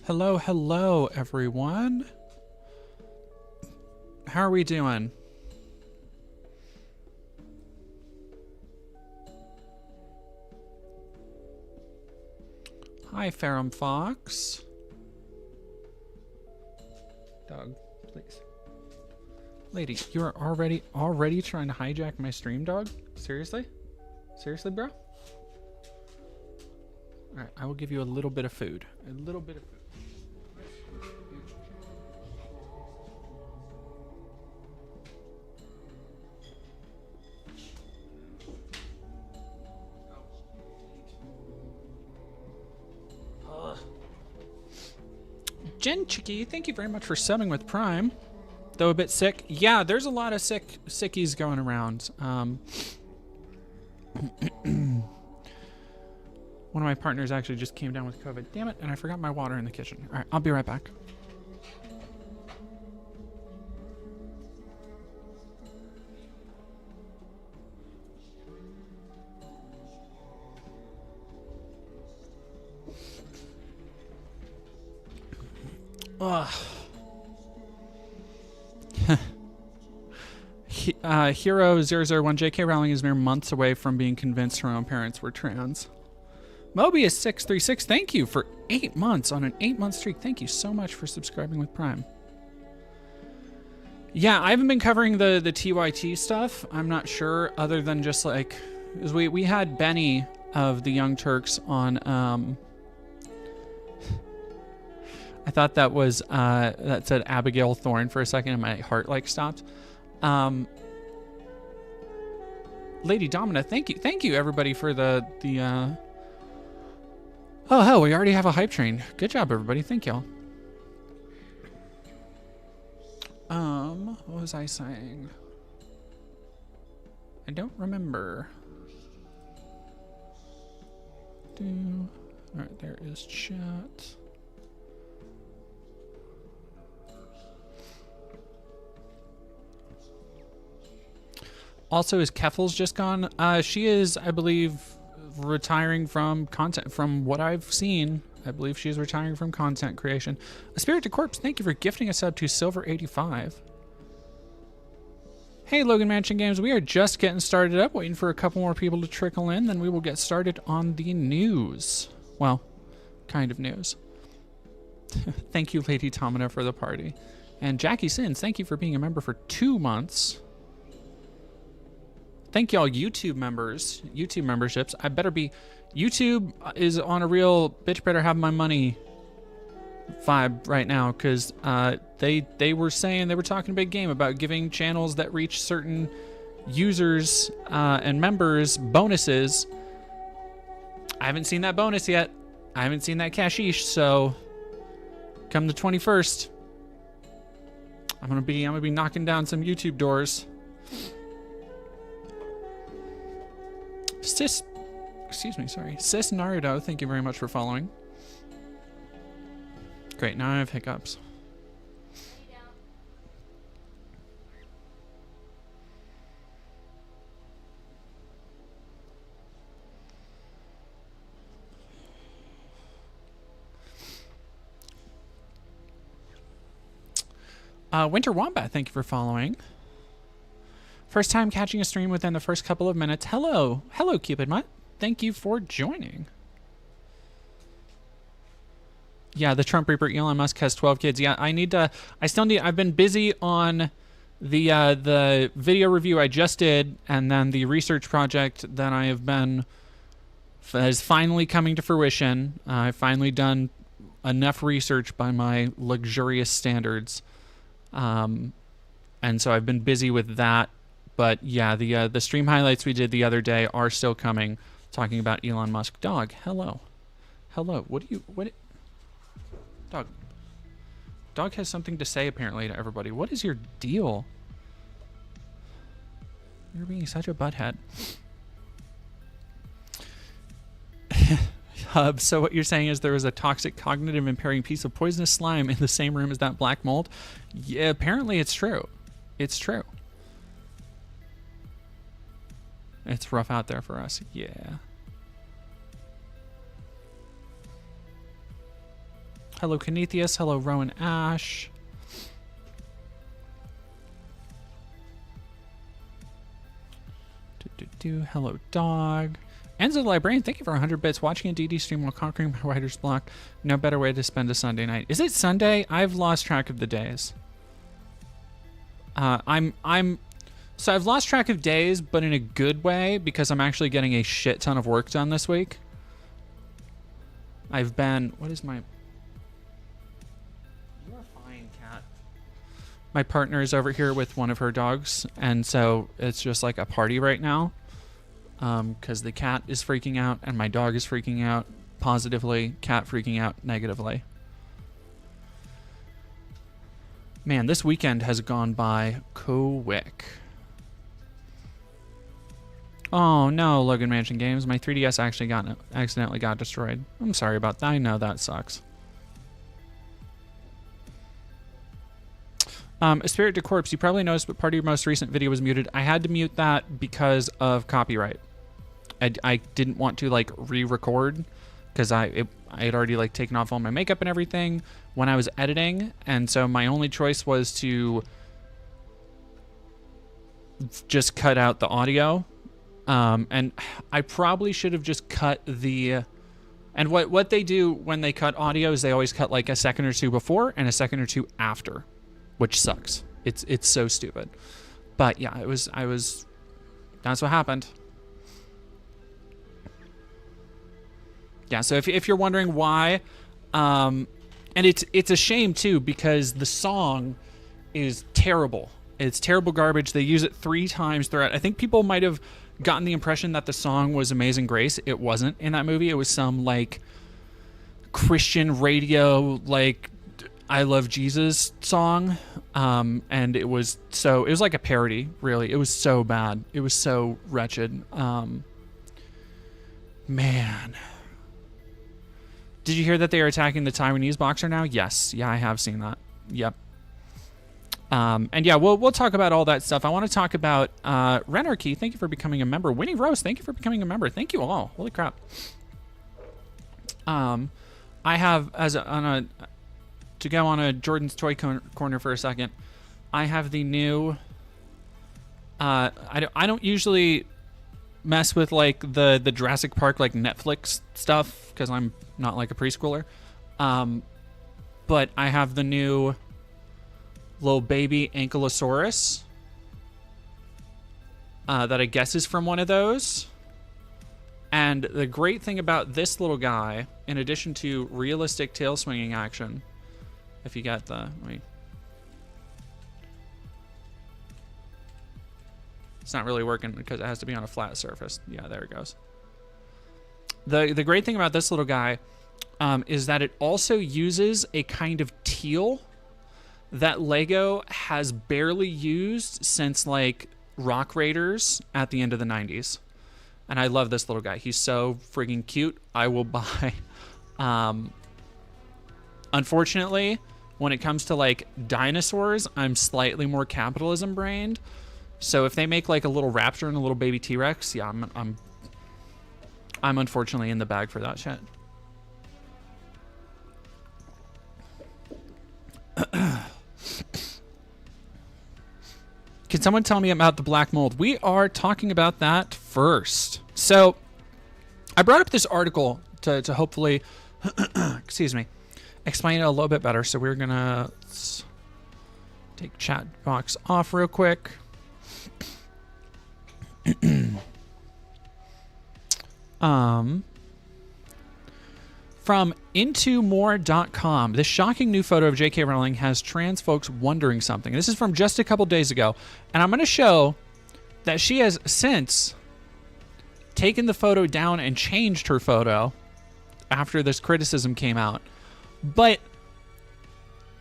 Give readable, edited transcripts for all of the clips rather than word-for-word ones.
Hello, hello, everyone. How are we doing? Hi, Ferrum Fox. Dog, please. Lady, you're already trying to hijack my stream, dog? Seriously? Seriously, bro? Alright, I will give you a little bit of food. A little bit of food. Jen Chicky, thank you very much for subbing with Prime. Though a bit sick. Yeah, there's a lot of sickies going around. One of my partners actually just came down with COVID. Damn it, and I forgot my water in the kitchen. All right, I'll be right back. Ugh. Hero 001 J.K. Rowling is mere months away from being convinced her own parents were trans. Mobius 636, thank you for 8 months on an 8-month streak. Thank you so much for subscribing with Prime. Yeah, I haven't been covering the TYT stuff. I'm not sure, other than just like, because we had Benny of the Young Turks on. I thought that was that said Abigail Thorne for a second, and my heart like stopped. Lady Domina, thank you everybody for the oh hell, we already have a hype train. Good job everybody, thank y'all. What was I saying? I don't remember. Alright, there is chat. Also, is Keffel's just gone? She is, I believe, retiring from content. From what I've seen, I believe she's retiring from content creation. A Spirit to Corpse, thank you for gifting a sub to Silver85. Hey, Logan Mansion Games, we are just getting started up, waiting for a couple more people to trickle in, then we will get started on the news. Well, kind of news. Thank you, Lady Domina, for the party. And Jackie Sins, thank you for being a member for 2 months. Thank y'all YouTube members, YouTube memberships. I better be, YouTube is on a real bitch better have my money vibe right now, because they were saying, they were talking a big game about giving channels that reach certain users and members bonuses. I haven't seen that bonus yet. I haven't seen that cashish, so come the 21st, I'm gonna be knocking down some YouTube doors. Sis Naruto, thank you very much for following. Great, now I have hiccups. Winter Wombat, thank you for following. First time catching a stream within the first couple of minutes. Hello, Cupid Mutt. Thank you for joining. Yeah, the Trump Reaper, Elon Musk has 12 kids. Yeah, I've been busy on the video review I just did, and then the research project that I have been, is finally coming to fruition. I've finally done enough research by my luxurious standards. And so I've been busy with that. But yeah, the stream highlights we did the other day are still coming, talking about Elon Musk. Dog, hello. What? Dog has something to say apparently to everybody. What is your deal? You're being such a butthead. Hub, so what you're saying is there was a toxic, cognitive impairing piece of poisonous slime in the same room as that black mold? Yeah, apparently it's true. It's true. It's rough out there for us. Yeah. Hello, Canethius. Hello, Rowan Ash. Hello, dog. Enzo the Librarian, thank you for 100 bits. Watching a DD stream while conquering my writer's block. No better way to spend a Sunday night. Is it Sunday? I've lost track of the days. So I've lost track of days, but in a good way, because I'm actually getting a shit ton of work done this week. I've been, what is my... You are fine, cat. My partner is over here with one of her dogs, and so it's just like a party right now. Because the cat is freaking out and my dog is freaking out positively, cat freaking out negatively. Man, this weekend has gone by quick. Oh no, Logan Mansion Games. My 3DS actually accidentally got destroyed. I'm sorry about that. I know that sucks. Spirit to Corpse, you probably noticed, but part of your most recent video was muted. I had to mute that because of copyright. I didn't want to like re-record because I had already like taken off all my makeup and everything when I was editing, and so my only choice was to just cut out the audio. And I probably should have just cut the... And what they do when they cut audio is they always cut like a second or two before and a second or two after, which sucks. It's so stupid. But yeah, that's what happened. Yeah, so if you're wondering why, and it's a shame too, because the song is terrible. It's terrible garbage. They use it 3 times throughout. I think people might have gotten the impression that the song was Amazing Grace. It wasn't in that movie. It was some like Christian radio, like I Love Jesus song. And it was like a parody, really. It was so bad. It was so wretched. Man. Did you hear that they are attacking the Taiwanese boxer now? Yes. Yeah, I have seen that. Yep. And yeah, we'll talk about all that stuff. I want to talk about Renarchy. Thank you for becoming a member. Winnie Rose, thank you for becoming a member. Thank you all. Holy crap. I have to go on a Jordan's Toy Corner for a second. I have the new. I don't usually mess with like the Jurassic Park like Netflix stuff because I'm not like a preschooler. But I have the new little baby Ankylosaurus that I guess is from one of those. And the great thing about this little guy, in addition to realistic tail swinging action, if you got the... Wait. It's not really working because it has to be on a flat surface. Yeah, there it goes. The great thing about this little guy is that it also uses a kind of teal that Lego has barely used since like Rock Raiders at the end of the 90s. And I love this little guy. He's so friggin' cute. I will buy. Unfortunately, when it comes to like dinosaurs, I'm slightly more capitalism brained. So if they make like a little raptor and a little baby T-Rex, yeah, I'm unfortunately in the bag for that shit. Can someone tell me about the black mold? We are talking about that first. So I brought up this article to hopefully, excuse me, explain it a little bit better. So we're gonna take chat box off real quick. From intomore.com, this shocking new photo of J.K. Rowling has trans folks wondering something. This is from just a couple days ago, and I'm going to show that she has since taken the photo down and changed her photo after this criticism came out. But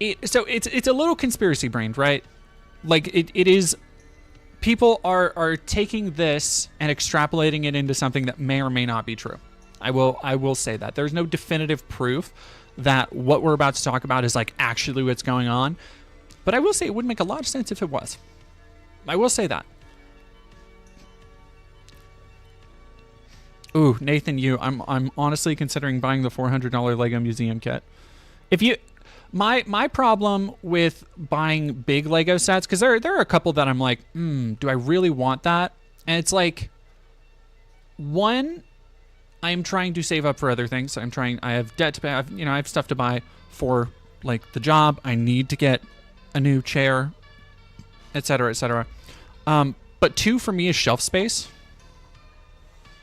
it's a little conspiracy brained, right? Like it is. People are taking this and extrapolating it into something that may or may not be true. I will say that. There's no definitive proof that what we're about to talk about is like actually what's going on. But I will say it would make a lot of sense if it was. I will say that. Ooh, Nathan, I'm honestly considering buying the $400 Lego Museum kit. If you, my problem with buying big Lego sets, because there are a couple that I'm like, do I really want that? And it's like, one, I'm trying to save up for other things. I have debt to pay. I have stuff to buy for like the job. I need to get a new chair, etc., etc. But two for me is shelf space.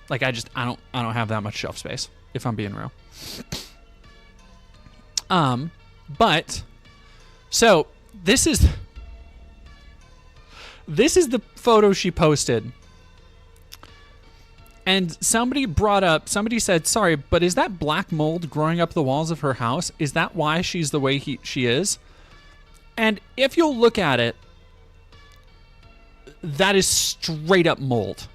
Like I don't have that much shelf space, if I'm being real. But so this is the photo she posted. And somebody said, sorry, but is that black mold growing up the walls of her house? Is that why she's the way she is? And if you'll look at it, that is straight up mold.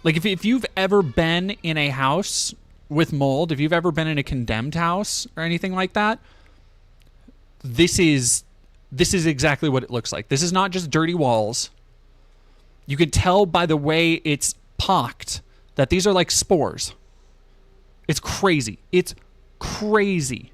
Like if you've ever been in a house with mold, if you've ever been in a condemned house or anything like that, this is exactly what it looks like. This is not just dirty walls. You could tell by the way it's pocked that these are like spores. It's crazy. It's crazy.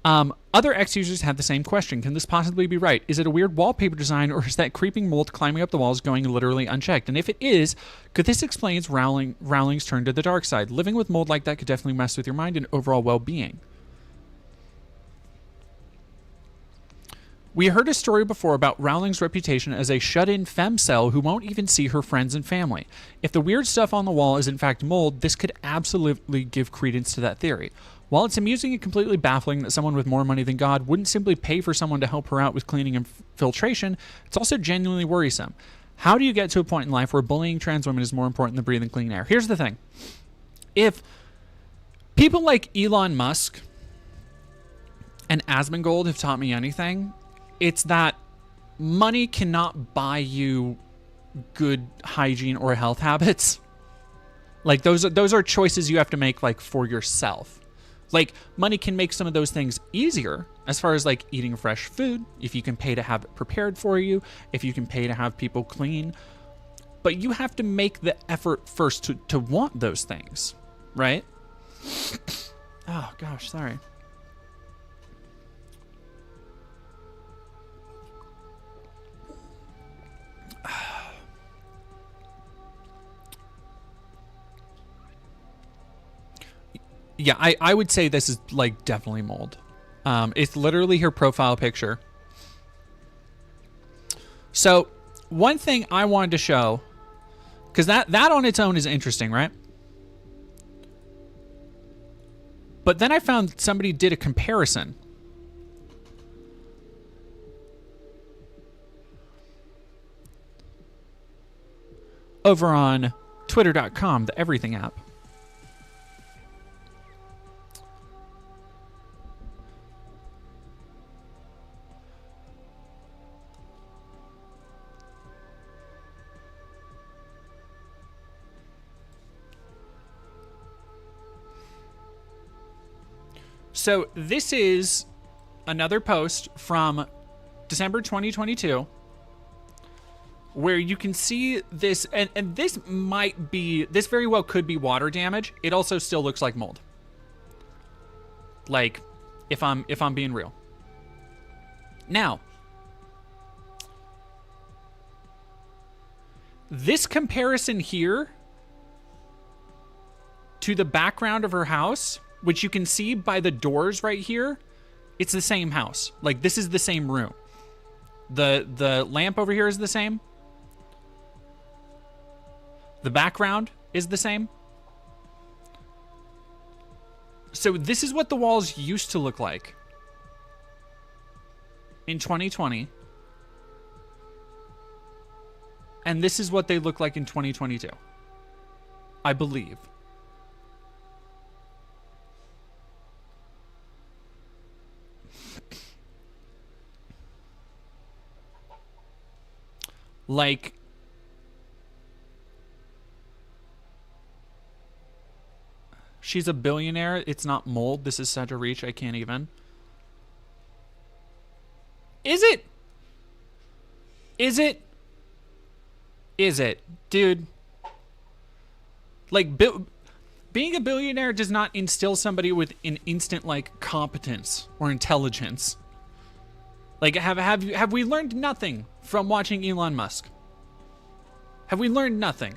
Other X users had the same question. Can this possibly be right? Is it a weird wallpaper design, or is that creeping mold climbing up the walls going literally unchecked? And if it is, could this explain Rowling's turn to the dark side? Living with mold like that could definitely mess with your mind and overall well-being. We heard a story before about Rowling's reputation as a shut-in femcel who won't even see her friends and family. If the weird stuff on the wall is in fact mold, this could absolutely give credence to that theory. While it's amusing and completely baffling that someone with more money than God wouldn't simply pay for someone to help her out with cleaning and filtration, it's also genuinely worrisome. How do you get to a point in life where bullying trans women is more important than breathing clean air? Here's the thing. If people like Elon Musk and Asmongold have taught me anything, it's that money cannot buy you good hygiene or health habits. Like those are choices you have to make like for yourself. Like money can make some of those things easier as far as like eating fresh food, if you can pay to have it prepared for you, if you can pay to have people clean. But you have to make the effort first to want those things, right? Oh gosh, sorry. Yeah, I would say this is like definitely mold. It's literally her profile picture. So one thing I wanted to show, because that on its own is interesting, right? But then I found somebody did a comparison. Over on Twitter.com, the Everything app. So this is another post from December 2022 where you can see this, and this very well could be water damage. It also still looks like mold. Like, if I'm being real. Now, this comparison here to the background of her house, which you can see by the doors right here, it's the same house. Like, this is the same room. The lamp over here is the same. The background is the same. So this is what the walls used to look like in 2020. And this is what they look like in 2022. I believe. Like, she's a billionaire. It's not mold. This is such a reach. I can't even. Is it? Is it? Is it? Dude. Like, Being a billionaire does not instill somebody with an instant like competence or intelligence. Like, have we learned nothing from watching Elon Musk? Have we learned nothing?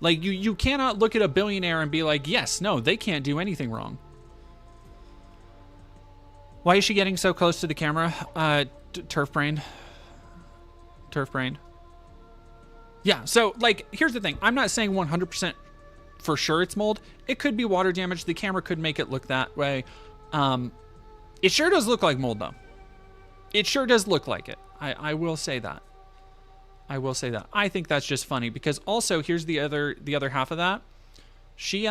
Like, you cannot look at a billionaire and be like, yes, no, they can't do anything wrong. Why is she getting so close to the camera? Turf brain. Turf brain. Yeah, so, like, here's the thing. I'm not saying 100% for sure it's mold. It could be water damage. The camera could make it look that way. It sure does look like mold, though. It sure does look like it. I will say that. I will say that. I think that's just funny because also here's the other half of that. She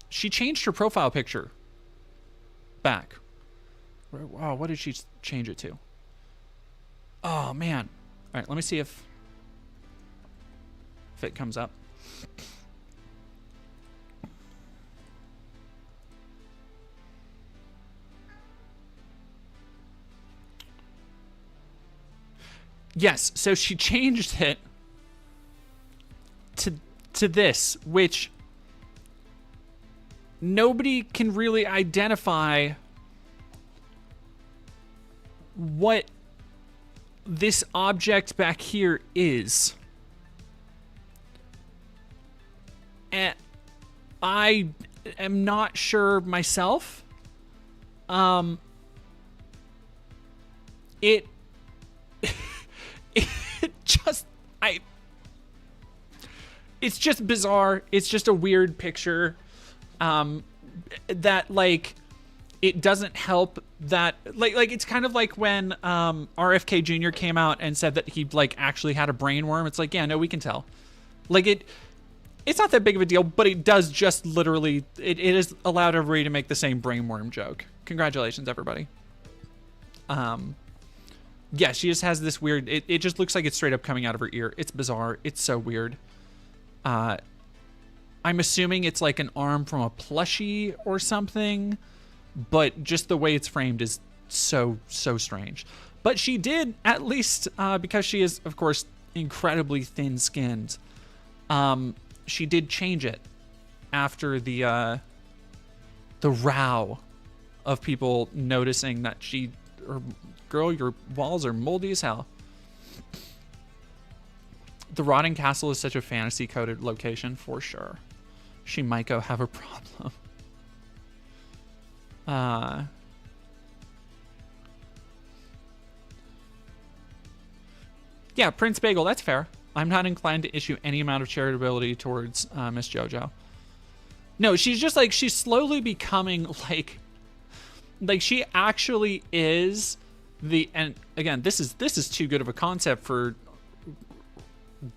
changed her profile picture back. Wow, what did she change it to? Oh man. All right, let me see if it comes up. Yes, so she changed it to this, which nobody can really identify what this object back here is. And I am not sure myself. It it's just bizarre. It's just a weird picture. That like, it doesn't help that like it's kind of like when RFK Jr. came out and said that he like actually had a brain worm. It's like, yeah, no, we can tell. Like it's not that big of a deal, but it does just literally it has allowed everybody to make the same brain worm joke. Congratulations, everybody. Yeah, she just has this weird, it just looks like it's straight up coming out of her ear. It's bizarre. It's so weird. I'm assuming it's like an arm from a plushie or something, but just the way it's framed is so strange. But she did, at least, because she is, of course, incredibly thin-skinned, she did change it after the row of people noticing that girl, your walls are moldy as hell. The rotting castle is such a fantasy-coded location, for sure. She might go have a problem. Yeah, Prince Bagel, that's fair. I'm not inclined to issue any amount of charitability towards Miss JoJo. No, she's just like, she's slowly becoming like she actually is and again, this is too good of a concept for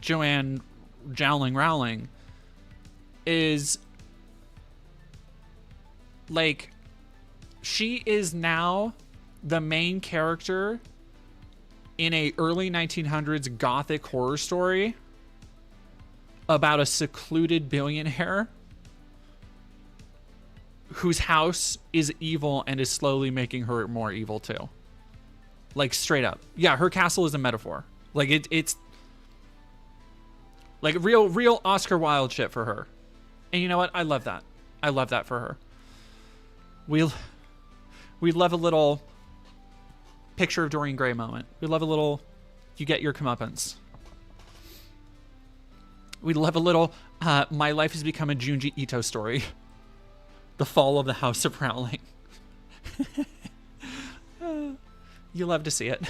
Joanne Rowling, is like, she is now the main character in a early 1900s gothic horror story about a secluded billionaire whose house is evil and is slowly making her more evil too. Like, straight up. Yeah, her castle is a metaphor. Like, it's like real Oscar Wilde shit for her. And you know what? I love that. I love that for her. We love a little picture of Dorian Gray moment. We love a little, you get your comeuppance. We love a little, my life has become a Junji Ito story. The fall of the House of Rowling. You love to see it.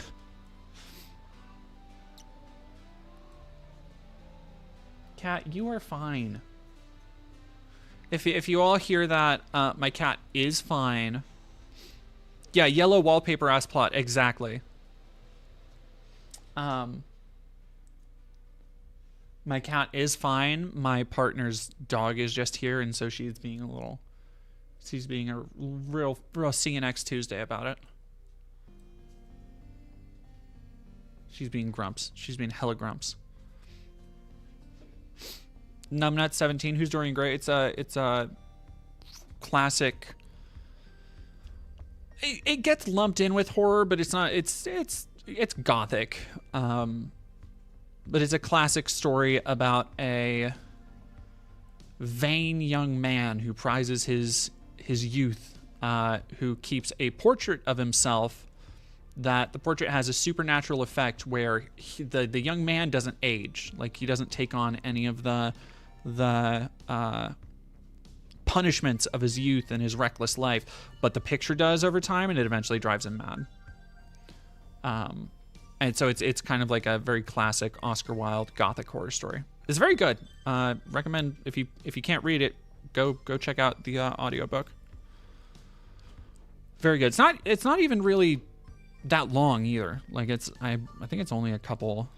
Cat, you are fine. If you all hear that, my cat is fine. Yeah, yellow wallpaper ass plot, exactly. My cat is fine. My partner's dog is just here, and so she's being a real see you next Tuesday about it. She's being grumps. She's being hella grumps. Numbnut 17. Who's Dorian Gray? It's a classic. It gets lumped in with horror, but it's not. It's gothic. but it's a classic story about a vain young man who prizes his youth, who keeps a portrait of himself. That the portrait has a supernatural effect where the young man doesn't age, like he doesn't take on any of the punishments of his youth and his reckless life, but the picture does over time, and it eventually drives him mad. And so it's kind of like a very classic Oscar Wilde gothic horror story. It's very good. Recommend if you can't read it, go check out the audiobook. Very good. It's not even really that long either. Like I think it's only a couple.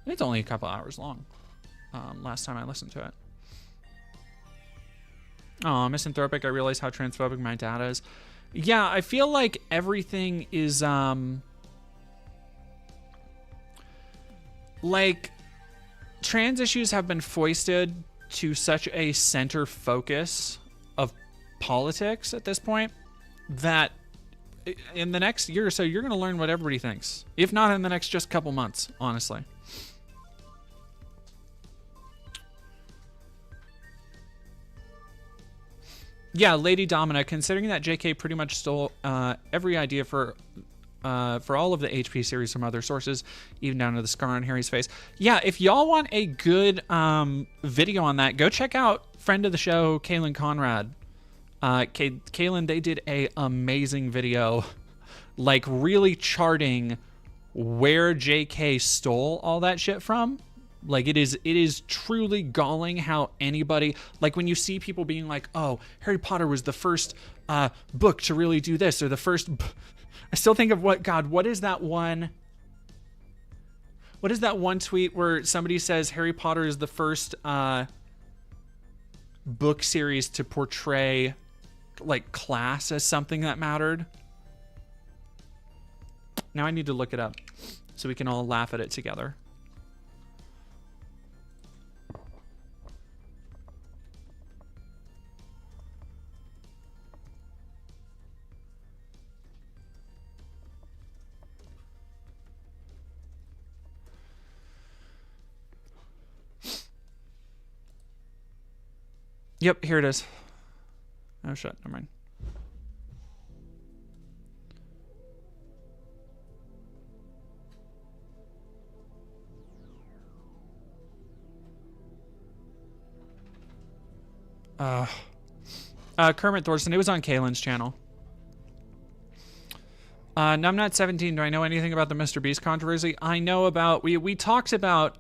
It's only a couple hours long. Last time I listened to it. Oh, misanthropic. I realize how transphobic my dad is. Yeah, I feel like everything is like trans issues have been foisted to such a center focus of politics at this point that in the next year or so you're going to learn what everybody thinks, if not in the next just couple months, honestly. Yeah, Lady Domina, considering that JK pretty much stole every idea for all of the HP series from other sources, even down to the scar on Harry's face. Yeah, if y'all want a good video on that, go check out friend of the show, Kaylin Conrad. Kaylin, they did a amazing video, like really charting where JK stole all that shit from. Like it is truly galling how anybody, like when you see people being like, oh, Harry Potter was the first book to really do this, or the first, I still think of what is that one tweet where somebody says Harry Potter is the first book series to portray like class as something that mattered. Now I need to look it up so we can all laugh at it together. Yep, here it is. Oh, shit. Never mind. Kermit Thorson. It was on Kaylin's channel. Numnut17. Do I know anything about the Mr. Beast controversy? I know about... We talked about...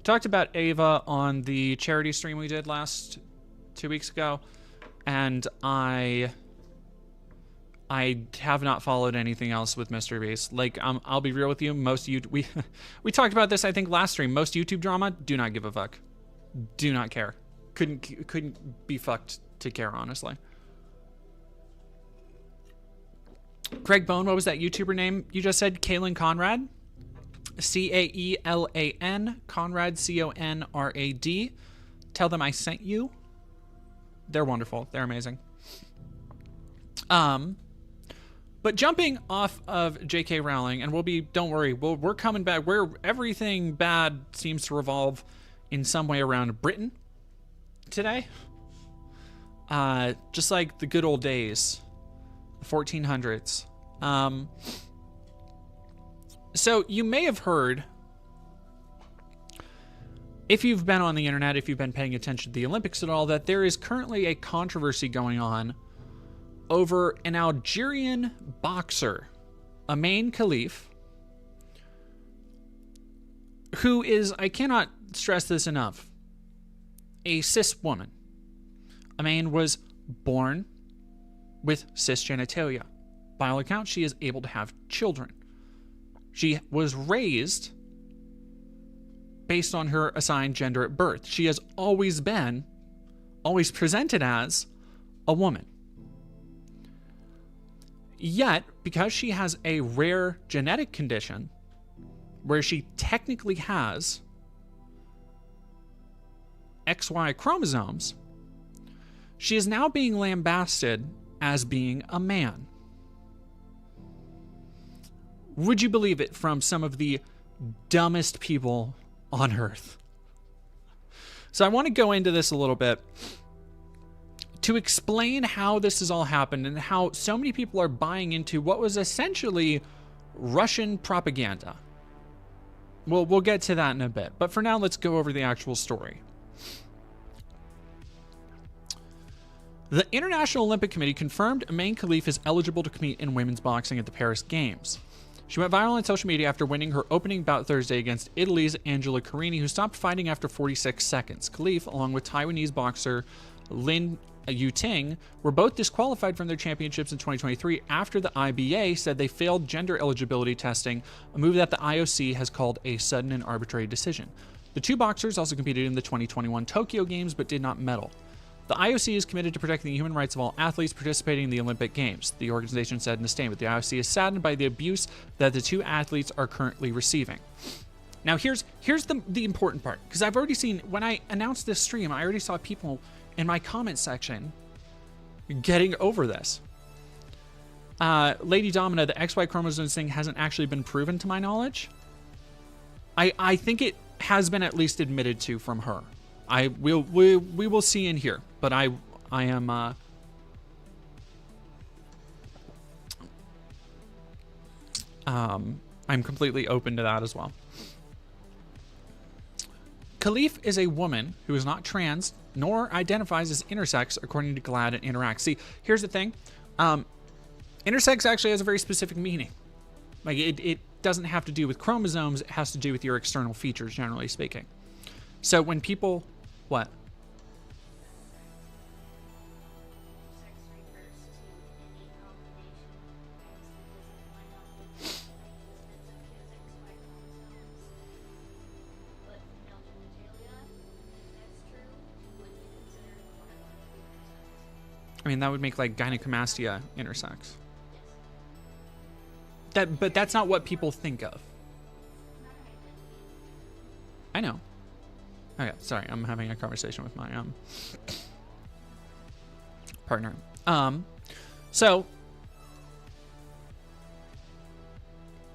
talked about Ava on the charity stream we did 2 weeks ago, and I have not followed anything else with Mr. Beast. Like, I'll be real with you, we talked about this I think last stream. Most YouTube drama, do not give a fuck, do not care, couldn't be fucked to care, honestly. Craig Bone, what was that YouTuber name you just said? Kaylin Conrad? Caelan, Conrad, Conrad. Tell them I sent you. They're wonderful. They're amazing. But jumping off of J.K. Rowling, and don't worry, we're coming back where everything bad seems to revolve in some way around Britain today. Just like the good old days, the 1400s. So you may have heard, if you've been on the internet, if you've been paying attention to the Olympics at all, that there is currently a controversy going on over an Algerian boxer, Amain Khelif, who is, I cannot stress this enough, a cis woman. Amain was born with cis genitalia. By all accounts, she is able to have children. She was raised based on her assigned gender at birth. She has always presented as a woman. Yet, because she has a rare genetic condition where she technically has XY chromosomes, she is now being lambasted as being a man. Would you believe it, from some of the dumbest people on earth? So I want to go into this a little bit to explain how this has all happened and how so many people are buying into what was essentially Russian propaganda. We'll get to that in a bit. But for now, let's go over the actual story. The International Olympic Committee confirmed Iman Khelif is eligible to compete in women's boxing at the Paris Games. She went viral on social media after winning her opening bout Thursday against Italy's Angela Carini, who stopped fighting after 46 seconds. Khelif, along with Taiwanese boxer Lin Yuting, were both disqualified from their championships in 2023 after the IBA said they failed gender eligibility testing, a move that the IOC has called a sudden and arbitrary decision. The two boxers also competed in the 2021 Tokyo Games but did not medal. The IOC is committed to protecting the human rights of all athletes participating in the Olympic Games, the organization said in a statement. The IOC is saddened by the abuse that the two athletes are currently receiving. Now, here's the important part, because I've already seen, when I announced this stream, I already saw people in my comment section getting over this. Lady Domina, the XY chromosomes thing hasn't actually been proven to my knowledge. I think it has been at least admitted to from her. We will see in here, but I am I'm completely open to that as well. Khelif is a woman who is not trans nor identifies as intersex, according to GLAAD and Interact. See, here's the thing. Intersex actually has a very specific meaning. Like, it doesn't have to do with chromosomes. It has to do with your external features, generally speaking. So when people... What? I mean, that would make like gynecomastia intersex. But that's not what people think of. I know. Okay, sorry, I'm having a conversation with my partner. So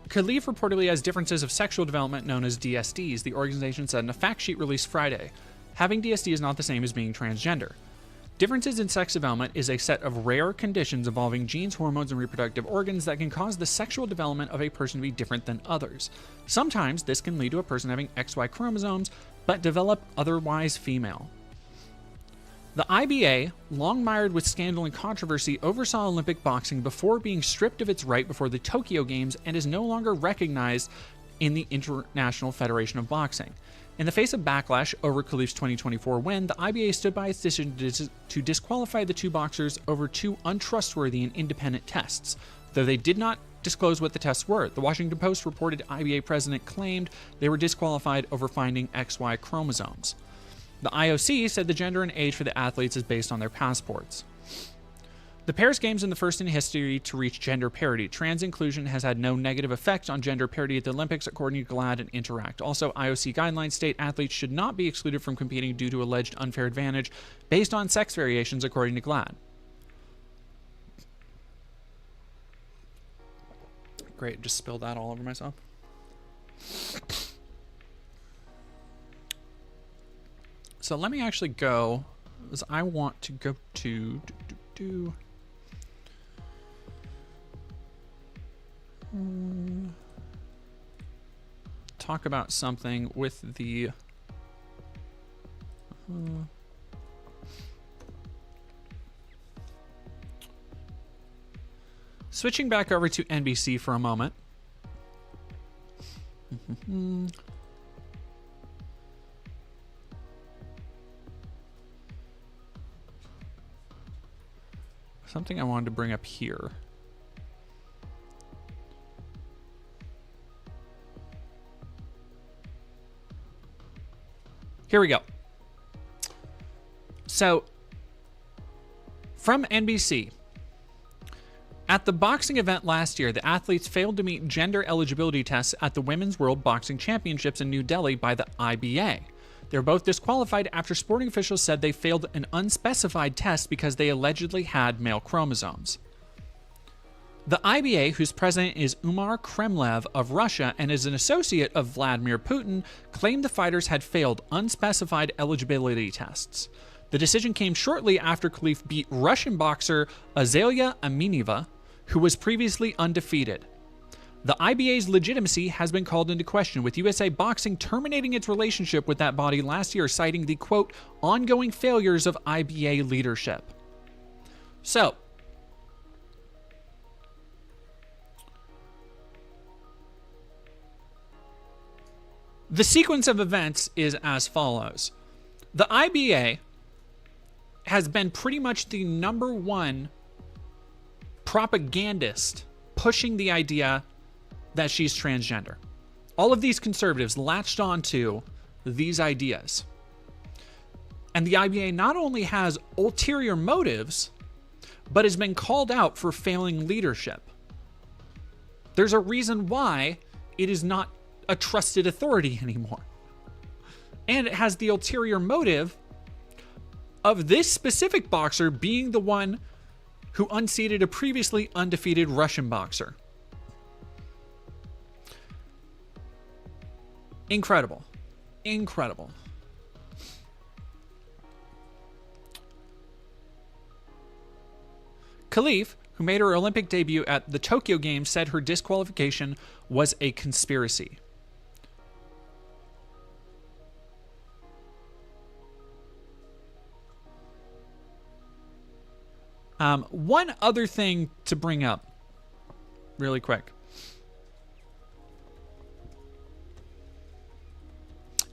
Khelif reportedly has differences of sexual development known as DSDs, the organization said in a fact sheet released Friday. Having DSD is not the same as being transgender. Differences in sex development is a set of rare conditions involving genes, hormones, and reproductive organs that can cause the sexual development of a person to be different than others. Sometimes this can lead to a person having XY chromosomes, but develop otherwise female. The IBA, long mired with scandal and controversy, oversaw Olympic boxing before being stripped of its right before the Tokyo Games and is no longer recognized in the International Federation of Boxing. In the face of backlash over Khelif's 2024 win, the IBA stood by its decision to disqualify the two boxers over two untrustworthy and independent tests, though they did not disclose what the tests were. The Washington Post reported IBA president claimed they were disqualified over finding XY chromosomes. The IOC said the gender and age for the athletes is based on their passports. The Paris Games are the first in history to reach gender parity. Trans inclusion has had no negative effect on gender parity at the Olympics, according to GLAAD and Interact. Also, IOC guidelines state athletes should not be excluded from competing due to alleged unfair advantage based on sex variations, according to GLAAD. Great, just spilled that all over myself. So let me actually go, because I want to go to... talk about something with the switching back over to NBC for a moment. Something I wanted to bring up here. Here we go. So, from NBC, at the boxing event last year, the athletes failed to meet gender eligibility tests at the Women's World Boxing Championships in New Delhi by the IBA. They were both disqualified after sporting officials said they failed an unspecified test because they allegedly had male chromosomes. The IBA, whose president is Umar Kremlev of Russia and is an associate of Vladimir Putin, claimed the fighters had failed unspecified eligibility tests. The decision came shortly after Khelif beat Russian boxer Azalea Amineva, who was previously undefeated. The IBA's legitimacy has been called into question, with USA Boxing terminating its relationship with that body last year, citing the, quote, ongoing failures of IBA leadership. So, the sequence of events is as follows. The IBA has been pretty much the number one propagandist pushing the idea that she's transgender. All of these conservatives latched onto these ideas. And the IBA not only has ulterior motives, but has been called out for failing leadership. There's a reason why it is not a trusted authority anymore. And it has the ulterior motive of this specific boxer being the one who unseated a previously undefeated Russian boxer. Incredible. Incredible. Khelif, who made her Olympic debut at the Tokyo Games, said her disqualification was a conspiracy. One other thing to bring up really quick.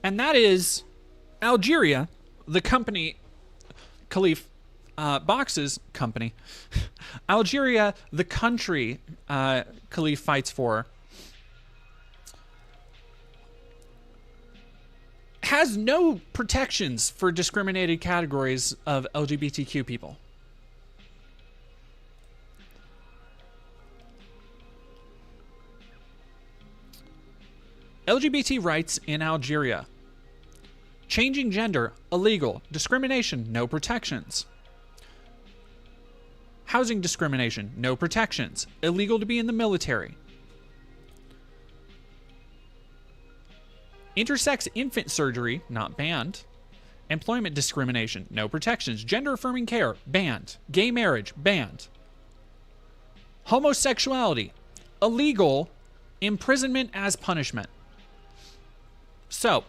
And that is Algeria, the company, Khelif boxes company. Algeria, the country Khelif fights for, has no protections for discriminated categories of LGBTQ people. LGBT rights in Algeria. Changing gender, illegal. Discrimination, no protections. Housing discrimination, no protections. Illegal to be in the military. Intersex infant surgery, not banned. Employment discrimination, no protections. Gender affirming care, banned. Gay marriage, banned. Homosexuality, illegal. Imprisonment as punishment. So,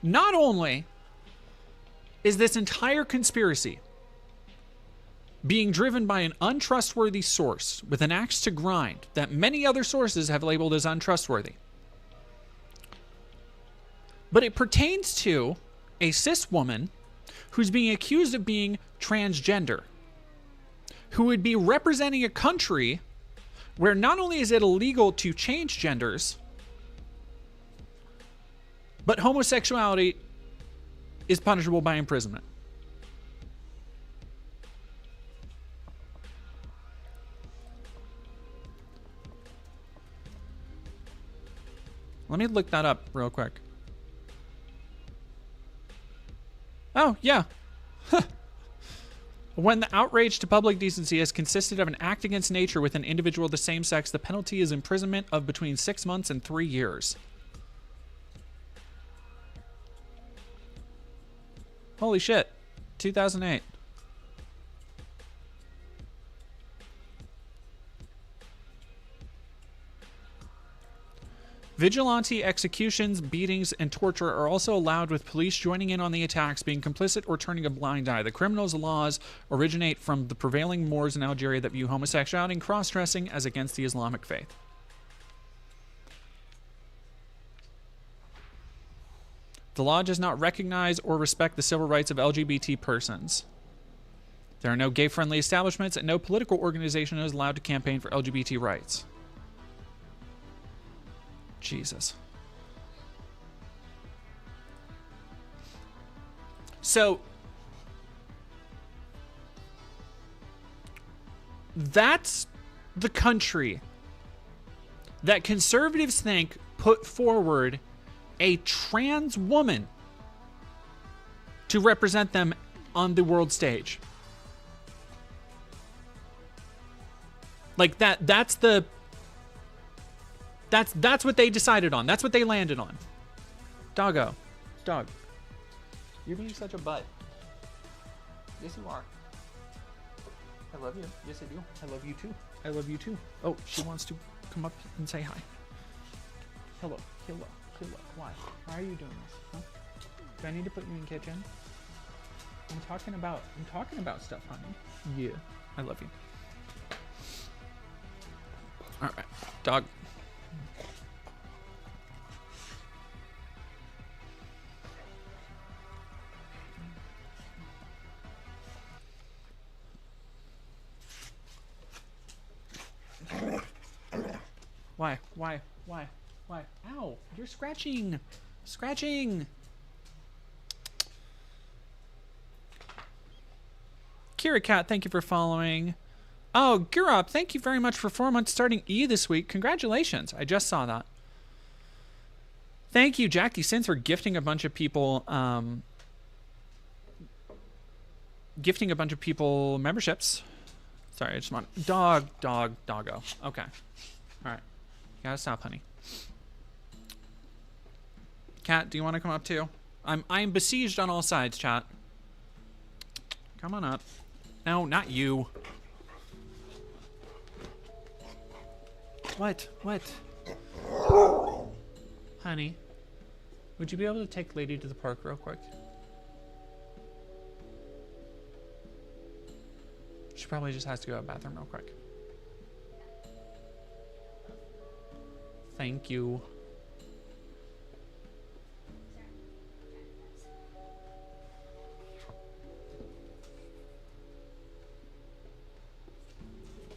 not only is this entire conspiracy being driven by an untrustworthy source with an axe to grind that many other sources have labeled as untrustworthy, but it pertains to a cis woman who's being accused of being transgender, who would be representing a country where not only is it illegal to change genders, but homosexuality is punishable by imprisonment. Let me look that up real quick. Oh, yeah. When the outrage to public decency has consisted of an act against nature with an individual of the same sex, the penalty is imprisonment of between 6 months and 3 years. Holy shit. 2008. Vigilante executions, beatings, and torture are also allowed, with police joining in on the attacks, being complicit, or turning a blind eye. The criminals' laws originate from the prevailing mores in Algeria that view homosexuality and cross-dressing as against the Islamic faith. The law does not recognize or respect the civil rights of LGBT persons. There are no gay-friendly establishments, and no political organization is allowed to campaign for LGBT rights. Jesus. So, that's the country that conservatives think put forward a trans woman to represent them on the world stage. Like that's what they decided on. That's what they landed on. Doggo. Dog. You're being such a butt. Yes, you are. I love you. Yes, I do. I love you too. I love you too. Oh, she wants to come up and say hi. Hello. Hello. Hello. Why? Why are you doing this? Huh? Do I need to put you in kitchen? I'm talking about stuff, honey. Yeah. I love you. All right. Dog. Why? Why? Why? Why? Ow! You're scratching! Scratching! Kira Cat, thank you for following. Oh, Gurop, thank you very much for 4 months starting E this week. Congratulations. I just saw that. Thank you, Jackie Sins, for gifting a bunch of people memberships. Sorry, I just want doggo. Okay. All right. Gotta stop, honey. Cat, do you want to come up too? I'm besieged on all sides, chat. Come on up. No, not you. What? What? Honey, would you be able to take Lady to the park real quick? She probably just has to go to the bathroom real quick. Thank you.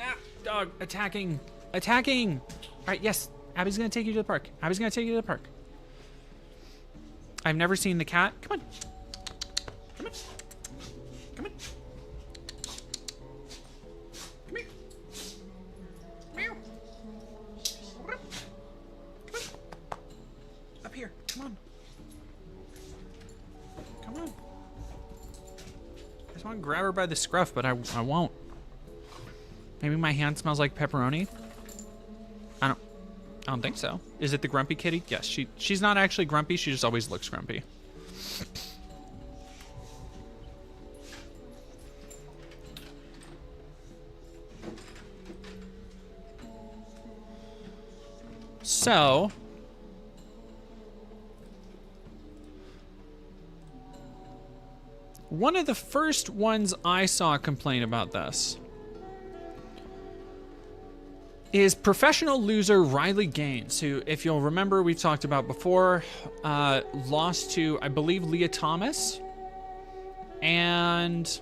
Ah, dog, attacking. Attacking. All right, yes. Abby's going to take you to the park. Abby's going to take you to the park. I've never seen the cat. Come on. Come on. Come on. Come here. Meow. Come on. Up here. Come on. Come on. I just want to grab her by the scruff, but I won't. Maybe my hand smells like pepperoni. I don't think so. Is it the grumpy kitty? Yes, she's not actually grumpy, she just always looks grumpy. So, one of the first ones I saw complain about this is professional loser Riley Gaines, who, if you'll remember, we've talked about before, lost to, I believe, Leah Thomas, and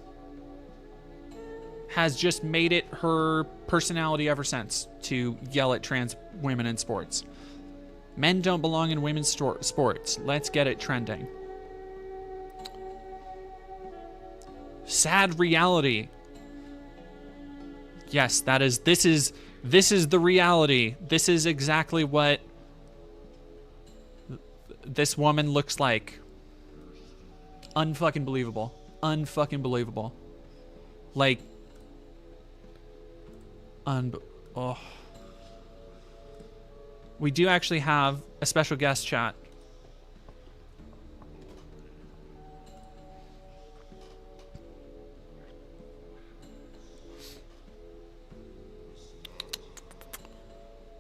has just made it her personality ever since to yell at trans women in sports. Men don't belong in women's sports. Let's get it trending. Sad reality. Yes, this is the reality. This is exactly what this woman looks like. Unfucking believable. Unfucking believable. Like, oh. We do actually have a special guest, chat.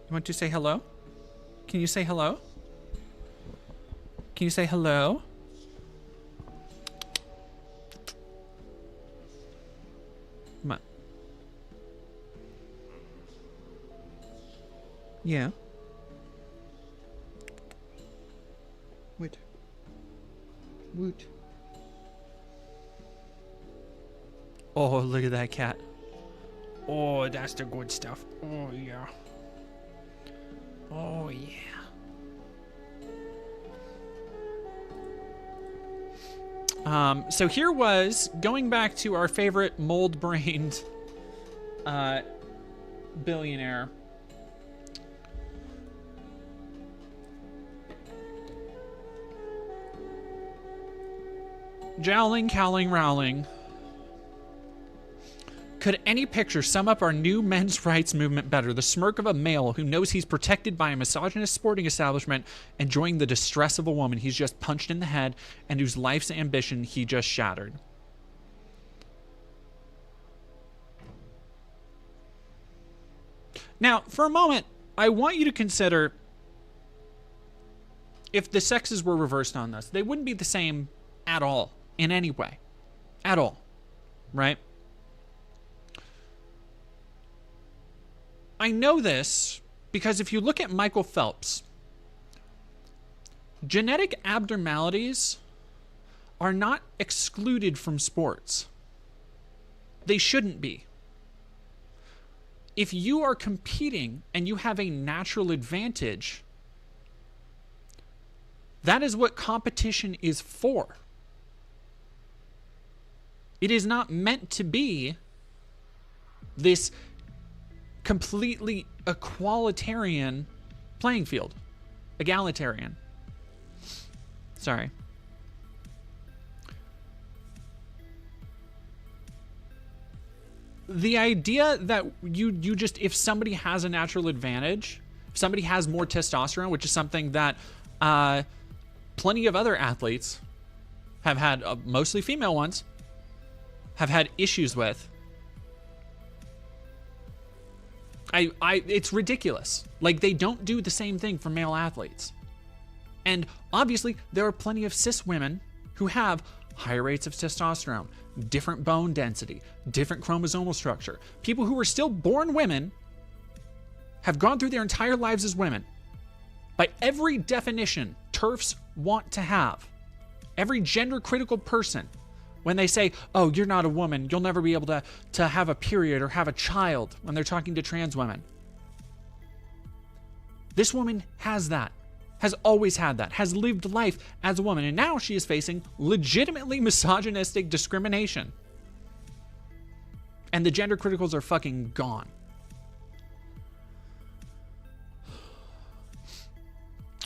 You want to say hello? Can you say hello? Can you say hello? Come on. Yeah. Wait. Woot. Oh, look at that cat. Oh, that's the good stuff. Oh, yeah. Oh, yeah. So here was, going back to our favorite mold-brained billionaire. Jowling, cowling, rowling. Could any picture sum up our new men's rights movement better? The smirk of a male who knows he's protected by a misogynist sporting establishment, enjoying the distress of a woman he's just punched in the head and whose life's ambition he just shattered. Now, for a moment, I want you to consider if the sexes were reversed on this. They wouldn't be the same at all, in any way. At all. Right? I know this because if you look at Michael Phelps, genetic abnormalities are not excluded from sports. They shouldn't be. If you are competing and you have a natural advantage, that is what competition is for. It is not meant to be this completely equalitarian playing field. Egalitarian. Sorry. The idea that you just, if somebody has a natural advantage, if somebody has more testosterone, which is something that plenty of other athletes have had, mostly female ones, have had issues with. It's ridiculous. Like, they don't do the same thing for male athletes. And obviously, there are plenty of cis women who have higher rates of testosterone, different bone density, different chromosomal structure. People who are still born women have gone through their entire lives as women. By every definition TERFs want to have, every gender critical person, when they say, oh, you're not a woman, you'll never be able to have a period or have a child, when they're talking to trans women. This woman has that, has always had that, has lived life as a woman, and now she is facing legitimately misogynistic discrimination. And the gender criticals are fucking gone.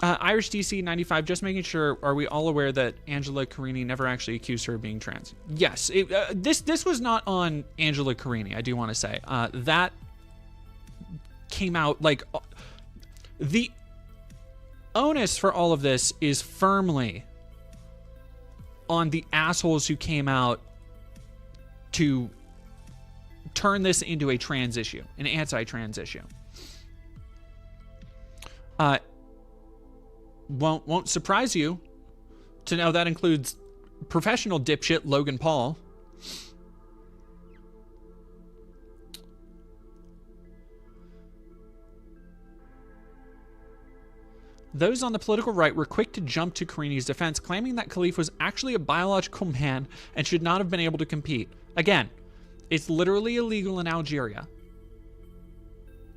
Irish DC 95, just making sure, are we all aware that Angela Carini never actually accused her of being trans? Yes, this was not on Angela Carini, I do want to say. That came out, like, the onus for all of this is firmly on the assholes who came out to turn this into a trans issue, an anti-trans issue. Won't surprise you to know that includes professional dipshit Logan Paul. Those on the political right were quick to jump to Karini's defense, claiming that Khelif was actually a biological man and should not have been able to compete. Again, it's literally illegal in Algeria.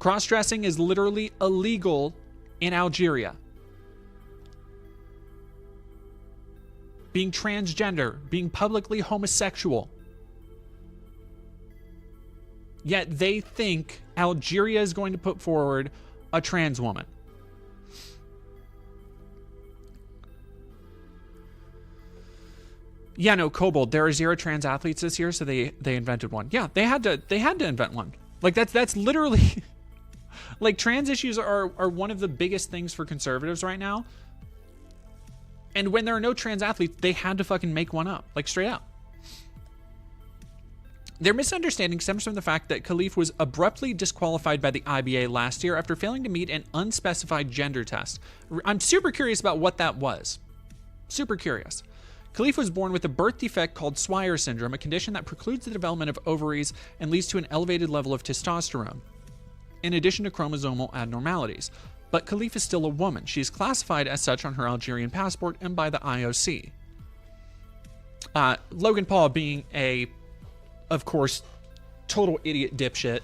Cross-dressing is literally illegal in Algeria. Being transgender, being publicly homosexual. Yet they think Algeria is going to put forward a trans woman. Yeah, no, Kobold, there are 0 trans athletes this year, so they invented one. Yeah, they had to invent one. Like, that's literally like, trans issues are one of the biggest things for conservatives right now. And when there are no trans athletes, they had to fucking make one up, like, straight up. Their misunderstanding stems from the fact that Khelif was abruptly disqualified by the IBA last year after failing to meet an unspecified gender test. I'm super curious about what that was. Super curious. Khelif was born with a birth defect called Swyer syndrome, a condition that precludes the development of ovaries and leads to an elevated level of testosterone, in addition to chromosomal abnormalities. But Khelif is still a woman. She is classified as such on her Algerian passport and by the IOC. Logan Paul being a, of course, total idiot dipshit.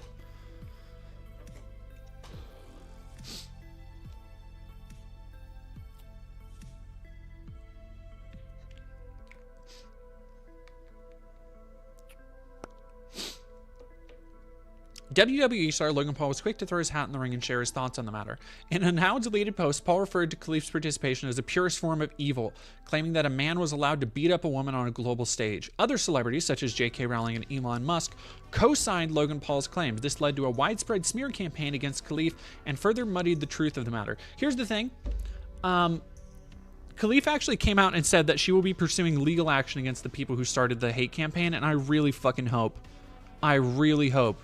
WWE star Logan Paul was quick to throw his hat in the ring and share his thoughts on the matter. In a now deleted post, Paul referred to Khelif's participation as the purest form of evil, claiming that a man was allowed to beat up a woman on a global stage. Other celebrities, such as J.K. Rowling and Elon Musk, co-signed Logan Paul's claims. This led to a widespread smear campaign against Khelif and further muddied the truth of the matter. Here's the thing. Khelif actually came out and said that she will be pursuing legal action against the people who started the hate campaign, and I really fucking hope. I really hope.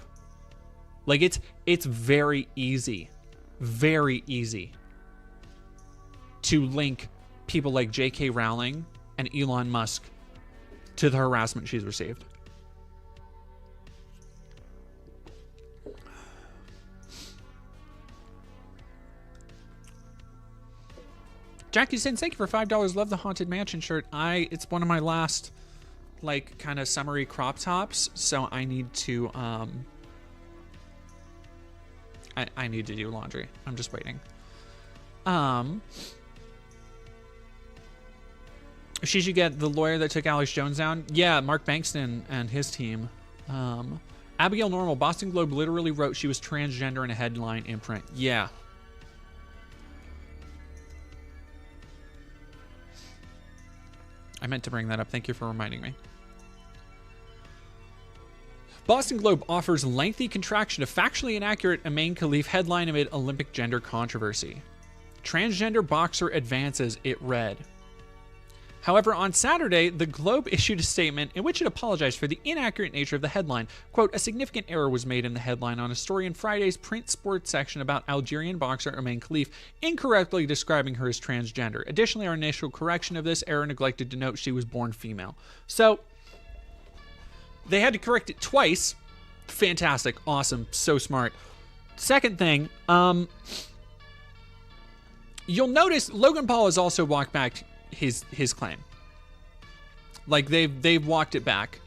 Like, it's very easy to link people like J.K. Rowling and Elon Musk to the harassment she's received. Jackie said, thank you for $5. Love the Haunted Mansion shirt. It's one of my last, like, kind of summery crop tops, so I need to, I need to do laundry. I'm just waiting. She should get the lawyer that took Alex Jones down. Yeah, Mark Bankston and his team. Abigail Normal, Boston Globe literally wrote she was transgender in a headline imprint. Yeah. I meant to bring that up. Thank you for reminding me. Boston Globe offers lengthy contraction of factually inaccurate Amain Khelif headline amid Olympic gender controversy. Transgender boxer advances, it read. However, on Saturday, the Globe issued a statement in which it apologized for the inaccurate nature of the headline. Quote, a significant error was made in the headline on a story in Friday's print sports section about Algerian boxer Amain Khelif, incorrectly describing her as transgender. Additionally, our initial correction of this error neglected to note she was born female. So, they had to correct it twice. Fantastic. Awesome. So smart. Second thing, you'll notice Logan Paul has also walked back his claim. Like, they've walked it back.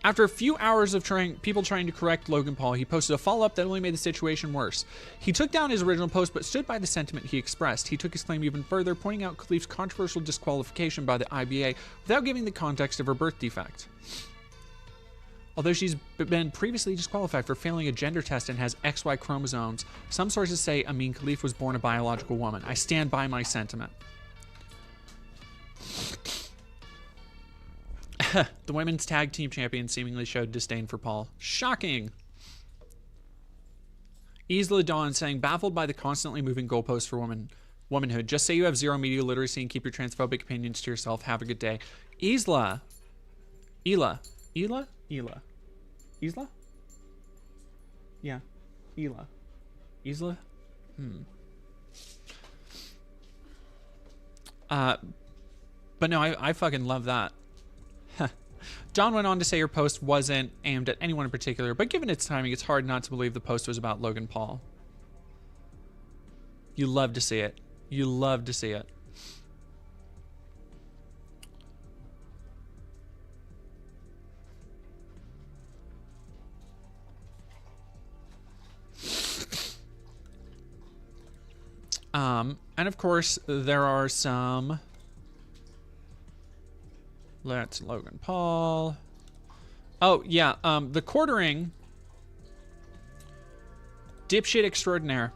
After a few hours of people trying to correct Logan Paul, he posted a follow-up that only made the situation worse. He took down his original post but stood by the sentiment he expressed. He took his claim even further, pointing out Khelif's controversial disqualification by the IBA without giving the context of her birth defect. Although she's been previously disqualified for failing a gender test and has XY chromosomes, some sources say Amain Khelif was born a biological woman. I stand by my sentiment. The women's tag team champion seemingly showed disdain for Paul. Shocking. Isla Dawn saying, baffled by the constantly moving goalposts for womanhood. Just say you have zero media literacy and keep your transphobic opinions to yourself. Have a good day. Isla. Isla? Yeah. Isla? But no, I fucking love that. John went on to say her post wasn't aimed at anyone in particular, but given its timing, it's hard not to believe the post was about Logan Paul. You love to see it. You love to see it. And of course, there are some... Let's Logan Paul. Oh, yeah, the quartering dipshit extraordinaire.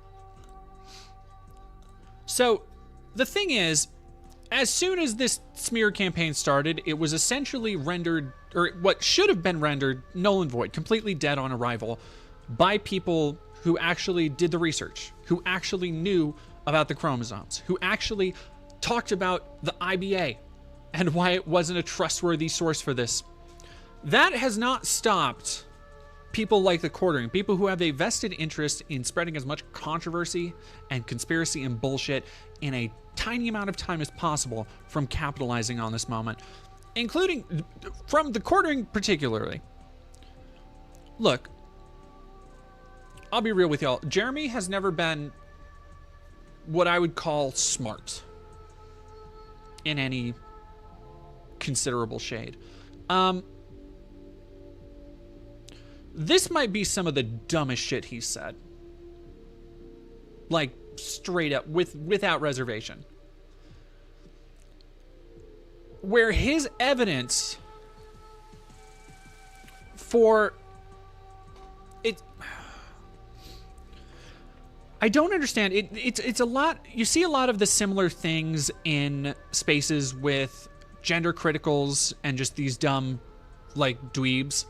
So, the thing is, as soon as this smear campaign started, it was essentially rendered, or what should have been rendered, null and void, completely dead on arrival, by people who actually did the research, who actually knew about the chromosomes, who actually talked about the IBA and why it wasn't a trustworthy source for this. That has not stopped people like the quartering, people who have a vested interest in spreading as much controversy and conspiracy and bullshit in a tiny amount of time as possible from capitalizing on this moment, including from the quartering particularly. Look, I'll be real with y'all. Jeremy has never been what I would call smart in any considerable shade. This might be some of the dumbest shit he's said. Like, straight up, without reservation. Where his evidence for I don't understand. It's a lot. You see a lot of the similar things in spaces with gender criticals and just these dumb, like, dweebs.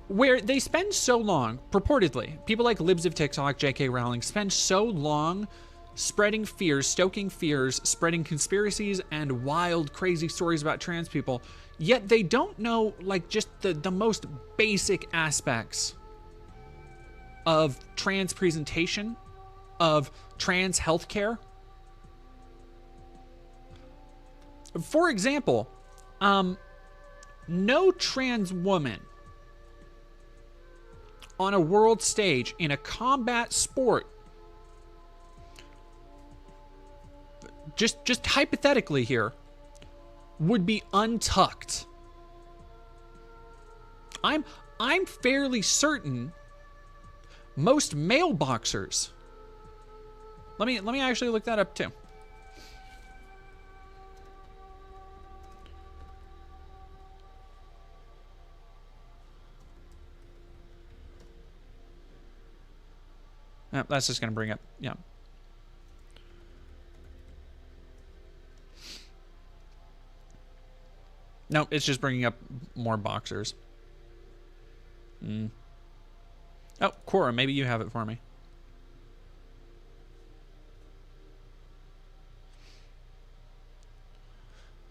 Where they spend so long, purportedly, people like Libs of TikTok, J.K. Rowling, spend so long spreading fears, stoking fears, spreading conspiracies and wild, crazy stories about trans people, yet they don't know, like, just the most basic aspects of trans presentation, of trans healthcare. For example, no trans woman on a world stage in a combat sport, just hypothetically here, would be untucked. I'm fairly certain most male boxers. Let me actually look that up too. That's just going to bring up, yeah. No, it's just bringing up more boxers. Oh, Cora, maybe you have it for me.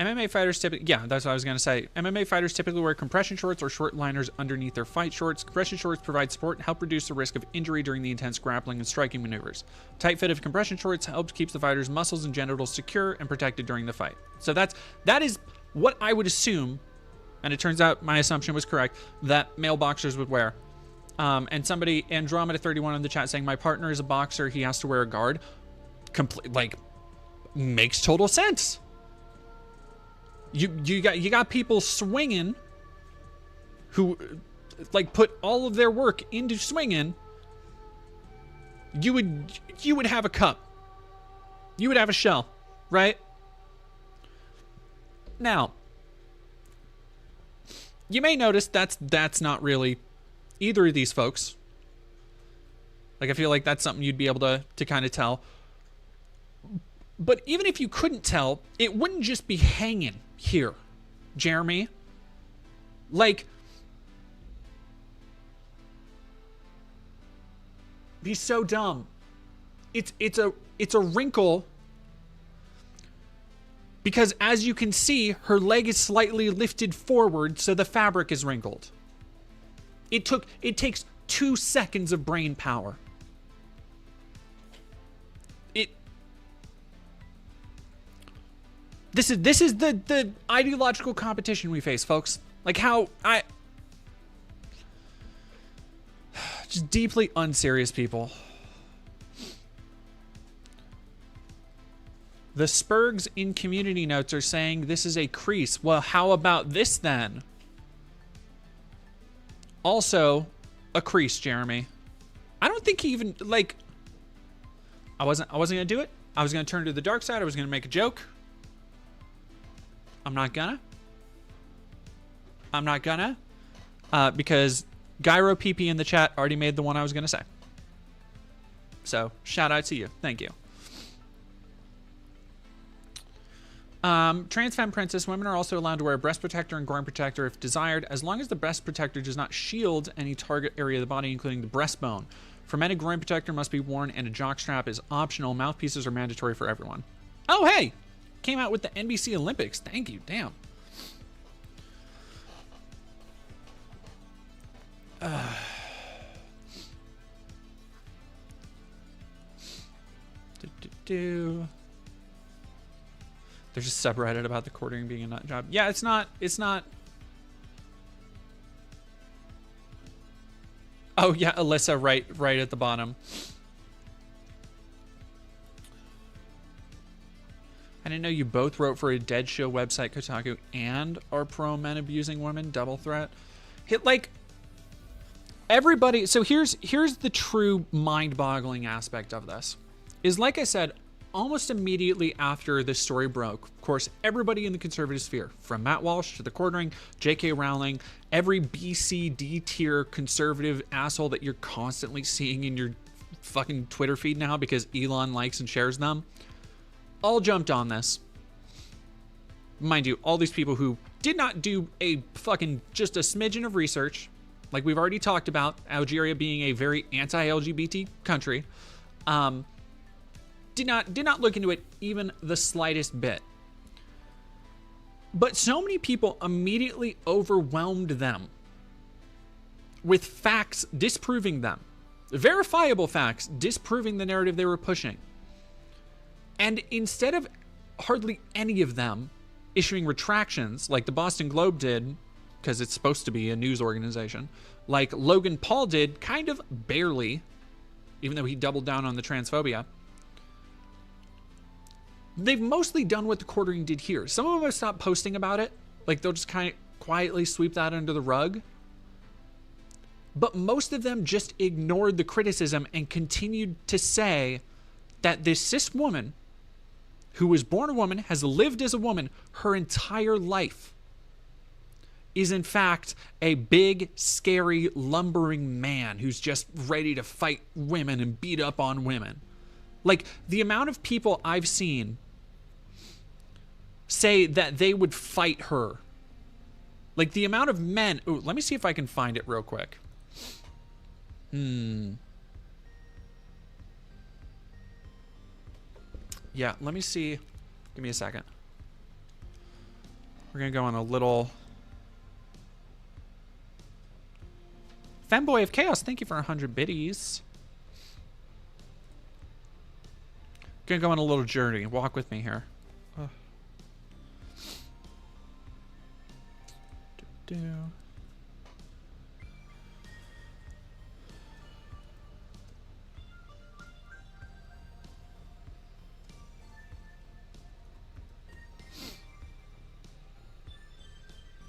MMA fighters typically, yeah, that's what I was going to say. MMA fighters typically wear compression shorts or short liners underneath their fight shorts. Compression shorts provide support and help reduce the risk of injury during the intense grappling and striking maneuvers. Tight fit of compression shorts helps keep the fighter's muscles and genitals secure and protected during the fight. So that is what I would assume, and it turns out my assumption was correct, that male boxers would wear. And somebody, Andromeda31 in the chat, saying, my partner is a boxer, he has to wear a guard. Makes total sense. You got people swinging who, like, put all of their work into swinging. You would have a cup. You would have a shell, right? Now, you may notice that's not really either of these folks. Like, I feel like that's something you'd be able to kind of tell. But even if you couldn't tell, it wouldn't just be hanging here, Jeremy. Like, he's so dumb. It's a wrinkle because, as you can see, her leg is slightly lifted forward, so the fabric is wrinkled. It takes 2 seconds of brain power. This is the ideological competition we face, folks. Like, how just deeply unserious people. The Spurgs in community notes are saying this is a crease. Well, how about this then? Also, a crease, Jeremy. I don't think he even, like, I wasn't gonna do it. I was gonna turn to the dark side. I was gonna make a joke. I'm not gonna. Because Gyro PP in the chat already made the one I was gonna say. So, shout out to you. Thank you. Trans femme princess women are also allowed to wear a breast protector and groin protector if desired, as long as the breast protector does not shield any target area of the body, including the breastbone. For men, a groin protector must be worn and a jockstrap is optional. Mouthpieces are mandatory for everyone. Oh, hey! Came out with the NBC Olympics. Thank you. Damn. There's a subreddit about the quartering being a nut job. Yeah, it's not. Oh yeah, Alyssa, right at the bottom. I didn't know you both wrote for a Dead Show website, Kotaku, and are pro men abusing women. Double threat. Like, everybody. So here's the true mind-boggling aspect of this. Is, like I said, almost immediately after this story broke, of course, everybody in the conservative sphere, from Matt Walsh to the Quartering, J.K. Rowling, every BC tier conservative asshole that you're constantly seeing in your fucking Twitter feed now because Elon likes and shares them, all jumped on this. Mind you, all these people who did not do a fucking just a smidgen of research, like we've already talked about, Algeria being a very anti-LGBT country, did not look into it even the slightest bit. But so many people immediately overwhelmed them with facts disproving them, verifiable facts disproving the narrative they were pushing. And instead of hardly any of them issuing retractions like the Boston Globe did, because it's supposed to be a news organization, like Logan Paul did, kind of barely, even though he doubled down on the transphobia, they've mostly done what the Quartering did here. Some of them have stopped posting about it. Like, they'll just kind of quietly sweep that under the rug. But most of them just ignored the criticism and continued to say that this cis woman, who was born a woman, has lived as a woman her entire life, is in fact a big, scary, lumbering man who's just ready to fight women and beat up on women. Like, the amount of people I've seen say that they would fight her. Like, the amount of men... Ooh, let me see if I can find it real quick. Yeah, let me see. Give me a second. We're going to go on a little... Femboy of Chaos, thank you for 100 biddies. Gonna go on a little journey. Walk with me here.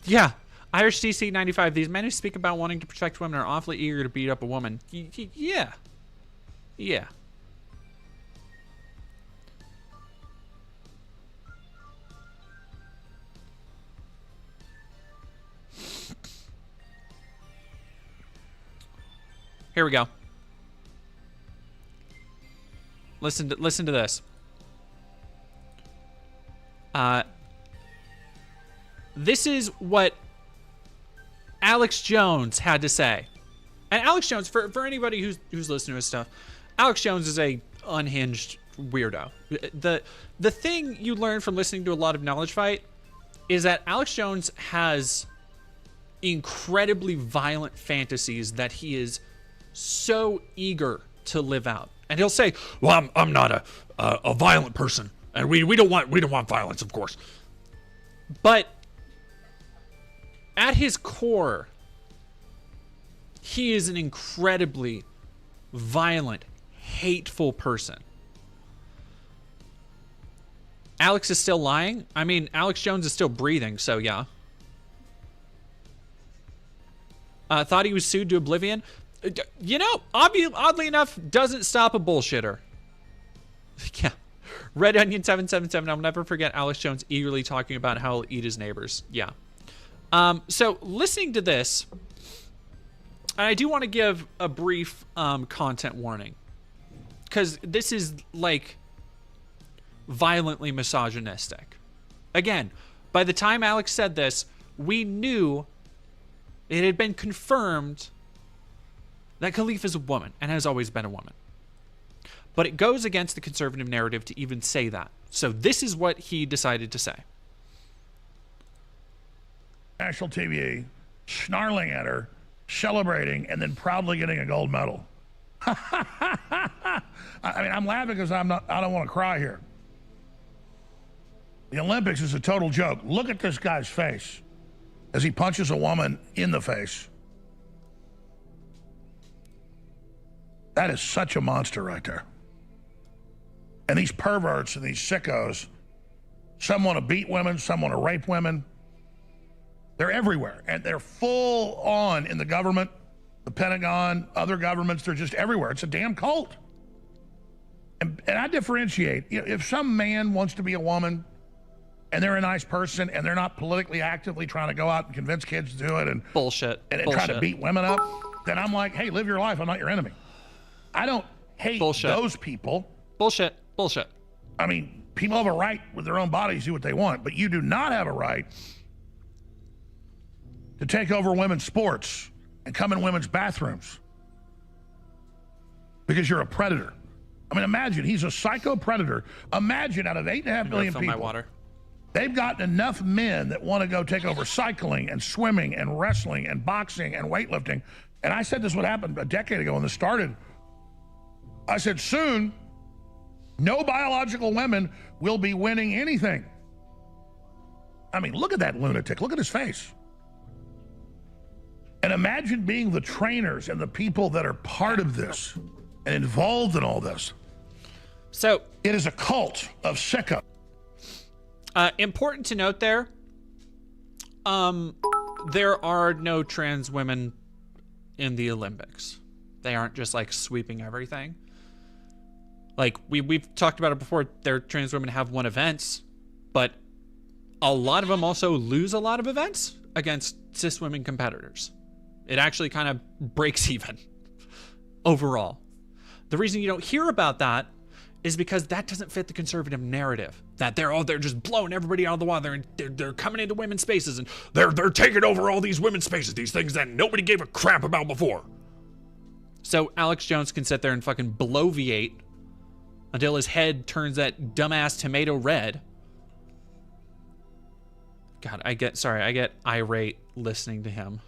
Yeah, Irish DC 95. These men who speak about wanting to protect women are awfully eager to beat up a woman. Yeah. Yeah. Here we go. Listen to this. This is what Alex Jones had to say. And Alex Jones, for anybody who's listening to his stuff, Alex Jones is a unhinged weirdo. The thing you learn from listening to a lot of Knowledge Fight is that Alex Jones has incredibly violent fantasies that he is so eager to live out. And he'll say, well, I'm not a violent person, and we don't want violence, of course. But at his core, he is an incredibly violent, hateful person. Alex is still lying. I mean, Alex Jones is still breathing, so yeah. Thought he was sued to oblivion. You know, oddly enough, doesn't stop a bullshitter. Yeah. Red Onion 777. I'll never forget Alex Jones eagerly talking about how he'll eat his neighbors. Yeah. So listening to this, I do want to give a brief content warning, because this is like violently misogynistic. Again, by the time Alex said this, we knew it had been confirmed that Khelif is a woman and has always been a woman. But it goes against the conservative narrative to even say that. So this is what he decided to say. National TV, snarling at her, celebrating, and then proudly getting a gold medal. I mean, I'm laughing because I don't want to cry here. The Olympics is a total joke. Look at this guy's face as he punches a woman in the face. That is such a monster right there. And these perverts and these sickos, some want to beat women, some want to rape women. They're everywhere, and they're full on in the government, the Pentagon, other governments. They're just everywhere. It's a damn cult. And I differentiate. You know, if some man wants to be a woman and they're a nice person and they're not politically actively trying to go out and convince kids to do it and bullshit and try to beat women up, then I'm like, hey, live your life. I'm not your enemy. I don't hate those people. Bullshit. I mean, people have a right with their own bodies to do what they want, but you do not have a right to take over women's sports and come in women's bathrooms because you're a predator. I mean, imagine he's a psycho predator. Imagine out of 8.5 million people, they've gotten enough men that want to go take over cycling and swimming and wrestling and boxing and weightlifting. And I said this would happen a decade ago when this started. I said, soon, no biological women will be winning anything. I mean, look at that lunatic. Look at his face. And imagine being the trainers and the people that are part of this and involved in all this. So it is a cult of sicko. Important to note there are no trans women in the Olympics. They aren't just like sweeping everything. Like we've talked about it before, their trans women have won events, but a lot of them also lose a lot of events against cis women competitors. It actually kind of breaks even overall. The reason you don't hear about that is because that doesn't fit the conservative narrative that they're just blowing everybody out of the water and they're coming into women's spaces and they're taking over all these women's spaces, these things that nobody gave a crap about before. So Alex Jones can sit there and fucking bloviate until his head turns that dumbass tomato red. God, I get irate listening to him.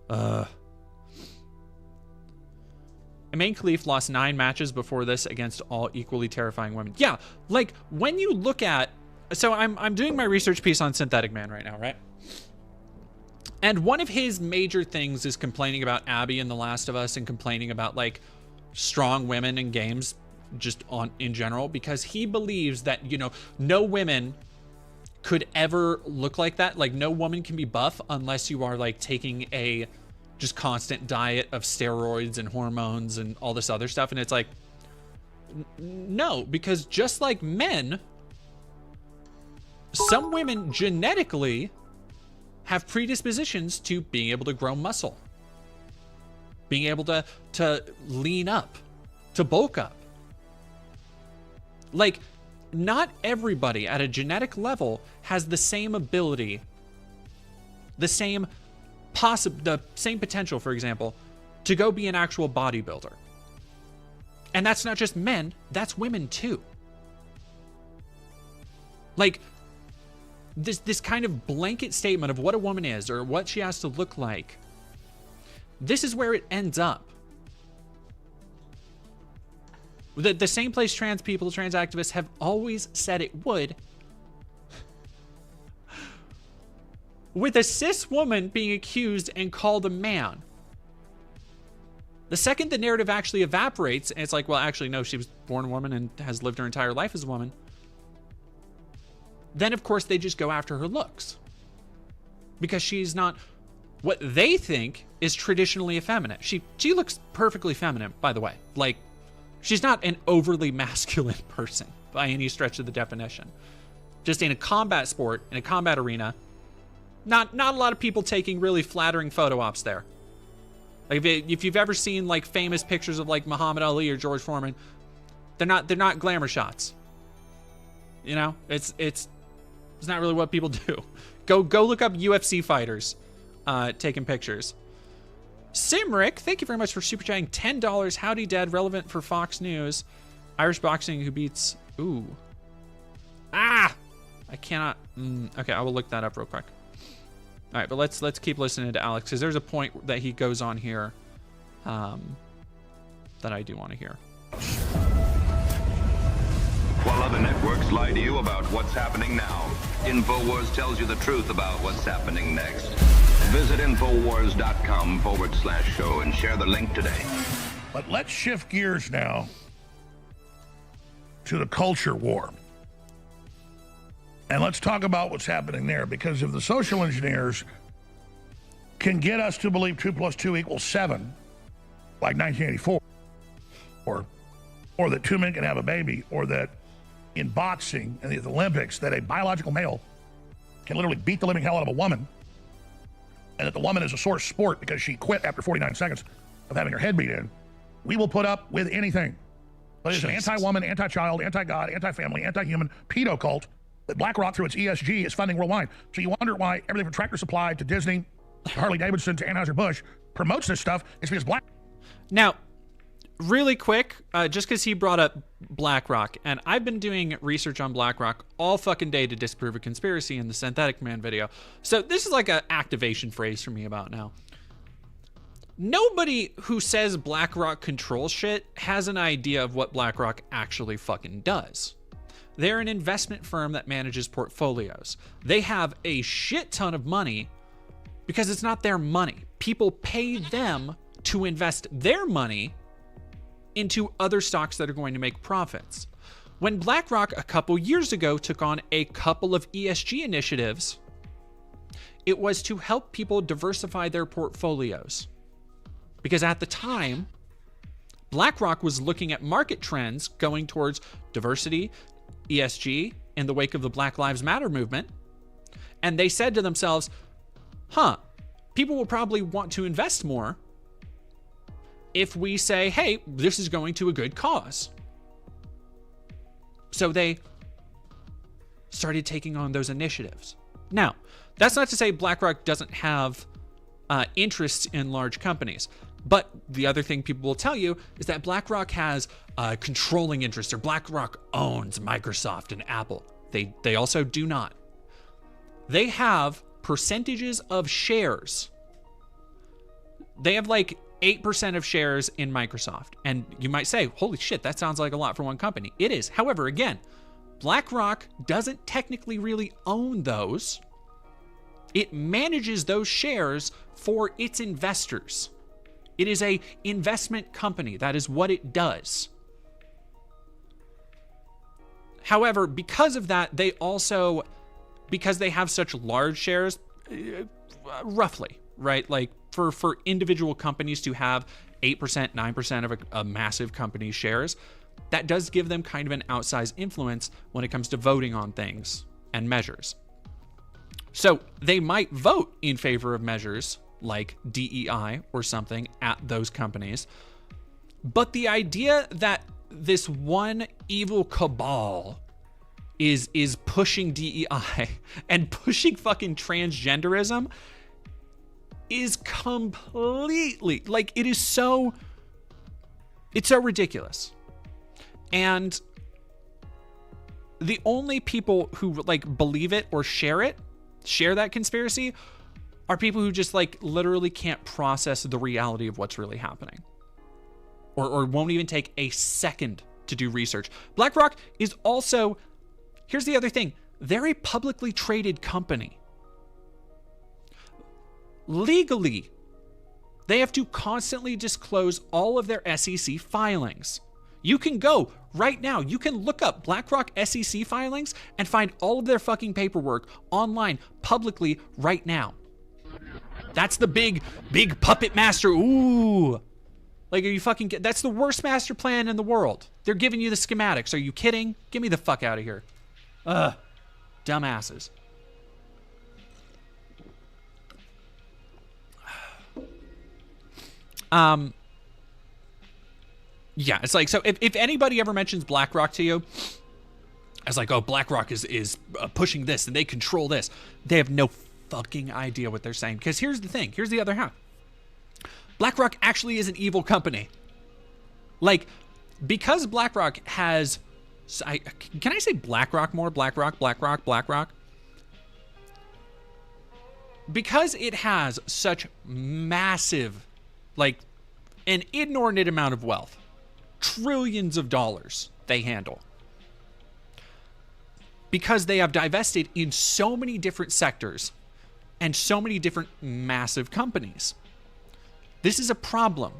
Imane Khelif lost 9 matches before this against all equally terrifying women. Yeah, like when you look at, so I'm doing my research piece on Synthetic Man right now, right? And one of his major things is complaining about Abby in The Last of Us and complaining about like strong women in games just in general, because he believes that, you know, no women could ever look like that. Like no woman can be buff unless you are like taking a just constant diet of steroids and hormones and all this other stuff. And it's like, no, because just like men, some women genetically have predispositions to being able to grow muscle, being able to lean up, to bulk up. Like, not everybody at a genetic level has the same ability, the same potential, for example, to go be an actual bodybuilder. And that's not just men, that's women too. Like, this kind of blanket statement of what a woman is or what she has to look like, this is where it ends up. The same place trans people, trans activists have always said it would. With a cis woman being accused and called a man. The second the narrative actually evaporates, and it's like, well, actually, no, she was born a woman and has lived her entire life as a woman. Then, of course, they just go after her looks. Because she's not what they think is traditionally effeminate. She looks perfectly feminine, by the way. Like, she's not an overly masculine person by any stretch of the definition. Just in a combat sport, in a combat arena, not a lot of people taking really flattering photo ops there. Like if you've ever seen like famous pictures of like Muhammad Ali or George Foreman, they're not glamour shots. You know, it's not really what people do. Go look up UFC fighters taking pictures. Simric, thank you very much for super chatting. $10. Howdy Dad, relevant for Fox News. Irish boxing who beats I cannot. Okay, I will look that up real quick. All right, but let's keep listening to Alex, because there's a point that he goes on here that I do want to hear. While other networks lie to you about what's happening now, InfoWars tells you the truth about what's happening next. Visit Infowars.com/show and share the link today. But let's shift gears now to the culture war. And let's talk about what's happening there, because if the social engineers can get us to believe 2 + 2 = 7, like 1984, or that two men can have a baby, or that in boxing and the Olympics that a biological male can literally beat the living hell out of a woman, and that the woman is a sore sport because she quit after 49 seconds of having her head beat in, we will put up with anything. But it's an anti-woman, anti-child, anti-God, anti-family, anti-human pedo cult that Black Rock, through its ESG, is funding worldwide. So you wonder why everything from Tractor Supply to Disney, to Harley-Davidson to Anheuser-Busch promotes this stuff. It's because Black... Now, really quick, just because he brought up Black Rock, and I've been doing research on Black Rock all fucking day to disprove a conspiracy in the Synthetic Man video. So this is like an activation phrase for me about now. Nobody who says Black Rock controls shit has an idea of what Black Rock actually fucking does. They're an investment firm that manages portfolios. They have a shit ton of money because it's not their money. People pay them to invest their money into other stocks that are going to make profits. When BlackRock a couple years ago took on a couple of ESG initiatives, it was to help people diversify their portfolios. Because at the time, BlackRock was looking at market trends going towards diversity, ESG, in the wake of the Black Lives Matter movement. And they said to themselves, people will probably want to invest more if we say, hey, this is going to a good cause. So they started taking on those initiatives. Now, that's not to say BlackRock doesn't have interests in large companies. But the other thing people will tell you is that BlackRock has controlling interests, or BlackRock owns Microsoft and Apple. They also do not. They have percentages of shares. They have like 8% of shares in Microsoft. And you might say, holy shit, that sounds like a lot for one company. It is. However, again, BlackRock doesn't technically really own those. It manages those shares for its investors. It is an investment company. That is what it does. However, because of that, because they have such large shares, roughly, right? Like for individual companies to have 8%, 9% of a massive company's shares, that does give them kind of an outsized influence when it comes to voting on things and measures. So they might vote in favor of measures like DEI or something at those companies. But the idea that this one evil cabal is pushing DEI and pushing fucking transgenderism is completely, like, it's so ridiculous. And the only people who like believe it or share that conspiracy are people who just like literally can't process the reality of what's really happening, or won't even take a second to do research. BlackRock is also, here's the other thing, they're a publicly traded company. Legally, they have to constantly disclose all of their SEC filings. You can go right now, you can look up BlackRock SEC filings and find all of their fucking paperwork online publicly right now. That's the big puppet master. Ooh. Like, are you fucking that's the worst master plan in the world. They're giving you the schematics. Are you kidding? Get me the fuck out of here. Dumbasses. Yeah, it's like, so if anybody ever mentions BlackRock to you, it's like, oh, BlackRock is pushing this and they control this. They have no fucking idea what they're saying. Because here's the thing. Here's the other half. BlackRock actually is an evil company. Like, because BlackRock has... can I say BlackRock more? BlackRock. Because it has such massive, like, an inordinate amount of wealth. Trillions of dollars they handle. Because they have divested in so many different sectors and so many different massive companies. This is a problem,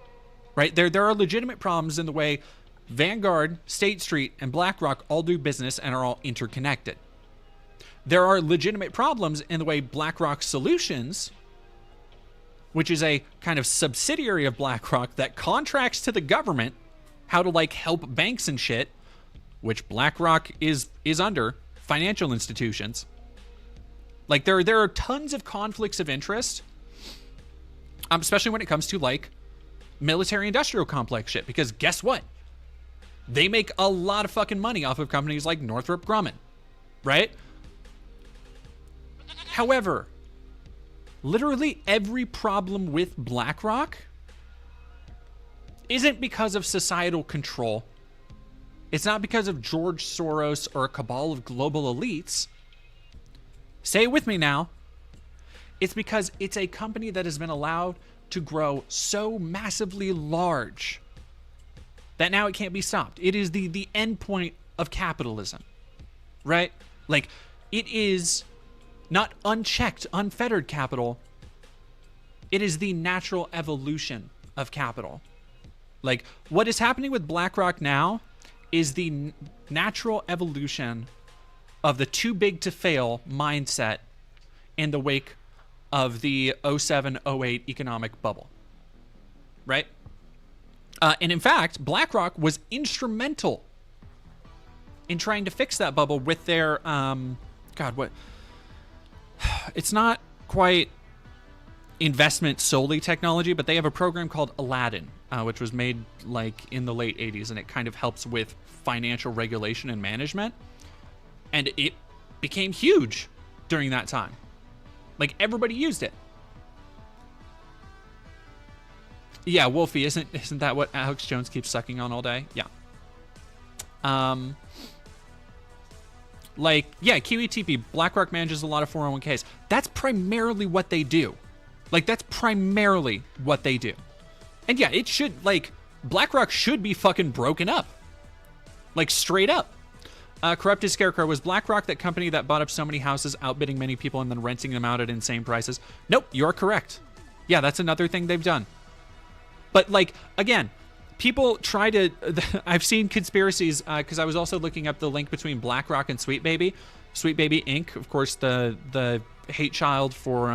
right? There are legitimate problems in the way Vanguard, State Street, and BlackRock all do business and are all interconnected. There are legitimate problems in the way BlackRock Solutions, which is a kind of subsidiary of BlackRock that contracts to the government how to like help banks and shit, which BlackRock is under, financial institutions. Like there are tons of conflicts of interest, especially when it comes to like military industrial complex shit, because guess what? They make a lot of fucking money off of companies like Northrop Grumman, right? However, literally every problem with BlackRock isn't because of societal control. It's not because of George Soros or a cabal of global elites. Say it with me now. It's because it's a company that has been allowed to grow so massively large that now it can't be stopped. It is the end point of capitalism, right? Like, it is not unchecked, unfettered capital. It is the natural evolution of capital. Like, what is happening with BlackRock now is the natural evolution of the too big to fail mindset in the wake of the 07-08 economic bubble, right? And in fact, BlackRock was instrumental in trying to fix that bubble with their, it's not quite investment solely technology, but they have a program called Aladdin, which was made like in the late 80s, and it kind of helps with financial regulation and management. And it became huge during that time. Like, everybody used it. Yeah, Wolfie, isn't that what Alex Jones keeps sucking on all day? Yeah. Like, yeah, QETP, BlackRock manages a lot of 401ks. That's primarily what they do. Like, that's primarily what they do. And yeah, it should, like, BlackRock should be fucking broken up. Like, straight up. Corrupted Scarecrow, was BlackRock that company that bought up so many houses, outbidding many people and then renting them out at insane prices? Nope, you're correct. Yeah, that's another thing they've done. But, like, again, people try to... I've seen conspiracies, because I was also looking up the link between BlackRock and Sweet Baby. Sweet Baby Inc., of course, the hate child for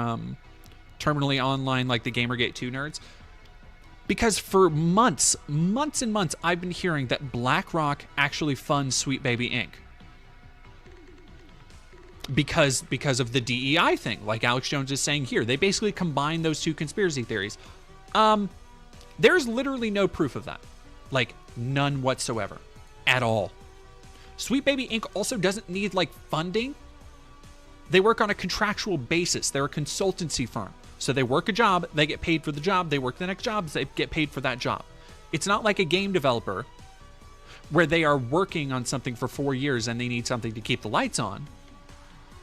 terminally online, like the Gamergate 2 nerds. Because for months and months, I've been hearing that BlackRock actually funds Sweet Baby Inc. Because of the DEI thing, like Alex Jones is saying here. They basically combine those two conspiracy theories. There's literally no proof of that. Like, none whatsoever. At all. Sweet Baby Inc. also doesn't need, like, funding. They work on a contractual basis. They're a consultancy firm. So they work a job, they get paid for the job, they work the next job, they get paid for that job. It's not like a game developer where they are working on something for 4 years and they need something to keep the lights on.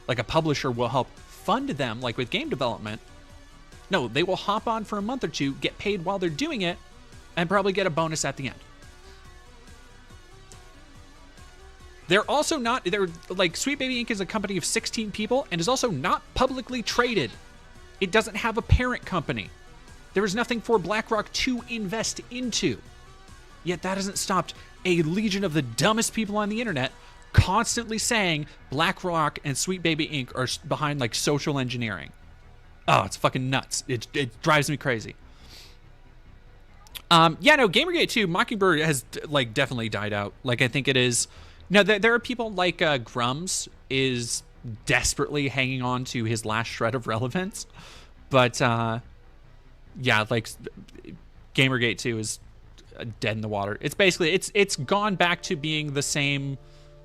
Like a publisher will help fund them, like with game development. No, they will hop on for a month or two, get paid while they're doing it, and probably get a bonus at the end. They're also not, they're like, Sweet Baby Inc. is a company of 16 people and is also not publicly traded. It doesn't have a parent company. There is nothing for BlackRock to invest into. Yet that hasn't stopped a legion of the dumbest people on the internet constantly saying BlackRock and Sweet Baby Inc. are behind like social engineering. Oh, it's fucking nuts. It drives me crazy. Yeah, no, Gamergate 2, Mockingbird has like definitely died out. Like, I think it is. No, there are people like Grums is desperately hanging on to his last shred of relevance, but yeah, like Gamergate 2 is dead in the water. It's basically it's gone back to being the same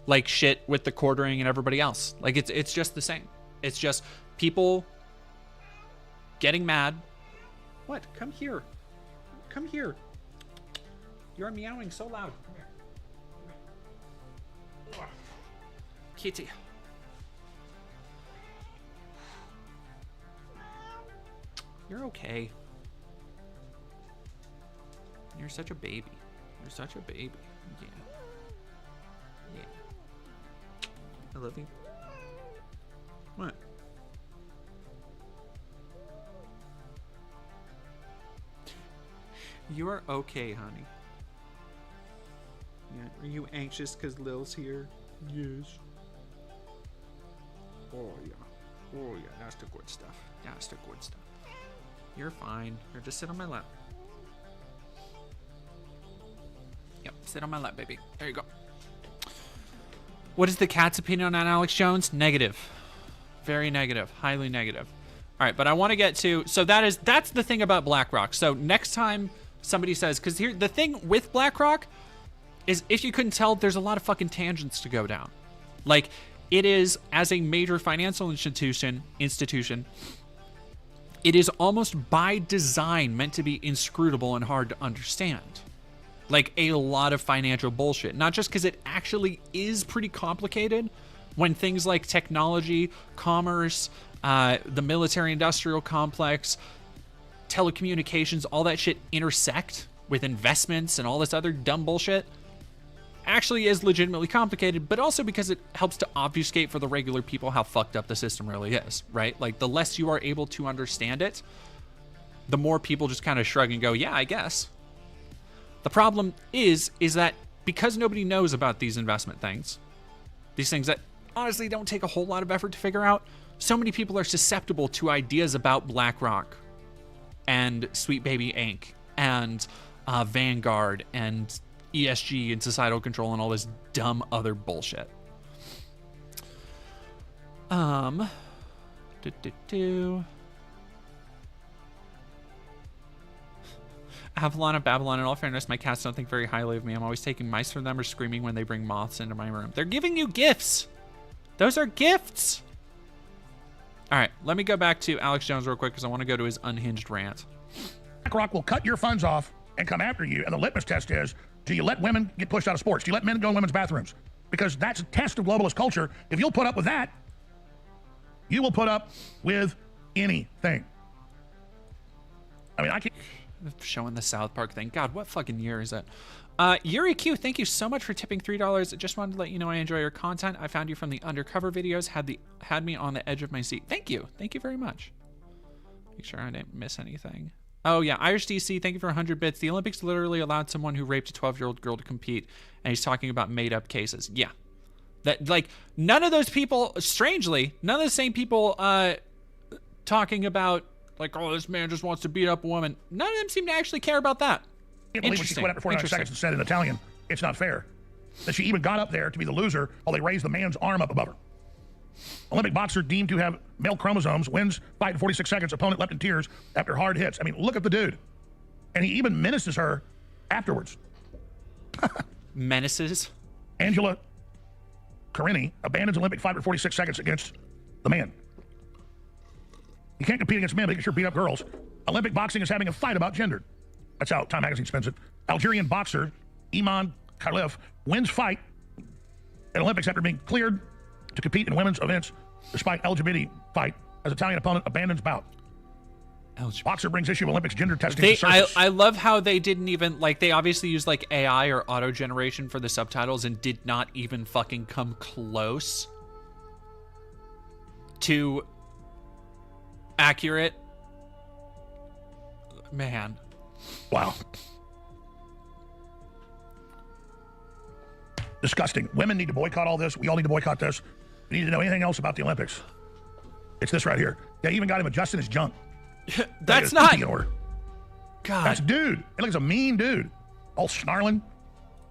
like shit with the quartering and everybody else. Like it's just the same. It's just people getting mad. What? Come here. Come here. You're meowing so loud. Come here. Kitty. You're okay. You're such a baby. You're such a baby. Yeah. Yeah. I love you. What? You are okay, honey. Yeah. Are you anxious because Lil's here? Yes. Oh, yeah. Oh, yeah. That's the good stuff. That's the good stuff. You're fine. Here, just sit on my lap. Yep. Sit on my lap, baby. There you go. What is the cat's opinion on Alex Jones? Negative. Very negative. Highly negative. All right, but I want to get to... So that's the thing about Black Rock. So next time somebody says... Because here, the thing with Black Rock is, if you couldn't tell, there's a lot of fucking tangents to go down. Like, it is, as a major financial institution, it is almost by design meant to be inscrutable and hard to understand. Like, a lot of financial bullshit. Not just because it actually is pretty complicated when things like technology, commerce, the military-industrial complex, telecommunications, all that shit intersect with investments and all this other dumb bullshit. Actually is legitimately complicated, but also because it helps to obfuscate for the regular people how fucked up the system really is, right? Like, the less you are able to understand it, the more people just kind of shrug and go, yeah, I guess. The problem is that because nobody knows about these investment things, these things that honestly don't take a whole lot of effort to figure out, so many people are susceptible to ideas about Black Rock and Sweet Baby Inc. and Vanguard and ESG and societal control and all this dumb other bullshit. Avalon and Babylon, in all fairness, my cats don't think very highly of me. I'm always taking mice from them or screaming when they bring moths into my room. They're giving you gifts. Those are gifts. All right, let me go back to Alex Jones real quick because I want to go to his unhinged rant. Black Rock will cut your funds off and come after you. And the litmus test is, do you let women get pushed out of sports? Do you let men go in women's bathrooms? Because that's a test of globalist culture. If you'll put up with that, you will put up with anything. I mean, I can't... Showing the South Park thing. God, what fucking year is it? Yuri Q, thank you so much for tipping $3. I just wanted to let you know I enjoy your content. I found you from the undercover videos. Had me on the edge of my seat. Thank you. Thank you very much. Make sure I didn't miss anything. Oh, yeah. Irish DC, thank you for 100 bits. The Olympics literally allowed someone who raped a 12-year-old girl to compete, and he's talking about made-up cases. Yeah. That, like, none of those people, strangely, none of the same people talking about, like, oh, this man just wants to beat up a woman. None of them seem to actually care about that. I can't believe when she quit after 49 seconds and said in Italian, it's not fair. That she even got up there to be the loser while they raised the man's arm up above her. Olympic boxer deemed to have male chromosomes, wins fight in 46 seconds, opponent left in tears after hard hits. I mean, look at the dude. And he even menaces her afterwards. Menaces? Angela Carini abandons Olympic fight for 46 seconds against the man. You can't compete against men, but you can sure beat up girls. Olympic boxing is having a fight about gender. That's how Time Magazine spins it. Algerian boxer Iman Khelif wins fight at Olympics after being cleared to compete in women's events despite LGBT fight as Italian opponent abandons bout. Boxer brings issue of Olympics gender testing to surface. I love how they didn't even, like, they obviously used, like, AI or auto generation for the subtitles and did not even fucking come close to accurate. Man. Wow. Disgusting. Women need to boycott all this. We all need to boycott this. We need to know anything else about the Olympics. It's this right here. They even got him adjusting his junk. That's not... In order. God. That's dude. It looks like a mean dude. All snarling.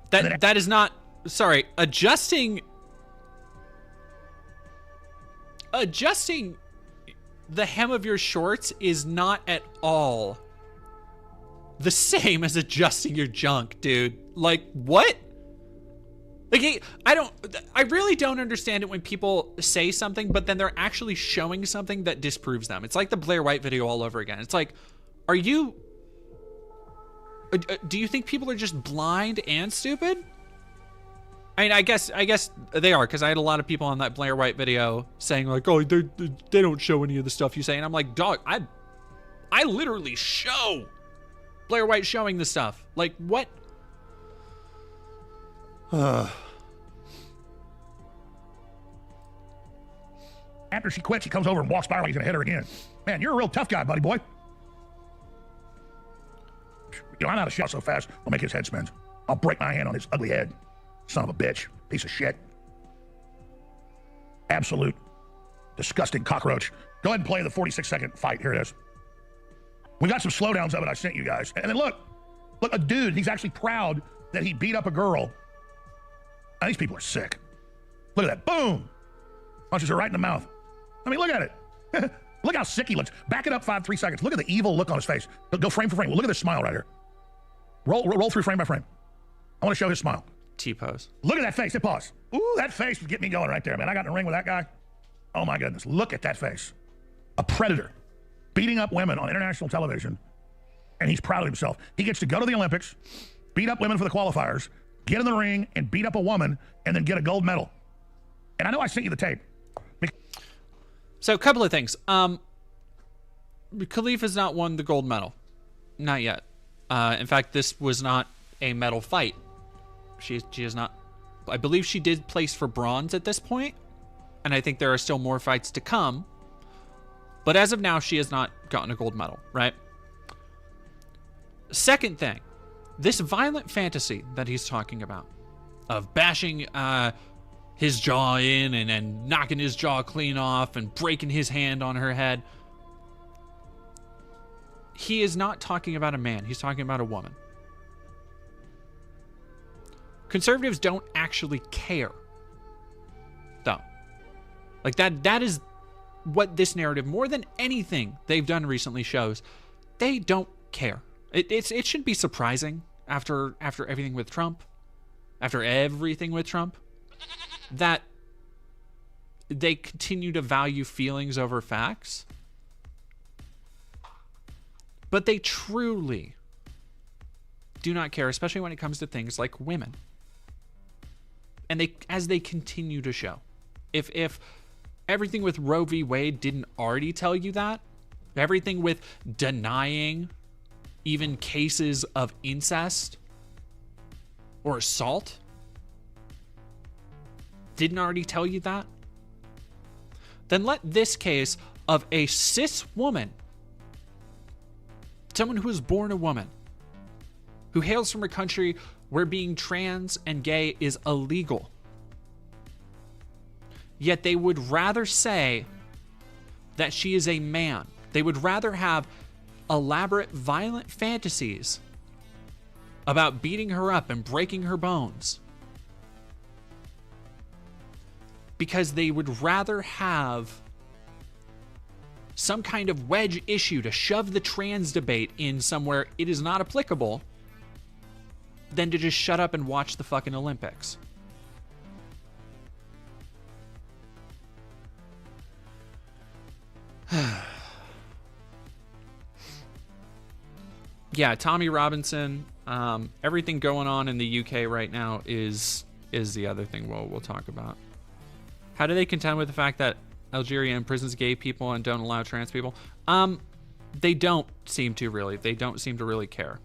That is not... Sorry. Adjusting the hem of your shorts is not at all the same as adjusting your junk, dude. Like, what? Like, I really don't understand it when people say something, but then they're actually showing something that disproves them. It's like the Blair White video all over again. It's like, are you... do you think people are just blind and stupid? I mean, I guess they are, because I had a lot of people on that Blair White video saying, like, oh, they don't show any of the stuff you say. And I'm like, dog, I literally show Blair White showing the stuff. Like, what? After she quits, he comes over and walks by her like he's gonna hit her again. Man, you're a real tough guy, buddy boy. You know, I'm not a shot so fast, I'll make his head spin. I'll break my hand on his ugly head. Son of a bitch. Piece of shit. Absolute disgusting cockroach. Go ahead and play the 46-second fight. Here it is. We got some slowdowns of it I sent you guys. And then look, a dude, he's actually proud that he beat up a girl. Now, these people are sick. Look at that. Boom. Punches her right in the mouth. I mean, look at it. Look how sick he looks. Back it up 3 seconds. Look at the evil look on his face. Go frame for frame. Look at this smile right here. Roll through frame by frame. I want to show his smile. T-pose. Look at that face. Hit pause. Ooh, that face would get me going right there, man. I got in the ring with that guy. Oh, my goodness. Look at that face. A predator beating up women on international television, and he's proud of himself. He gets to go to the Olympics, beat up women for the qualifiers, get in the ring and beat up a woman, and then get a gold medal. And I know I sent you the tape. So a couple of things. Khelif has not won the gold medal. Not yet. In fact, this was not a medal fight. She is not... I believe she did place for bronze at this point, and I think there are still more fights to come. But as of now, she has not gotten a gold medal, right? Second thing, this violent fantasy that he's talking about of bashing his jaw in and knocking his jaw clean off and breaking his hand on her head. He is not talking about a man. He's talking about a woman. Conservatives don't actually care, though. Like that is what this narrative, more than anything they've done recently, shows. They don't care. It should be surprising after everything with Trump, that they continue to value feelings over facts. But they truly do not care, especially when it comes to things like women. And as they continue to show. If everything with Roe v. Wade didn't already tell you that, everything with denying even cases of incest or assault didn't already tell you that, then let this case of a cis woman, someone who was born a woman, who hails from a country where being trans and gay is illegal, yet they would rather say that she is a man. They would rather have elaborate violent fantasies about beating her up and breaking her bones, because they would rather have some kind of wedge issue to shove the trans debate in somewhere it is not applicable than to just shut up and watch the fucking Olympics. Yeah, Tommy Robinson. Everything going on in the UK right now is the other thing we'll talk about. How do they contend with the fact that Algeria imprisons gay people and don't allow trans people? They don't seem to really. They don't seem to really care.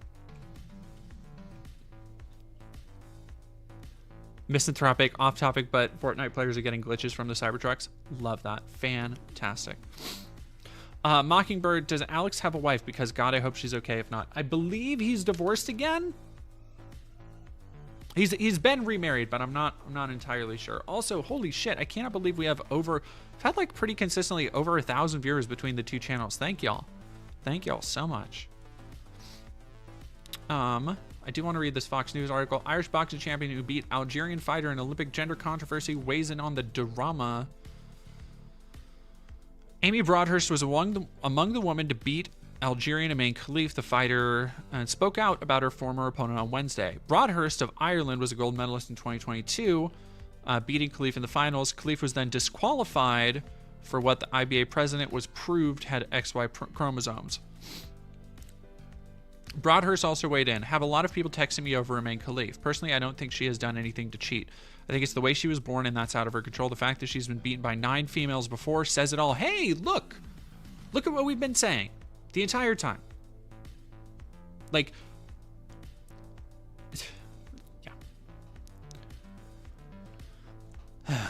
Misanthropic, off topic, but Fortnite players are getting glitches from the Cybertrucks. Love that. Fantastic. Mockingbird, does Alex have a wife? Because God, I hope she's okay. If not, I believe he's divorced again. He's been remarried, but I'm not entirely sure. Also, holy shit, I cannot believe we have I've had like pretty consistently over 1,000 viewers between the two channels. Thank y'all so much. I do want to read this Fox News article. Irish boxing champion who beat Algerian fighter in Olympic gender controversy weighs in on the drama. Amy Broadhurst was among the women to beat Algerian Amain Khelif, the fighter, and spoke out about her former opponent on Wednesday. Broadhurst of Ireland was a gold medalist in 2022, beating Khelif in the finals. Khelif was then disqualified for what the IBA president was proved had XY chromosomes. Broadhurst also weighed in. Have a lot of people texting me over Amain Khelif. Personally, I don't think she has done anything to cheat. I think it's the way she was born, and that's out of her control. The fact that she's been beaten by 9 females before says it all. Hey, look at what we've been saying the entire time. Like, yeah.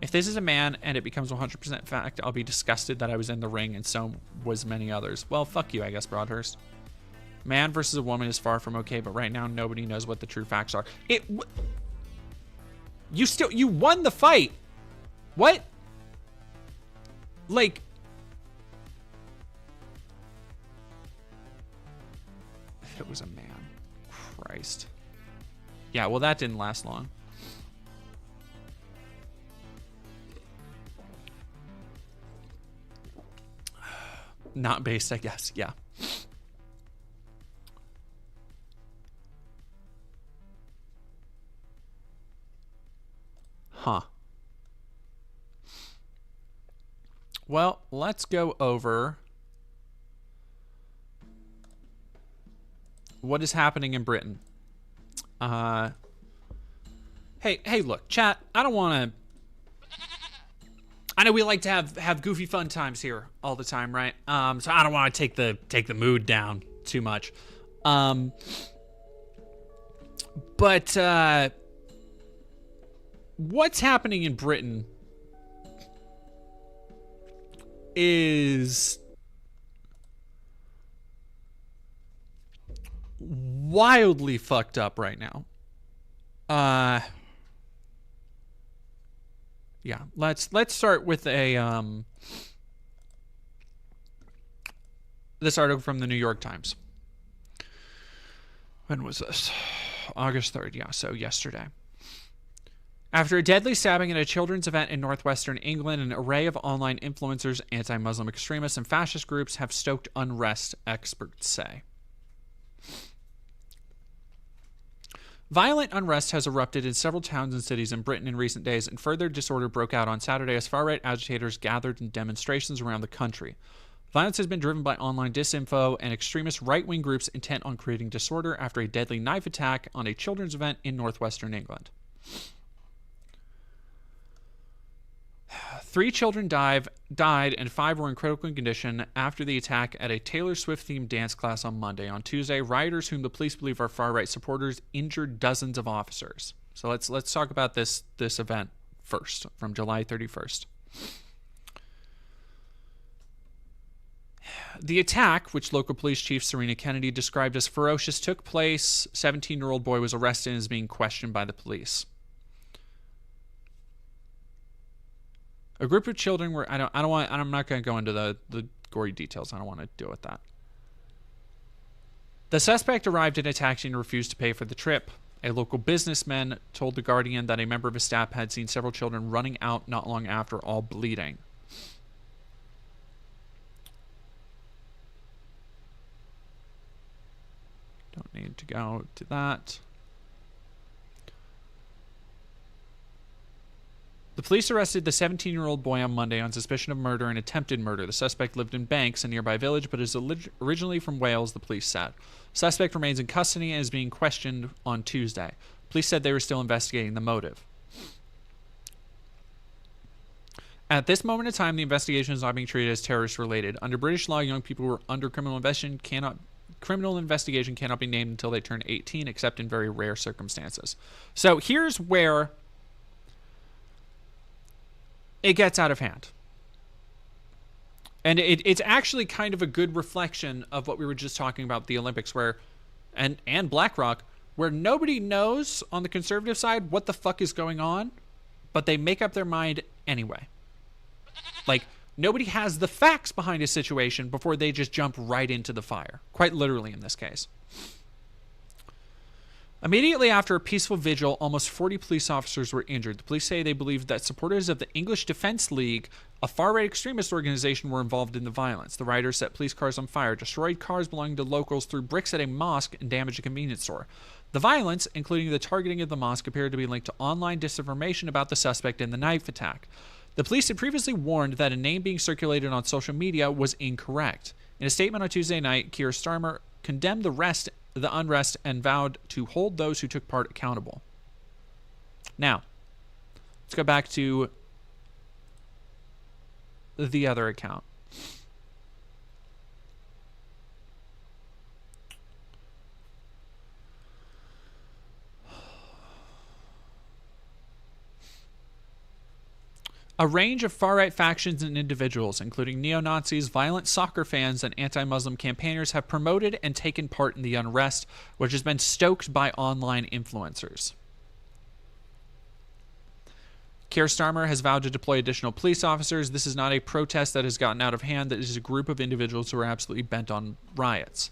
If this is a man and it becomes 100% fact, I'll be disgusted that I was in the ring, and so was many others. Well, fuck you, I guess, Broadhurst. Man versus a woman is far from okay, but right now nobody knows what the true facts are. You won the fight. What? Like, if it was a man, Christ. Yeah, well, that didn't last long. Not based, I guess. Yeah. Huh. Well, let's go over what is happening in Britain. Hey, look, chat. I don't want to. I know we like to have goofy fun times here all the time, right? So I don't want to take the mood down too much. But what's happening in Britain is wildly fucked up right now. Yeah, let's start with a this article from the New York Times. When was this? August 3rd, yeah, so yesterday. After a deadly stabbing at a children's event in northwestern England, an array of online influencers, anti-Muslim extremists, and fascist groups have stoked unrest, experts say. Violent unrest has erupted in several towns and cities in Britain in recent days, and further disorder broke out on Saturday as far-right agitators gathered in demonstrations around the country. Violence has been driven by online disinfo and extremist right-wing groups intent on creating disorder after a deadly knife attack on a children's event in northwestern England. 3 children died and 5 were in critical condition after the attack at a Taylor Swift-themed dance class on Monday. On Tuesday, rioters, whom the police believe are far-right supporters, injured dozens of officers. So let's talk about this event first, from July 31st. The attack, which local police chief Serena Kennedy described as ferocious, took place. 17-year-old boy was arrested and is being questioned by the police. A group of children were. I'm not going to go into the gory details. I don't want to deal with that. The suspect arrived at a taxi and refused to pay for the trip. A local businessman told The Guardian that a member of his staff had seen several children running out not long after, all bleeding. Don't need to go to that. The police arrested the 17-year-old boy on Monday on suspicion of murder and attempted murder. The suspect lived in Banks, a nearby village, but is originally from Wales, the police said. The suspect remains in custody and is being questioned on Tuesday. Police said they were still investigating the motive. At this moment in time, the investigation is not being treated as terrorist-related. Under British law, young people who are under criminal investigation cannot be named until they turn 18, except in very rare circumstances. So here's where it gets out of hand. And it's actually kind of a good reflection of what we were just talking about, the Olympics, where and Black Rock, where nobody knows on the conservative side what the fuck is going on, but they make up their mind anyway. Like, nobody has the facts behind a situation before they just jump right into the fire. Quite literally in this case. Immediately after a peaceful vigil, almost 40 police officers were injured. The police say they believe that supporters of the English Defence League, a far-right extremist organization, were involved in the violence. The rioters set police cars on fire, destroyed cars belonging to locals, threw bricks at a mosque, and damaged a convenience store. The violence, including the targeting of the mosque, appeared to be linked to online disinformation about the suspect in the knife attack. The police had previously warned that a name being circulated on social media was incorrect. In a statement on Tuesday night, Keir Starmer condemned the unrest and vowed to hold those who took part accountable. Now, let's go back to the other account. A range of far-right factions and individuals, including neo-Nazis, violent soccer fans, and anti-Muslim campaigners, have promoted and taken part in the unrest, which has been stoked by online influencers. Keir Starmer has vowed to deploy additional police officers. This is not a protest that has gotten out of hand. That is a group of individuals who are absolutely bent on riots.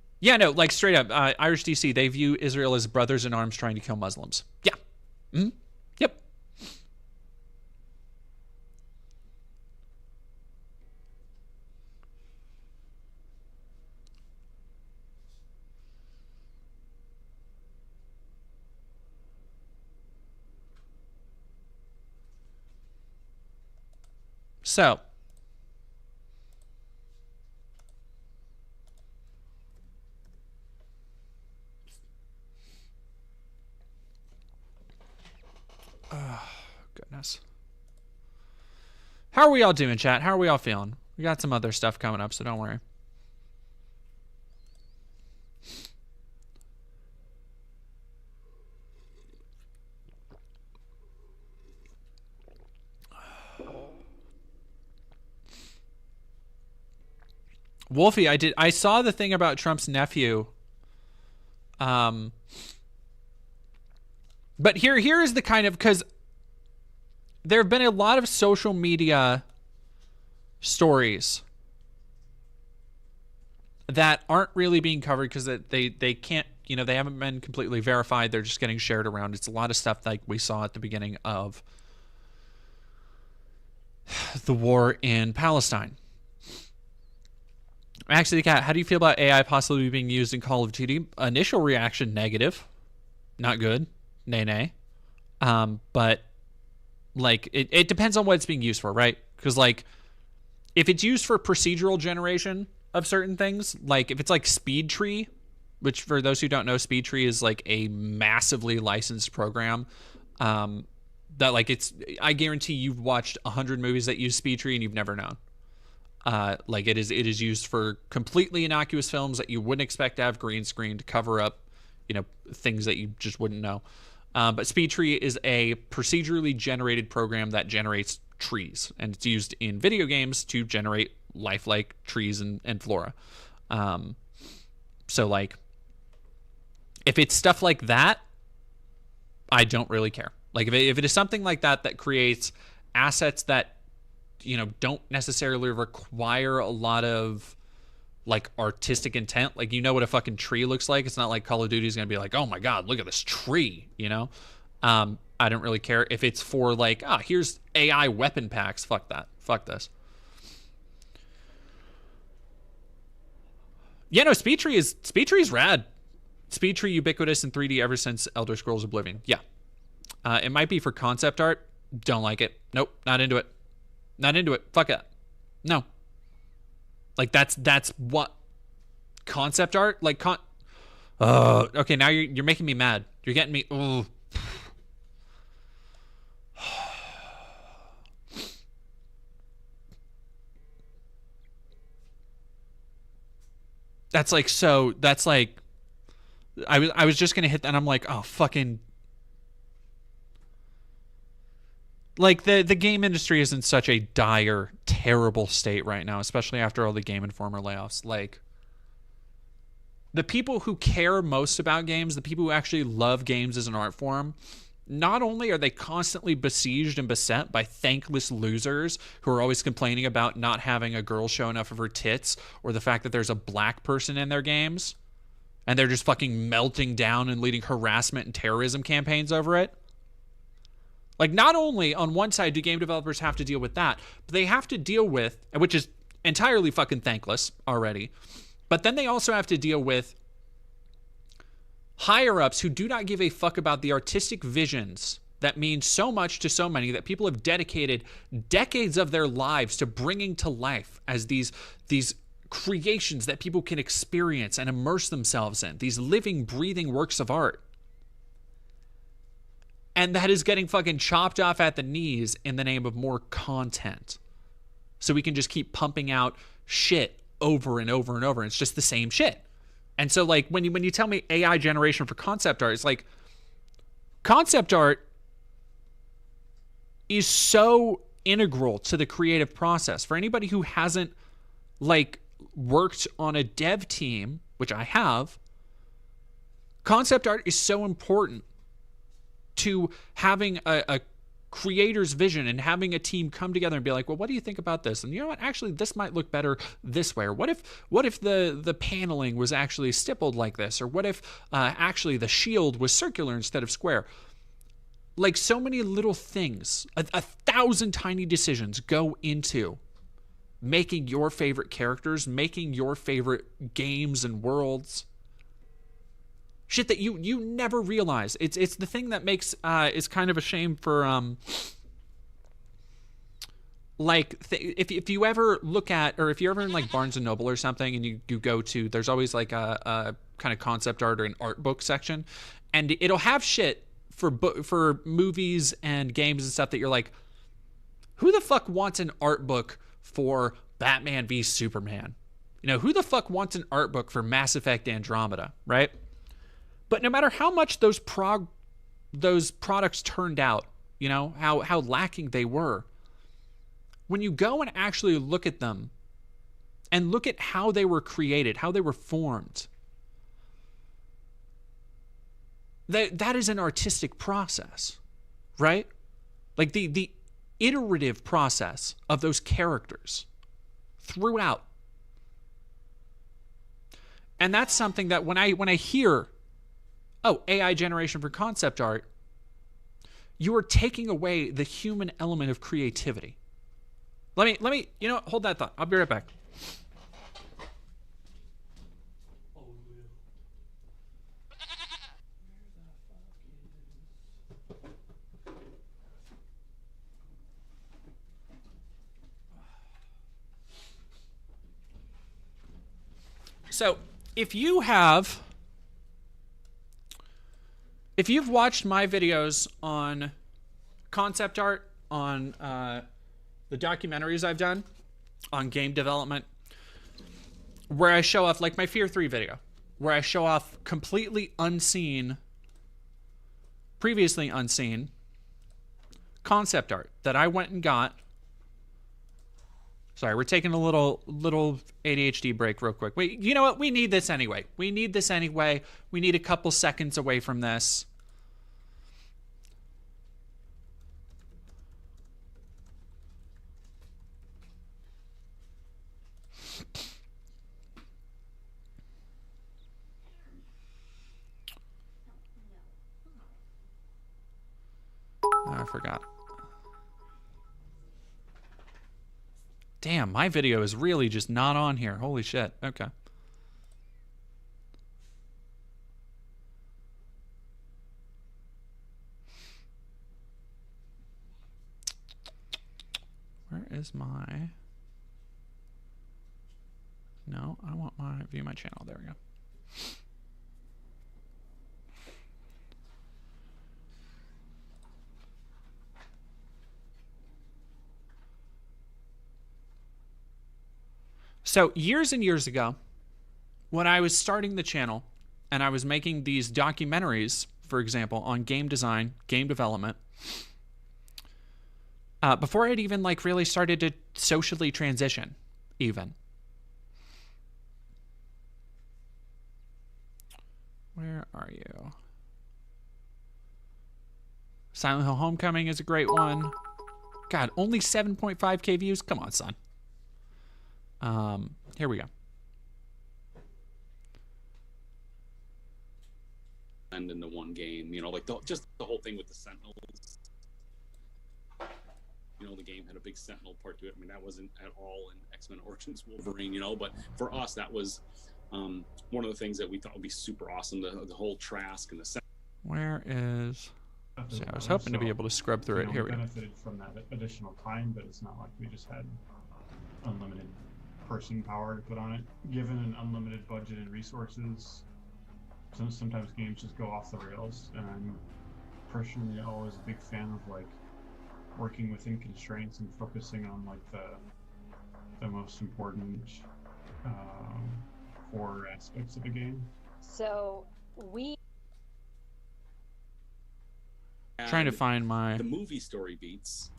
Yeah, no, like straight up, Irish DC, they view Israel as brothers in arms trying to kill Muslims. Yeah. Mm-hmm. Yep. So, goodness. How are we all doing, chat? How are we all feeling? We got some other stuff coming up, so don't worry. Wolfie, I saw the thing about Trump's nephew. But here is the kind of, because there have been a lot of social media stories that aren't really being covered because they can't, they haven't been completely verified. They're just getting shared around. It's a lot of stuff like we saw at the beginning of the war in Palestine. Actually, Kat, how do you feel about AI possibly being used in Call of Duty? Initial reaction, negative. Not good. Nay. But, like, it depends on what it's being used for, right? Because, like, if it's used for procedural generation of certain things, like, if it's like Speed Tree, which for those who don't know, Speed Tree is, like, a massively licensed program, that, like, I guarantee you've watched 100 movies that use Speed Tree and you've never known. Like it is used for completely innocuous films that you wouldn't expect to have green screen to cover up, things that you just wouldn't know. But SpeedTree is a procedurally generated program that generates trees, and it's used in video games to generate lifelike trees and flora. So like, if it's stuff like that, I don't really care. Like if it is something like that creates assets that don't necessarily require a lot of like artistic intent. Like, what a fucking tree looks like. It's not like Call of Duty is going to be like, oh my God, look at this tree, I don't really care. If it's for like, here's AI weapon packs. Fuck that. Fuck this. Yeah, no, SpeedTree is rad. SpeedTree ubiquitous in 3D ever since Elder Scrolls Oblivion. Yeah. It might be for concept art. Don't like it. Nope. Not into it. Not into it. Fuck it. No. Like that's what concept art like. Okay, now you're making me mad. You're getting me. Ugh. That's like so. That's like. I was just gonna hit that. And I'm like, oh fucking. Like, the game industry is in such a dire, terrible state right now, especially after all the Game Informer layoffs. Like, the people who care most about games, the people who actually love games as an art form, not only are they constantly besieged and beset by thankless losers who are always complaining about not having a girl show enough of her tits, or the fact that there's a black person in their games, and they're just fucking melting down and leading harassment and terrorism campaigns over it. Like, not only on one side do game developers have to deal with that, but they have to deal with, which is entirely fucking thankless already, but then they also have to deal with higher-ups who do not give a fuck about the artistic visions that mean so much to so many, that people have dedicated decades of their lives to bringing to life as these creations that people can experience and immerse themselves in, these living, breathing works of art. And that is getting fucking chopped off at the knees in the name of more content. So we can just keep pumping out shit over and over and over. It's just the same shit. And so, like, when you tell me AI generation for concept art, it's like, concept art is so integral to the creative process. For anybody who hasn't, like, worked on a dev team, which I have, concept art is so important to having a creator's vision and having a team come together and be like, well, what do you think about this? And you know what, actually this might look better this way. Or what if the paneling was actually stippled like this? Or what if actually the shield was circular instead of square? Like, so many little things, a 1,000 tiny decisions go into making your favorite characters, making your favorite games and worlds. Shit that you never realize. It's the thing that makes is kind of a shame for if you ever look at, or if you're ever in like Barnes and Noble or something, and you go to, there's always like a kind of concept art or an art book section, and it'll have shit for movies and games and stuff that you're like, who the fuck wants an art book for Batman v Superman? You know, who the fuck wants an art book for Mass Effect Andromeda, right? But no matter how much those products turned out, you know, how lacking they were, when you go and actually look at them and look at how they were created, how they were formed, that is an artistic process, right? Like the iterative process of those characters throughout. And that's something that when I hear, oh, AI generation for concept art, you are taking away the human element of creativity. Let me, you know, hold that thought. I'll be right back. So, if you've watched my videos on concept art, on the documentaries I've done on game development, where I show off, like my Fear 3 video, where I show off completely unseen, previously unseen concept art that I went and got. Sorry, we're taking a little ADHD break real quick. Wait, you know what? We need this anyway. We need a couple seconds away from this. Oh, I forgot. Damn, my video is really just not on here. Holy shit. Okay. Where is my... No, I want my view my channel. There we go. So years and years ago, when I was starting the channel and I was making these documentaries, for example, on game design, game development, before I'd even like really started to socially transition, even. Where are you? Silent Hill Homecoming is a great one. God, only 7.5K views? Come on, son. Here we go. And in the one game, you know, like just the whole thing with the Sentinels. You know, the game had a big Sentinel part to it. I mean, that wasn't at all in X-Men Origins Wolverine, you know, but for us, that was one of the things that we thought would be super awesome, the whole Trask and the Sentinel. Where is... See, I was hoping to be able to scrub through it. Here we go. We benefited from that additional time, but it's not like we just had unlimited person power to put on it. Given an unlimited budget and resources, sometimes games just go off the rails, and I'm personally always a big fan of like working within constraints and focusing on like the most important core aspects of a game. So we Trying to find my... The movie story beats,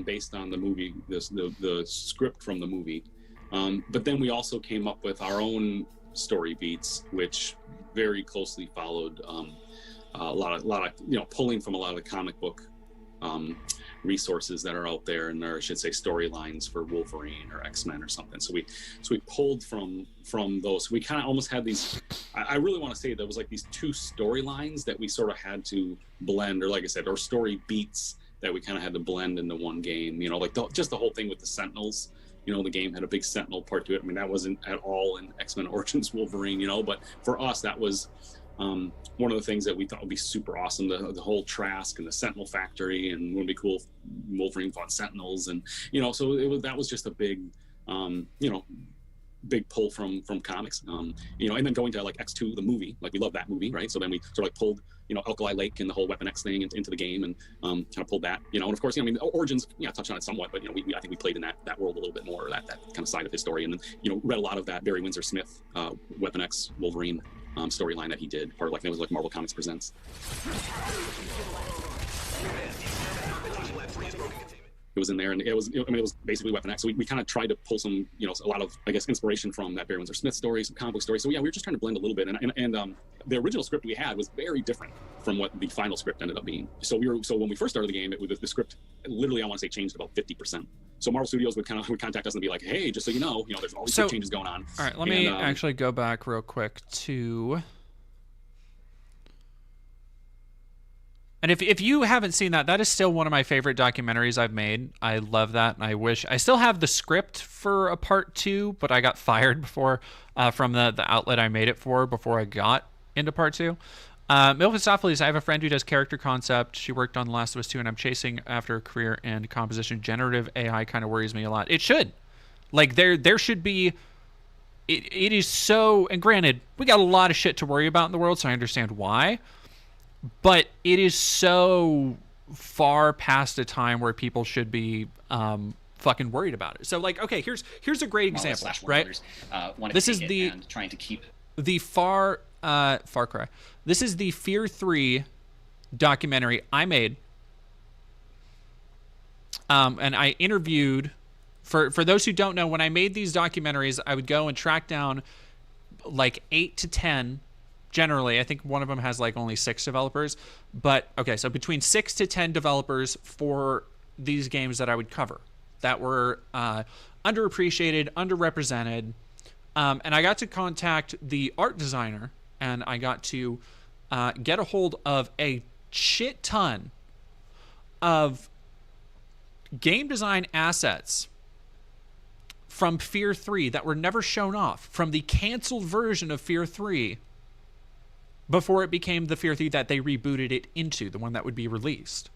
based on the movie, the script from the movie. But then we also came up with our own story beats, which very closely followed a lot of, you know, pulling from a lot of the comic book resources that are out there, and there, I should say, storylines for Wolverine or X-Men or something. So we pulled from those. We kind of almost had these. I really want to say there was like these two storylines that we sort of had to blend, or like I said, or story beats that we kind of had to blend into one game. You know, like just the whole thing with the Sentinels. You know, the game had a big Sentinel part to it. I mean, that wasn't at all in X-Men Origins Wolverine. You know, but for us, that was one of the things that we thought would be super awesome, the whole Trask and the Sentinel factory, and wouldn't it be cool if Wolverine fought Sentinels, and you know, so that was just a big you know, big pull from comics, you know, and then going to like X2 the movie, like we love that movie, right? So then we sort of like pulled, you know, Alkali Lake and the whole Weapon X thing into the game, and kind of pulled that, you know, and of course, you know, I mean, Origins, yeah, touched on it somewhat, but you know, I think we played in that world a little bit more, that kind of side of his story, and then, you know, read a lot of that Barry Windsor Smith Weapon X Wolverine storyline that he did, part of like, it was like Marvel Comics Presents. It was in there, and it was basically Weapon X. So we kind of tried to pull some, you know, a lot of, I guess, inspiration from that Barry Windsor Smith story, some comic book stories. So yeah, we were just trying to blend a little bit, and the original script we had was very different from what the final script ended up being. So when we first started the game, the script literally, I want to say, changed about 50%. So Marvel Studios would contact us and be like, hey, just so you know, there's all these changes going on. All right, let me actually go back real quick to. And if you haven't seen that, that is still one of my favorite documentaries I've made. I love that, and I wish I still have the script for a part 2, but I got fired before from the outlet I made it for before I got into part 2. Milphistopheles, I have a friend who does character concept. She worked on The Last of Us 2, and I'm chasing after a career in composition. Generative AI kind of worries me a lot. It should. Like, there should be... It is so... And granted, we got a lot of shit to worry about in the world, so I understand why. But it is so far past a time where people should be fucking worried about it. So, like, okay, here's a great example, right? This is the trying to keep the Far Cry. This is the Fear 3 documentary I made, and I interviewed. For those who don't know, when I made these documentaries, I would go and track down like 8 to 10. Generally, I think one of them has like only 6 developers, but okay, so between 6 to 10 developers for these games that I would cover that were underappreciated, underrepresented, and I got to contact the art designer, and I got to get a hold of a shit ton of game design assets from Fear 3 that were never shown off, from the canceled version of Fear 3 before it became the Fear 3 that they rebooted it into, the one that would be released.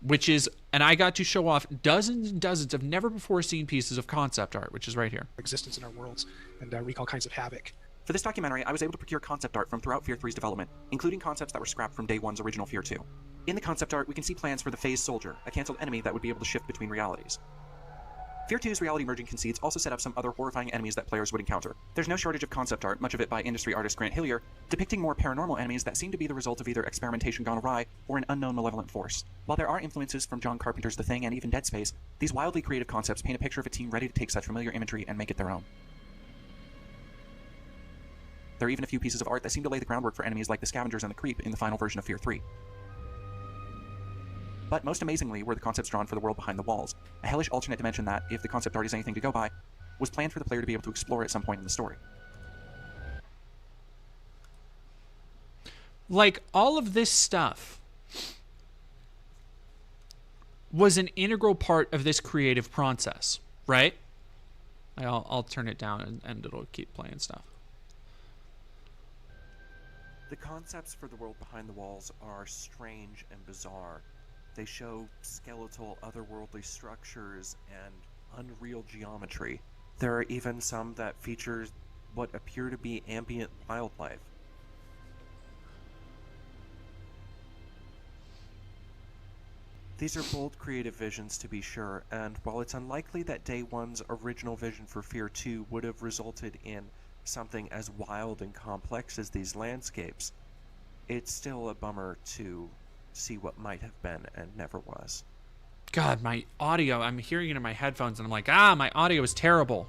Which is, and I got to show off dozens and dozens of never before seen pieces of concept art, which is right here. Existence in our worlds and wreak all kinds of havoc. For this documentary, I was able to procure concept art from throughout Fear 3's development, including concepts that were scrapped from Day 1's original Fear 2. In the concept art, we can see plans for the Phase Soldier, a cancelled enemy that would be able to shift between realities. Fear 2's reality merging conceits also set up some other horrifying enemies that players would encounter. There's no shortage of concept art, much of it by industry artist Grant Hillier, depicting more paranormal enemies that seem to be the result of either experimentation gone awry or an unknown malevolent force. While there are influences from John Carpenter's The Thing and even Dead Space, these wildly creative concepts paint a picture of a team ready to take such familiar imagery and make it their own. There are even a few pieces of art that seem to lay the groundwork for enemies like the Scavengers and the Creep in the final version of Fear 3. But most amazingly were the concepts drawn for the world behind the walls, a hellish alternate dimension that, if the concept art is anything to go by, was planned for the player to be able to explore at some point in the story. Like, all of this stuff was an integral part of this creative process, right? I'll turn it down and it'll keep playing stuff. The concepts for the world behind the walls are strange and bizarre. They show skeletal, otherworldly structures and unreal geometry. There are even some that feature what appear to be ambient wildlife. These are bold creative visions, to be sure, and while it's unlikely that Day 1's original vision for Fear 2 would have resulted in something as wild and complex as these landscapes, it's still a bummer to see what might have been and never was. God, my audio, I'm hearing it in my headphones and I'm like, my audio is terrible.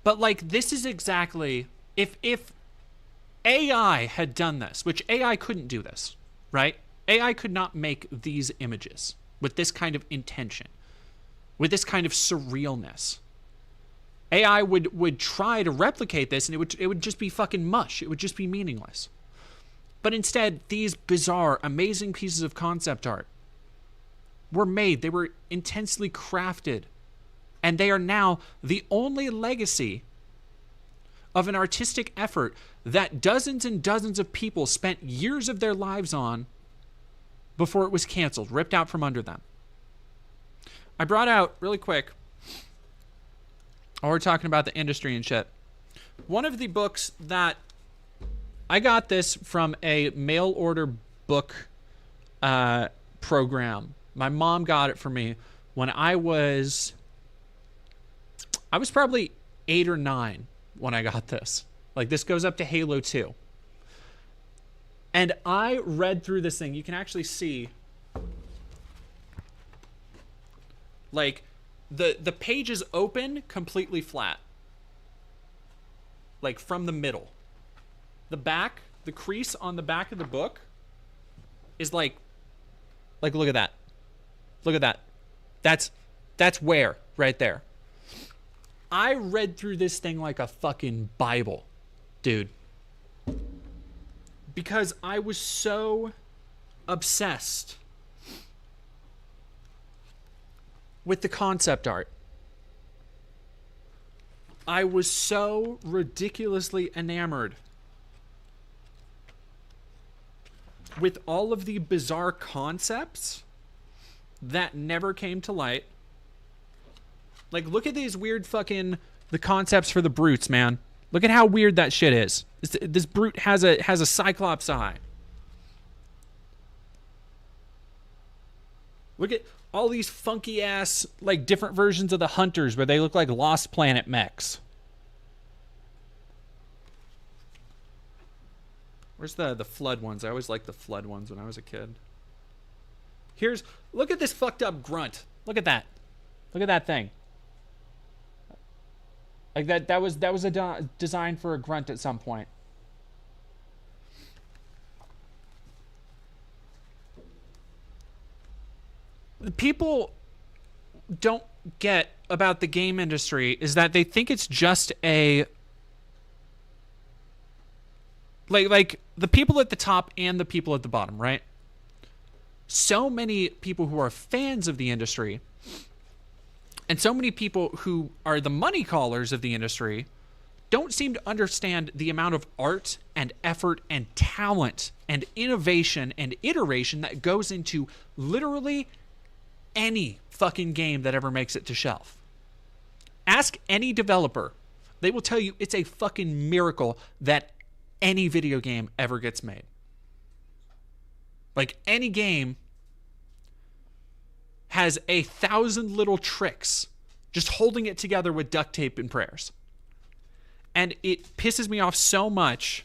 But like, this is exactly If AI had done this, which AI couldn't do this, right? AI could not make these images with this kind of intention, with this kind of surrealness. AI would try to replicate this, and it would just be fucking mush. It would just be meaningless. But instead, these bizarre, amazing pieces of concept art were made. They were intensely crafted. And they are now the only legacy of an artistic effort that dozens and dozens of people spent years of their lives on before it was canceled, ripped out from under them. I brought out, really quick, while we're talking about the industry and shit, one of the books that I got this from a mail order book program. My mom got it for me when I was probably 8 or 9 when I got this. Like, this goes up to Halo 2. And I read through this thing. You can actually see, like, the pages open completely flat. Like, from the middle. The back, the crease on the back of the book is like look at that. Look at that. That's where, right there. I read through this thing like a fucking Bible, dude. Because I was so obsessed with the concept art. I was so ridiculously enamored with all of the bizarre concepts that never came to light. Like, look at these weird fucking, the concepts for the brutes, man. Look at how weird that shit is. This brute has a cyclops eye. Look at all these funky ass, like, different versions of the hunters where they look like Lost Planet mechs. Where's the flood ones? I always liked the flood ones when I was a kid. Look at this fucked up grunt. Look at that. Look at that thing. Like, that was a design for a grunt at some point. The people don't get about the game industry is that they think it's just a like the people at the top and the people at the bottom, right? So many people who are fans of the industry and so many people who are the money callers of the industry don't seem to understand the amount of art and effort and talent and innovation and iteration that goes into literally any fucking game that ever makes it to shelf. Ask any developer. They will tell you it's a fucking miracle that any video game ever gets made. Like, any game has 1,000 little tricks just holding it together with duct tape and prayers. And it pisses me off so much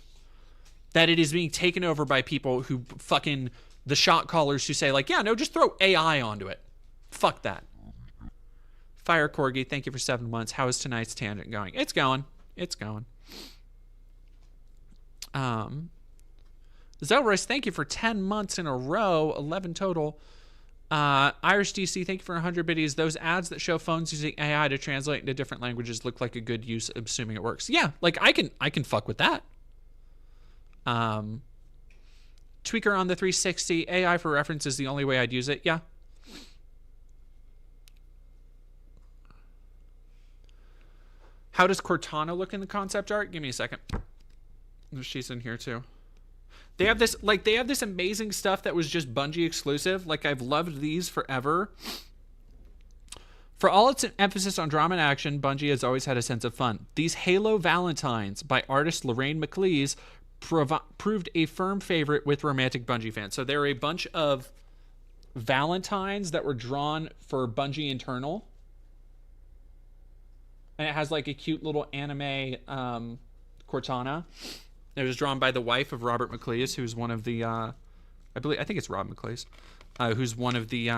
that it is being taken over by people who fucking, the shot callers who say, like, yeah, no, just throw AI onto it. Fuck that. Fire Corgi, thank you for 7 months. How is tonight's tangent going? It's going. It's going. Zelroyce, thank you for 10 months in a row, 11 total. Irish DC, thank you for 100 biddies. Those ads that show phones using AI to translate into different languages look like a good use, assuming it works. Yeah, like I can fuck with that. Tweaker on the 360, AI for reference is the only way I'd use it. Yeah. How does Cortana look in the concept art? Give me a second. She's in here too. They have this amazing stuff that was just Bungie exclusive. Like, I've loved these forever. For all its emphasis on drama and action, Bungie has always had a sense of fun. These Halo Valentines by artist Lorraine McLeese proved a firm favorite with romantic Bungie fans. So there are a bunch of Valentines that were drawn for Bungie internal. And it has like a cute little anime Cortana. It was drawn by the wife of Robert McLeese, who's one of the, I think it's Rob McLeese, who's one of the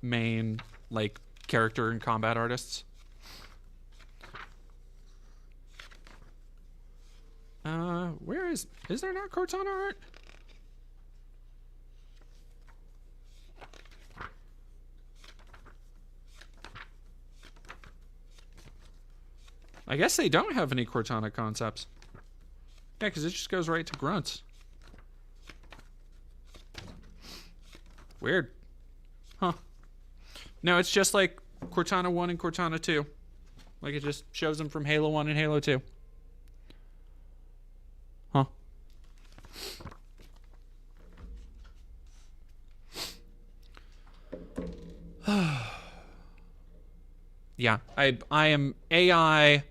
main like character and combat artists. Where is there not Cortana art? I guess they don't have any Cortana concepts. Yeah, because it just goes right to grunts. Weird. Huh. No, it's just like Cortana 1 and Cortana 2. Like it just shows them from Halo 1 and Halo 2. Huh. Yeah, I am AI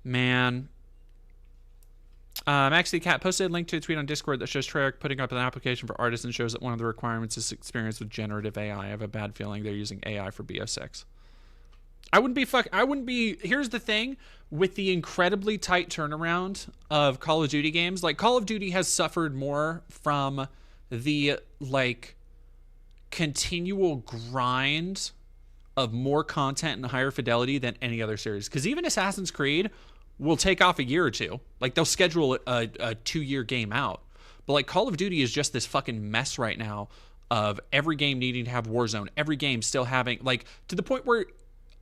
man. Max the Cat posted a link to a tweet on Discord that shows Treyarch putting up an application for artists and shows that one of the requirements is experience with generative AI. I have a bad feeling they're using AI for BO6. I wouldn't be. Here's the thing with the incredibly tight turnaround of Call of Duty games. Like Call of Duty has suffered more from the like continual grind of more content and higher fidelity than any other series. Because even Assassin's Creed will take off a year or two. Like they'll schedule a 2-year game out. But like Call of Duty is just this fucking mess right now of every game needing to have Warzone, every game still having like to the point where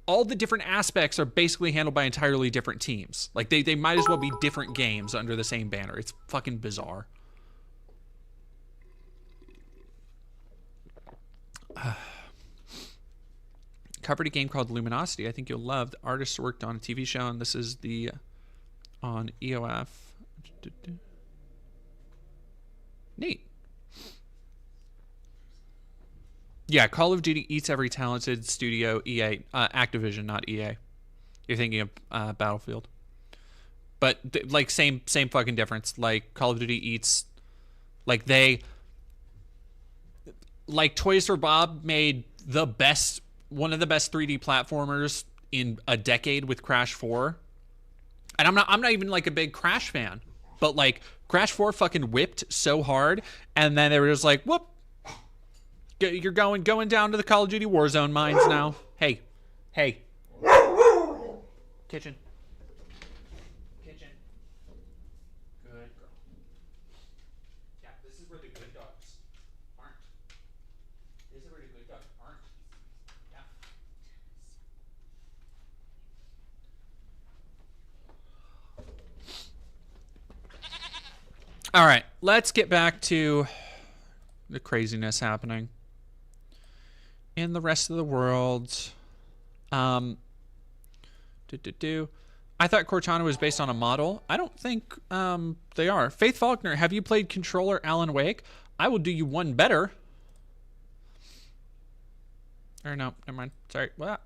all the different aspects are basically handled by entirely different teams. Like they might as well be different games under the same banner. It's fucking bizarre. Covered a game called Luminosity. I think you'll love. The artists worked on a TV show, and this is the on EOF. Neat. Yeah, Call of Duty eats every talented studio. EA, Activision, not EA. You're thinking of Battlefield, but like same fucking difference. Like Call of Duty eats, like Toys for Bob made one of the best 3D platformers in a decade with Crash 4. And I'm not even like a big Crash fan, but like Crash 4 fucking whipped so hard, and then they were just like, whoop, you're going down to the Call of Duty Warzone mines now. Hey. Kitchen. Good girl. Yeah, this is where the good dogs aren't. This is where the good dogs aren't. Yeah. All right, let's get back to the craziness happening in the rest of the world. I thought Cortana was based on a model. I don't think they are. Faith Faulkner, have you played Controller Alan Wake? I will do you one better. Or no, never mind. Sorry. What?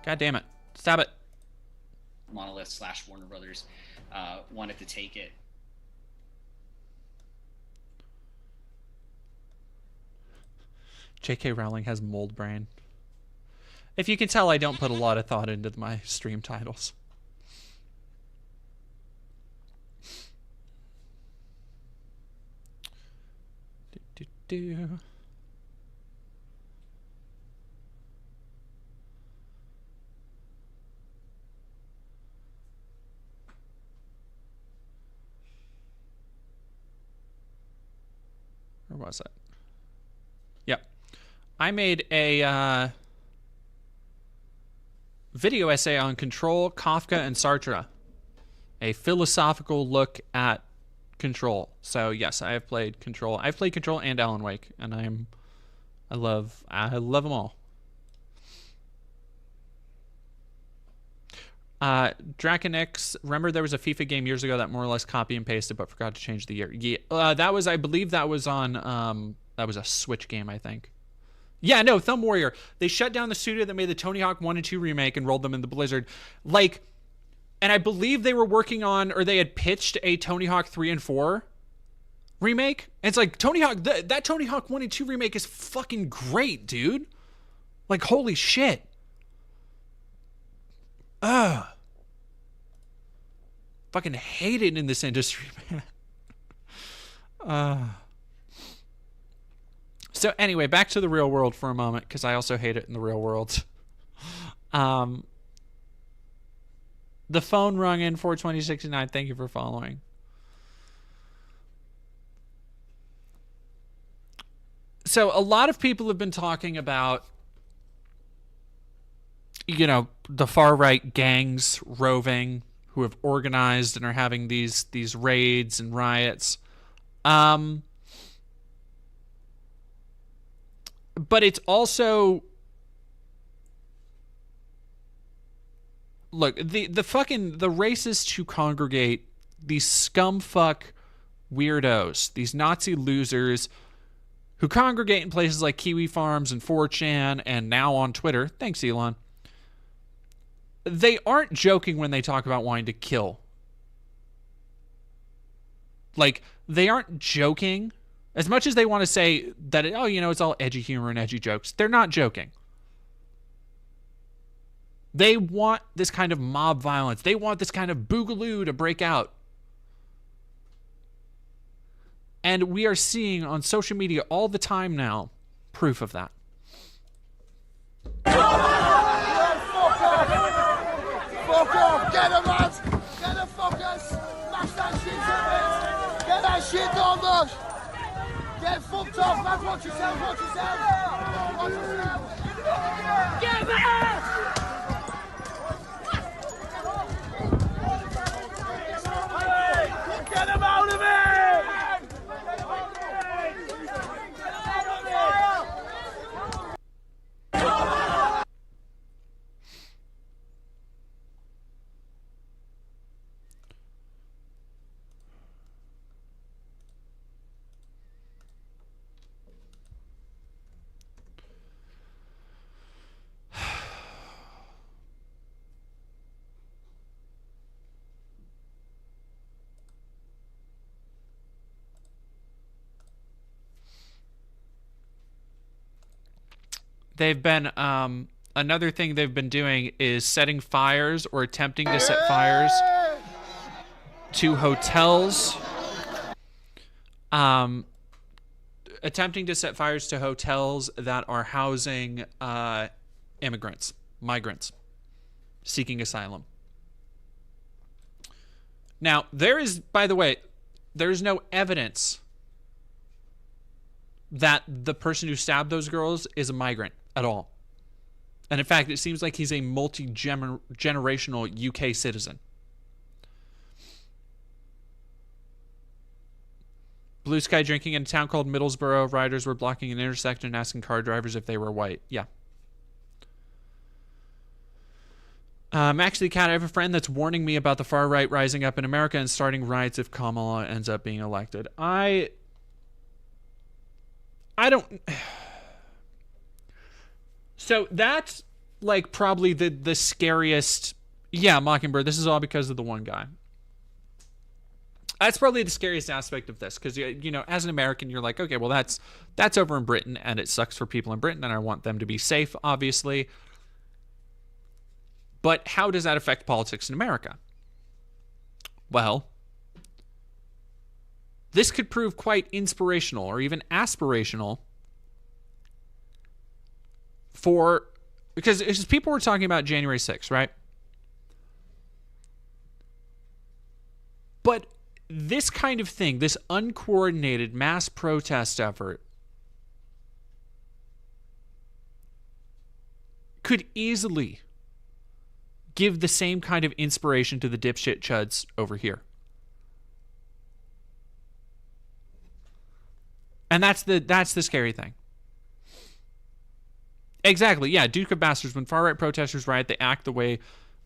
God damn it. Stop it. Monolith / Warner Brothers wanted to take it. J.K. Rowling has mold brain. If you can tell, I don't put a lot of thought into my stream titles. Where was it? Yep. I made a video essay on Control, Kafka, and Sartre. A philosophical look at Control. So yes, I have played Control. I've played Control and Alan Wake, and I love them all. Draconix, remember there was a FIFA game years ago that more or less copy and pasted but forgot to change the year. Yeah, that was, I believe that was on that was a Switch game, I think. Yeah, no, Thumb Warrior. They shut down the studio that made the Tony Hawk 1 and 2 remake and rolled them into Blizzard. Like, and I believe they were working on, or they had pitched a Tony Hawk 3 and 4 remake. And it's like, Tony Hawk, that Tony Hawk 1 and 2 remake is fucking great, dude. Like, holy shit. Fucking hate it in this industry, man. So anyway, back to the real world for a moment, because I also hate it in the real world. The phone rung in 42069. Thank you for following. So a lot of people have been talking about, you know, the far right gangs roving who have organized and are having these raids and riots. But it's also, look, the racists who congregate, these scumfuck weirdos, these Nazi losers who congregate in places like Kiwi Farms and 4chan and now on Twitter. Thanks, Elon. They aren't joking when they talk about wanting to kill. Like, they aren't joking. As much as they want to say that, oh, you know, it's all edgy humor and edgy jokes, they're not joking. They want this kind of mob violence. They want this kind of boogaloo to break out. And we are seeing on social media all the time now proof of that. Fuck off! Get them, lads! Get the fuckers! Smash that shit to it! Get that shit done, boss! Get fucked off, lads! Watch yourself! Watch yourself! Watch yourself! Get back! Get them out of it! They've been, another thing they've been doing is setting fires or attempting to set fires to hotels. Attempting to set fires to hotels that are housing migrants seeking asylum. Now, there is, by the way, there's no evidence that the person who stabbed those girls is a migrant at all. And in fact, it seems like he's a multi-generational UK citizen. Blue Sky drinking in a town called Middlesbrough. Riders were blocking an intersection and asking car drivers if they were white. Yeah. Max the Cat, I have a friend that's warning me about the far right rising up in America and starting riots if Kamala ends up being elected. I don't... So that's like probably the scariest... Yeah, Mockingbird, this is all because of the one guy. That's probably the scariest aspect of this, because, you know, as an American, you're like, okay, well, that's over in Britain, and it sucks for people in Britain, and I want them to be safe, obviously. But how does that affect politics in America? Well, this could prove quite inspirational or even aspirational because people were talking about January 6th, right? But this kind of thing, this uncoordinated mass protest effort, could easily give the same kind of inspiration to the dipshit chuds over here. And that's the scary thing. Exactly, yeah, Duke of Bastards. When far-right protesters riot, they act the way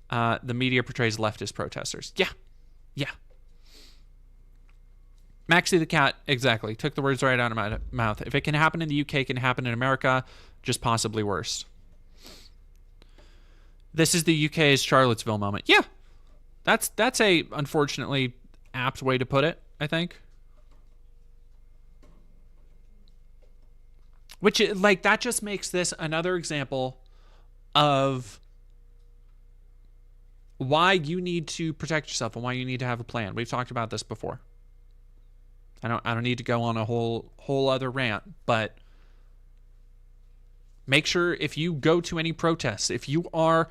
the media portrays leftist protesters. Yeah. Maxie the Cat, exactly. Took the words right out of my mouth. If it can happen in the UK, it can happen in America, just possibly worse. This is the UK's Charlottesville moment. Yeah, that's a, unfortunately, apt way to put it, I think. Which, like, that just makes this another example of why you need to protect yourself and why you need to have a plan. We've talked about this before. I don't need to go on a whole other rant, but Make sure if you go to any protests, if you are,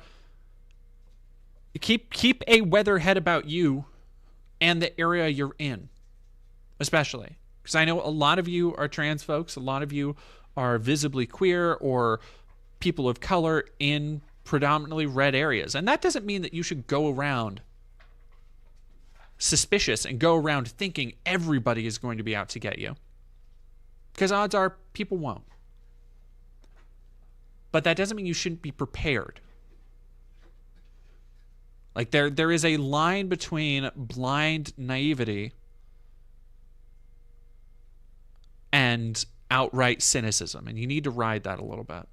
keep a weatherhead about you and the area you're in, especially. Because I know a lot of you are trans folks, a lot of you are visibly queer or people of color in predominantly red areas. And that doesn't mean that you should go around suspicious and go around thinking everybody is going to be out to get you. Because odds are people won't. But that doesn't mean you shouldn't be prepared. Like there is a line between blind naivety and outright cynicism, and you need to ride that a little bit.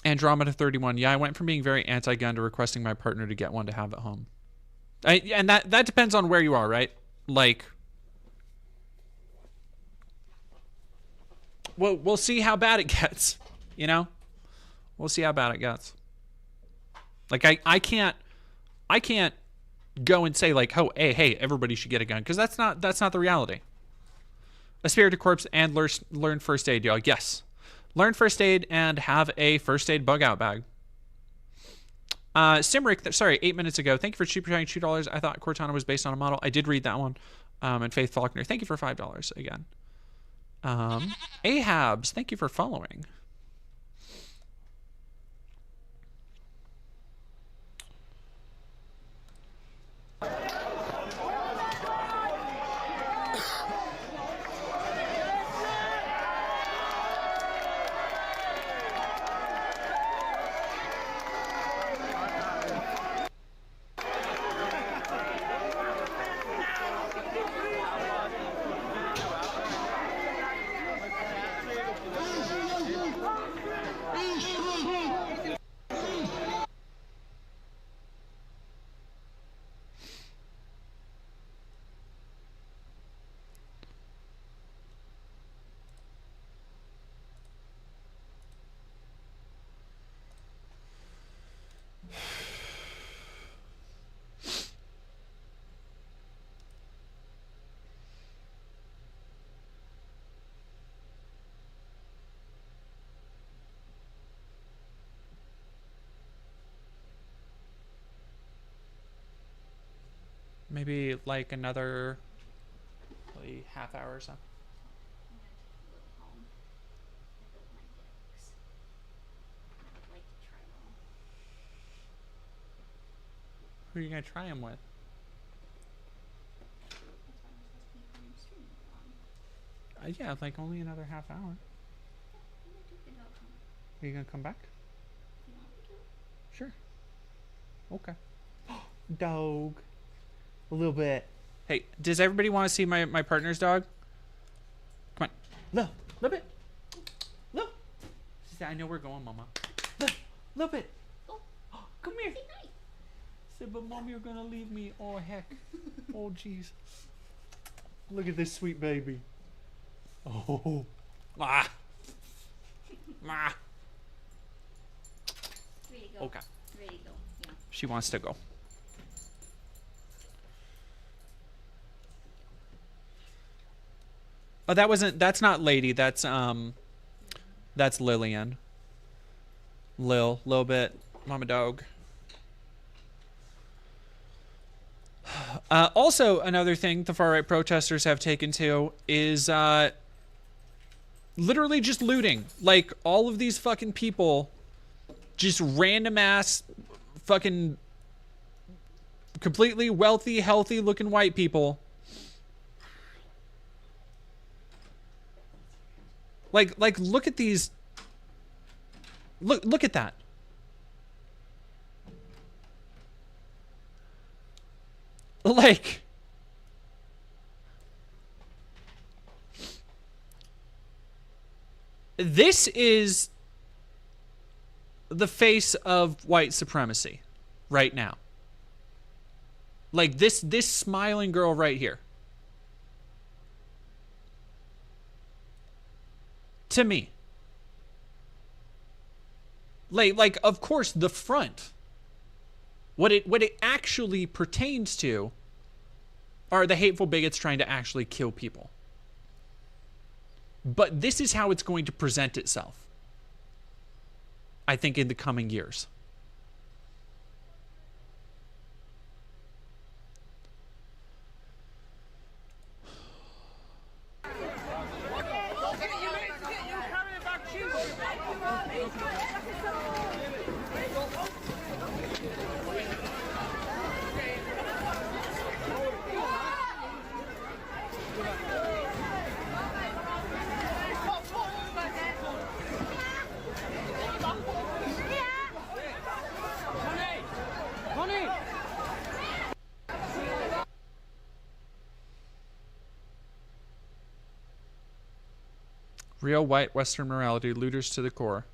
Andromeda 31. Yeah, I went from being very anti-gun to requesting my partner to get one to have at home. And that depends on where you are, right? Like, we'll see how bad it gets, you know? We'll see how bad it gets. Like, I can't go and say, like, oh, hey, everybody should get a gun, because that's not the reality. A spirited corpse and learn first aid, y'all. Yes. Learn first aid and have a first aid bug out bag. Simric, sorry, 8 minutes ago. Thank you for super chatting $2. I thought Cortana was based on a model. I did read that one. And Faith Faulkner, thank you for $5 again. Ahabs, thank you for following. Maybe like another half hour or so. Who are you gonna try them with? Yeah, like only another half hour. Are you gonna come back? Sure. Okay. Dog. A little bit. Hey, does everybody want to see my partner's dog? Come on. Look. Little bit. Look. She said, I know we're going, Mama. Look. Little bit. Oh, come here. Said, but Mom, you're going to leave me. Oh, heck. Oh, jeez. Look at this sweet baby. Oh. Ma. Ma. Ready to go. Okay. Ready to go. Yeah. She wants to go. Oh, that's not Lady, that's Lillian. Little bit, Mama Dog. Also, another thing the far-right protesters have taken to is literally just looting. Like, all of these fucking people, just random-ass fucking completely wealthy, healthy-looking white people. Like, look at these. Look at that. Like, this is the face of white supremacy right now. Like, this smiling girl right here. To me. Like, of course, the front What it actually pertains to are the hateful bigots trying to actually kill people. But this is how it's going to present itself, I think, in the coming years. Real white Western morality, looters to the core.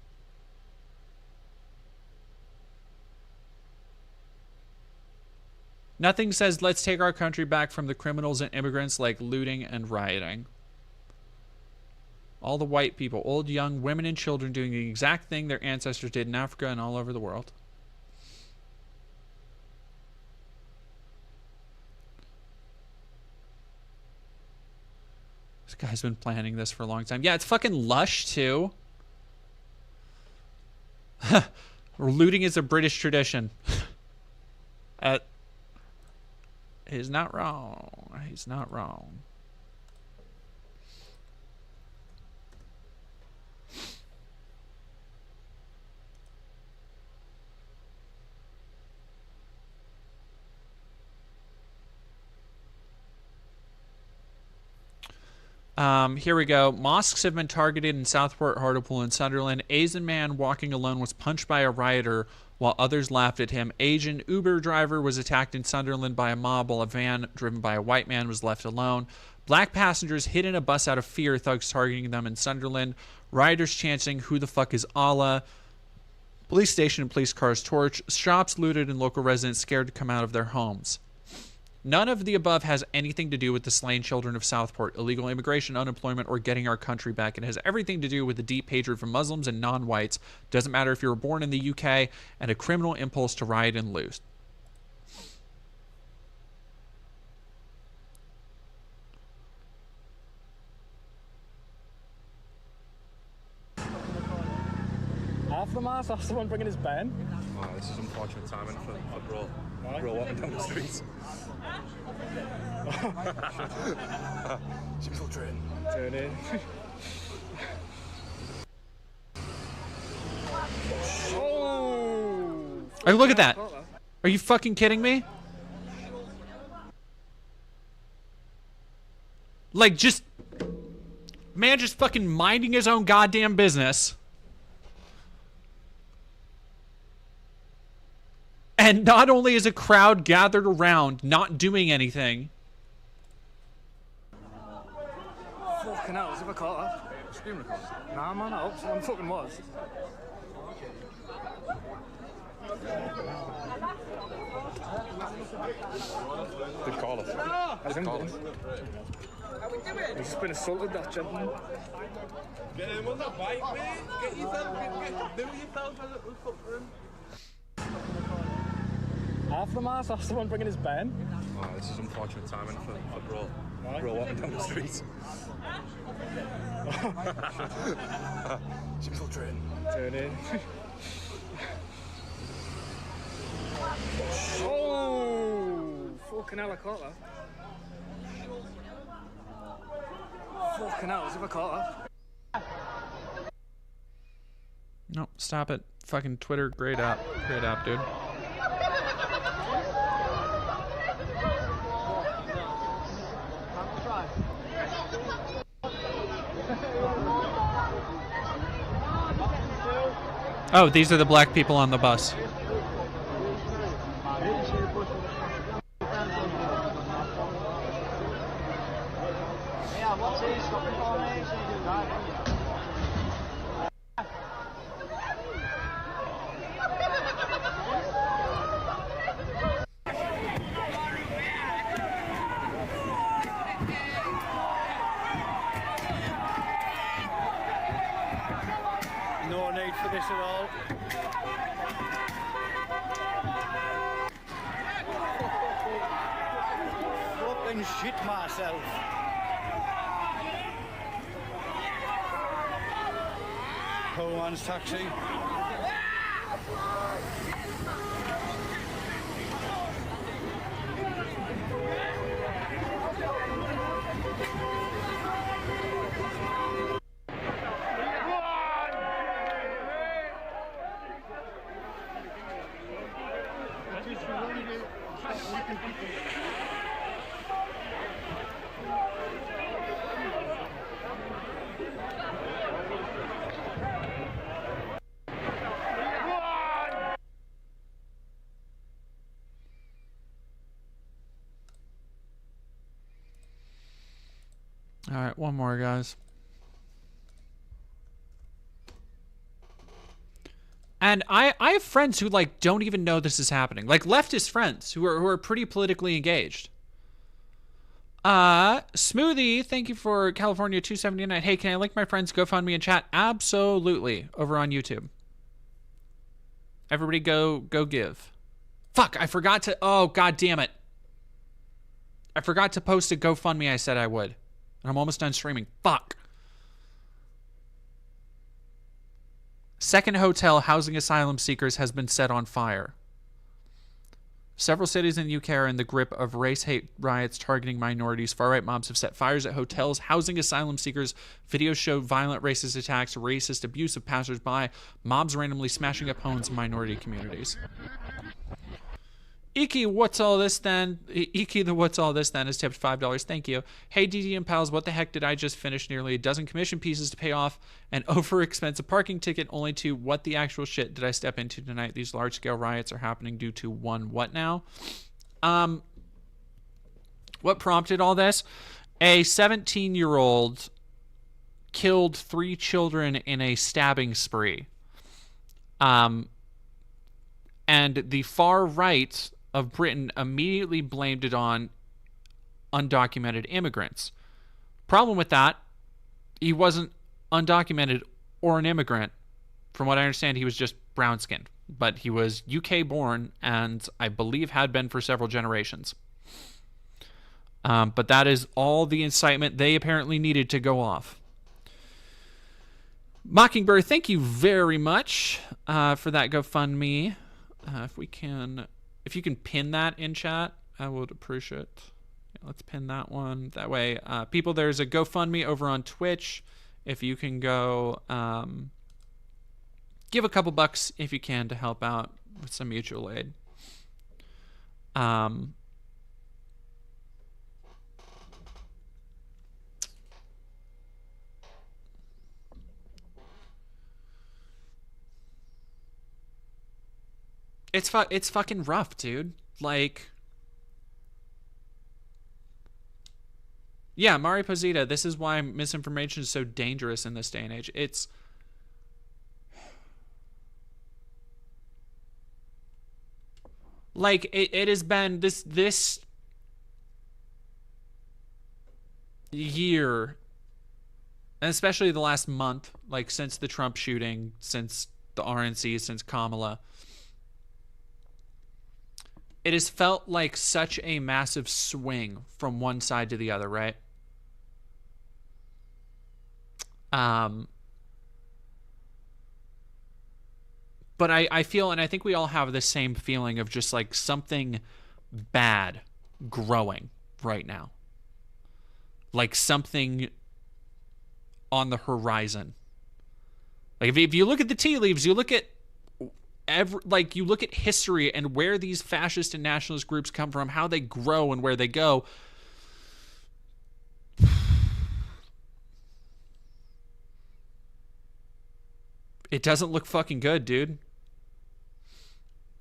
Nothing says let's take our country back from the criminals and immigrants like looting and rioting. All the white people, old, young, women, and children doing the exact thing their ancestors did in Africa and all over the world. This guy's been planning this for a long time. Yeah, it's fucking lush, too. Looting is a British tradition. He's not wrong. He's not wrong. Here we go. Mosques have been targeted in Southport, Hartlepool, and Sunderland. Asian man walking alone was punched by a rioter while others laughed at him. Asian Uber driver was attacked in Sunderland by a mob while a van driven by a white man was left alone. Black passengers hid in a bus out of fear, thugs targeting them in Sunderland. Rioters chanting, "Who the fuck is Allah?" Police station and police cars torched. Shops looted and local residents scared to come out of their homes. None of the above has anything to do with the slain children of Southport, illegal immigration, unemployment, or getting our country back. It has everything to do with the deep hatred for Muslims and non-whites. Doesn't matter if you were born in the UK, and a criminal impulse to riot and loot. Aftermath, that's someone bringing his pen. Oh, this is unfortunate timing for a bro walking down the streets. It's infiltrating. Turn in. Oh, look at that. Are you fucking kidding me? Like, man just fucking minding his own goddamn business. And not only is a crowd gathered around, not doing anything. Fucking hell, as if I caught that. Screen recording? Nah, man, I fucking was. Good call us. Good call us. He's just been assaulted, that gentleman. Get him on that bike, mate. Get yourself, do yourself a little footprint. Aftermath, that's someone bringing his pen. Oh, this is unfortunate timing for a bro walking down the streets. It's infiltrating. Turn in. Oh, fucking hell, I caught that. Fucking hell, as if I caught that. No, stop it. Fucking Twitter, great app, dude. Oh, these are the black people on the bus. No need for this at all. shit myself. Poor man's taxi. All right, one more, guys. And I have friends who like don't even know this is happening. Like leftist friends who are pretty politically engaged. Smoothie, thank you for California 279. Hey, can I link my friends GoFundMe in chat? Absolutely. Over on YouTube. Everybody go give. Fuck, I forgot to god damn it. I forgot to post a GoFundMe I said I would. And I'm almost done streaming. Fuck. Second hotel housing asylum seekers has been set on fire. Several cities in the UK are in the grip of race hate riots targeting minorities. Far-right mobs have set fires at hotels housing asylum seekers. Videos show violent racist attacks, racist abuse of passers-by, mobs randomly smashing up homes in minority communities. Iki, what's all this then? Iki, the what's all this then is tipped $5. Thank you. Hey, DD and pals, what the heck did I just finish nearly a dozen commission pieces to pay off an over-expensive parking ticket only to what the actual shit did I step into tonight? These large-scale riots are happening due to one what now? What prompted all this? A 17-year-old killed 3 children in a stabbing spree. And the far right of Britain immediately blamed it on undocumented immigrants. Problem with that, he wasn't undocumented or an immigrant. From what I understand, he was just brown-skinned. But he was UK-born and I believe had been for several generations. But that is all the incitement they apparently needed to go off. Mockingbird, thank you very much for that GoFundMe. If you can pin that in chat, I would appreciate it. Yeah, let's pin that one. That way, people, there's a GoFundMe over on Twitch. If you can go give a couple bucks if you can to help out with some mutual aid. It's fucking rough, dude. Like, yeah, Mari Posita, this is why misinformation is so dangerous in this day and age. It's like it has been this year, and especially the last month, like since the Trump shooting, since the RNC, since Kamala. It has felt like such a massive swing from one side to the other, right? But I feel, and I think we all have the same feeling of just like something bad growing right now. Like something on the horizon. Like if you look at the tea leaves, you look at you look at history and where these fascist and nationalist groups come from, how they grow and where they go. It doesn't look fucking good, dude.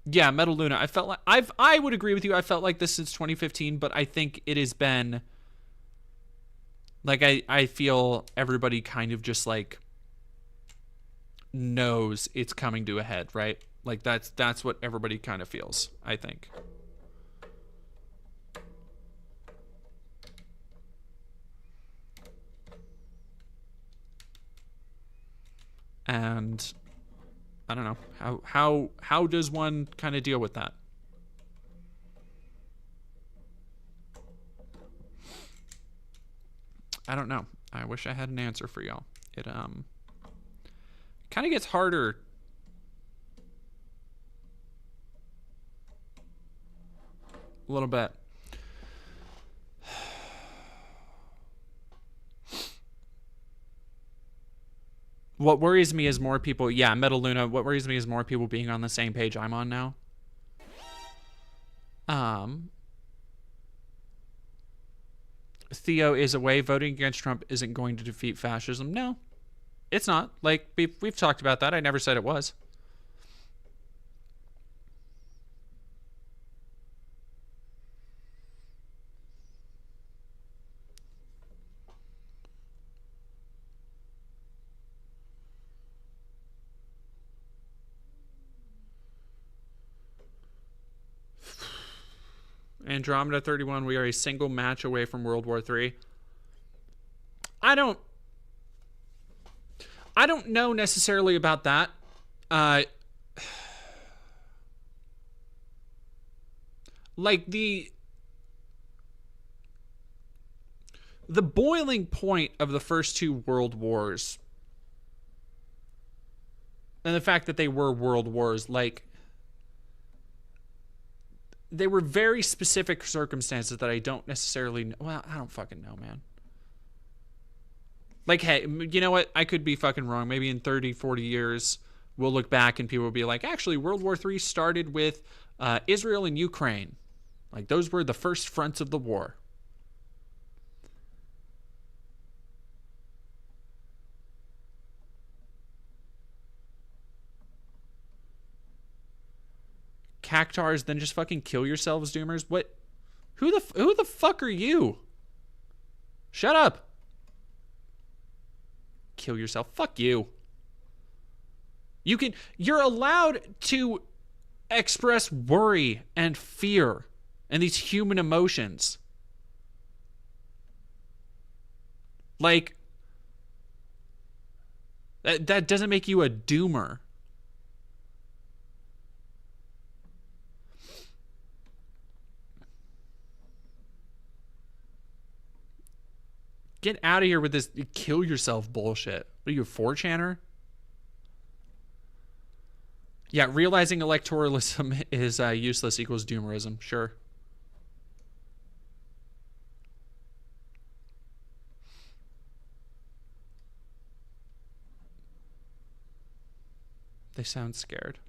Yeah, Metal Luna. I felt like I would agree with you. I felt like this since 2015, but I think it has been like I feel everybody kind of just like knows it's coming to a head, right? Like that's what everybody kind of feels, I think. And I don't know, how does one kind of deal with that? I don't know. I wish I had an answer for y'all. It kind of gets harder. A little bit. What worries me is more people, yeah, Metaluna, what worries me is more people being on the same page I'm on now. Theo is away. Voting against Trump isn't going to defeat fascism. No, it's not. Like, we've talked about that. I never said it was. Andromeda 31, we are a single match away from World War III. I don't know necessarily about that. Like the boiling point of the first two world wars and the fact that they were world wars, like, they were very specific circumstances that I don't necessarily know. Well, I don't fucking know, man. Like, hey, you know what? I could be fucking wrong. Maybe in 30, 40 years, we'll look back and people will be like, actually, World War III started with Israel and Ukraine. Like, those were the first fronts of the war. Cactars, then just fucking kill yourselves, Doomers. What? Who the fuck are you? Shut up. Kill yourself. Fuck you. You're allowed to express worry and fear and these human emotions. Like, that doesn't make you a doomer. Get out of here with this kill yourself bullshit. What are you, a 4chaner? Yeah, realizing electoralism is useless equals doomerism. Sure. They sound scared.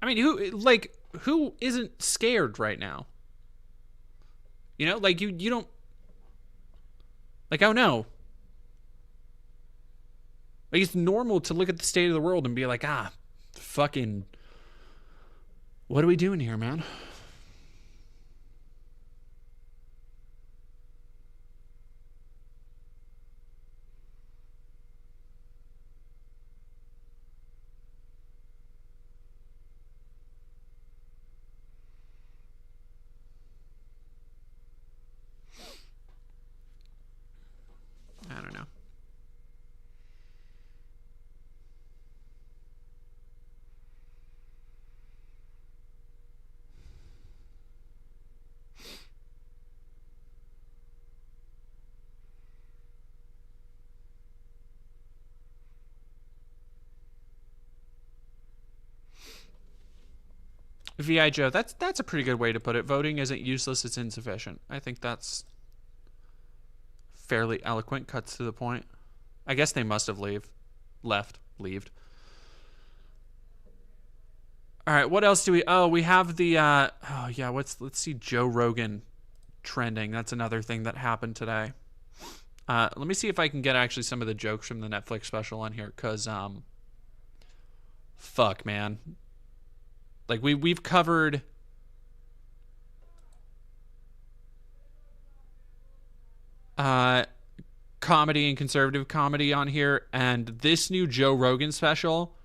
I mean, who isn't scared right now? You know, like you don't. Like, oh no. Like, it's normal to look at the state of the world and be like, fucking, what are we doing here, man? I don't know. VI Joe, that's a pretty good way to put it. Voting isn't useless, it's insufficient. I think that's fairly eloquent, cuts to the point. I guess they must have left. All right, what else do we... Oh, we have the... let's see Joe Rogan trending. That's another thing that happened today. Let me see if I can get actually some of the jokes from the Netflix special on here, because... fuck, man. Like, we've covered... comedy and conservative comedy on here, and this new Joe Rogan special,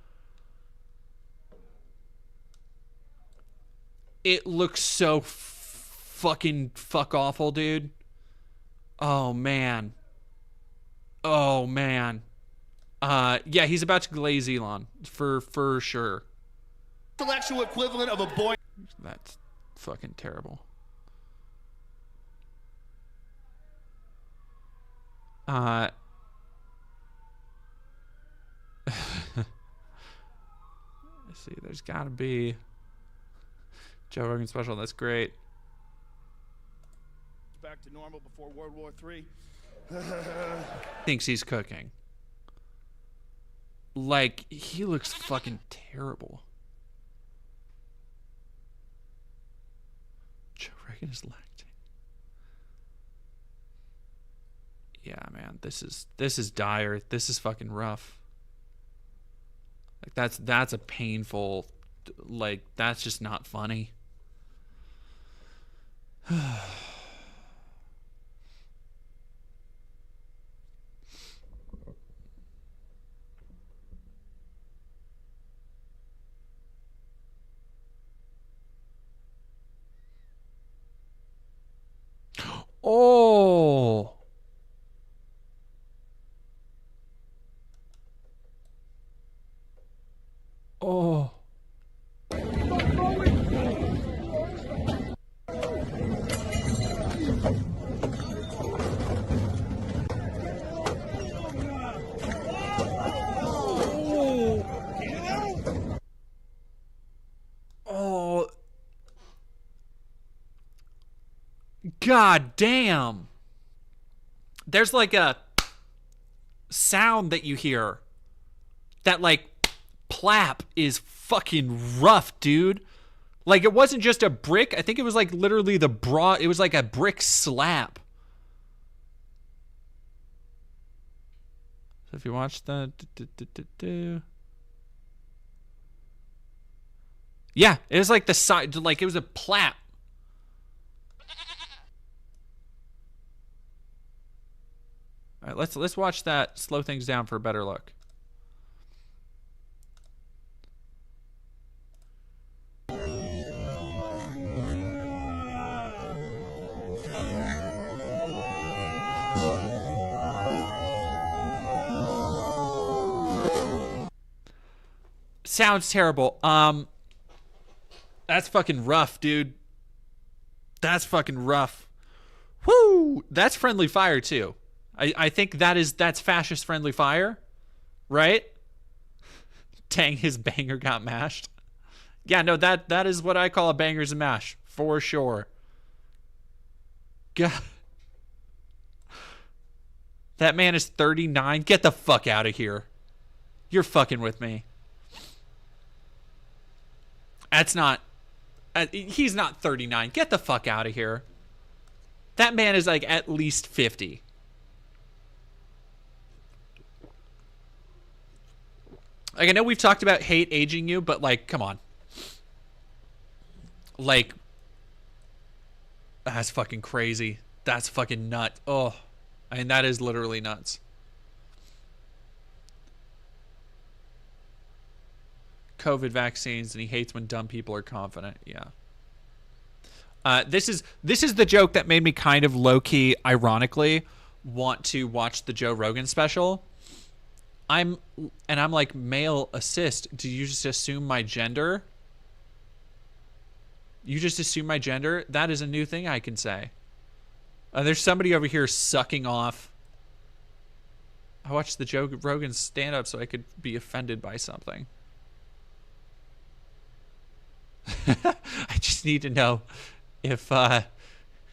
it looks so fucking fuck awful, dude. Oh man. Yeah, he's about to glaze Elon for sure. Intellectual equivalent of a boy. That's fucking terrible. Let's see, there's gotta be Joe Rogan special. That's great. Back to normal before World War III. Thinks he's cooking. Like, he looks fucking terrible. Joe Rogan is lacting. Yeah, man, this is dire. This is fucking rough. Like, that's a painful, like, that's just not funny. Oh. Oh. Oh. God damn. There's like a sound that you hear that like plap is fucking rough, dude. Like, it wasn't just a brick. I think it was like literally it was like a brick slap. So if you watch the yeah, it was like the side, like it was a plap. All right, let's watch that. Slow things down for a better look. Sounds terrible. That's fucking rough, dude. That's fucking rough. Woo! That's friendly fire too. I think that's fascist friendly fire, right? Dang, his banger got mashed. Yeah, no, that is what I call a bangers and mash for sure. God. That man is 39. Get the fuck out of here. You're fucking with me. That's not... he's not 39. Get the fuck out of here. That man is like at least 50. Like, I know we've talked about hate aging you, but like, come on. Like, that's fucking crazy. That's fucking nut. Oh, I mean, that is literally nuts. COVID vaccines, and he hates when dumb people are confident. Yeah. This is the joke that made me kind of low-key, ironically, want to watch the Joe Rogan special. I'm like, male assist. Do you just assume my gender? You just assume my gender? That is a new thing I can say. There's somebody over here sucking off. I watched the Joe Rogan stand-up so I could be offended by something. I just need to know if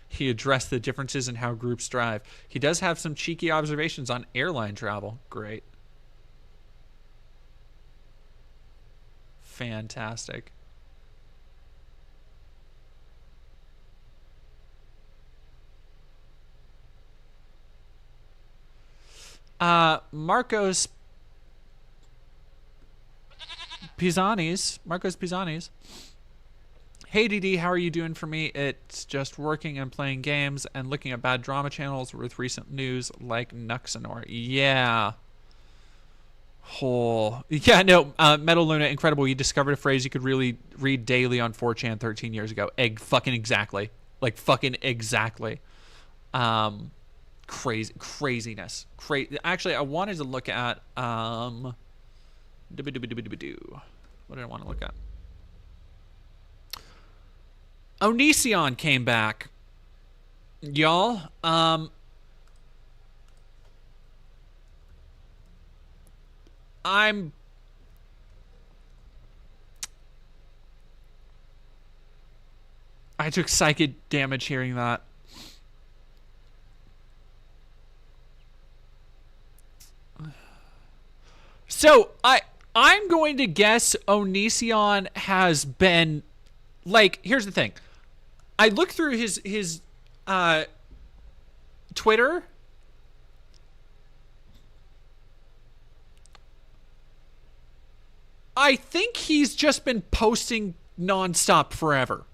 he addressed the differences in how groups drive. He does have some cheeky observations on airline travel. Great. Fantastic. Marcos Pisanis. Hey DD, how are you doing for me? It's just working and playing games and looking at bad drama channels with recent news like Nuxanor. Yeah. Oh. Yeah, no, Metal Luna, incredible. You discovered a phrase you could really read daily on 4chan 13 years ago. Fucking exactly. Like, fucking exactly. Craziness. Actually, I wanted to look at, what did I want to look at? Onision came back. Y'all, I took psychic damage hearing that. So I'm going to guess Onision has been, like, here's the thing. I looked through his Twitter. I think he's just been posting nonstop forever.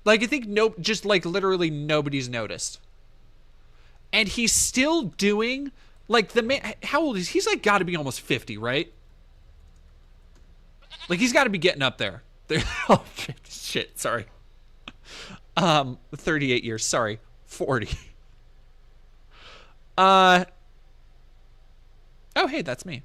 Like, I think just like literally nobody's noticed. And he's still doing, like, the man, how old is he? He's like got to be almost 50, right? Like, he's got to be getting up there. Oh, shit, sorry. 38 years, sorry. 40. Oh, hey, that's me.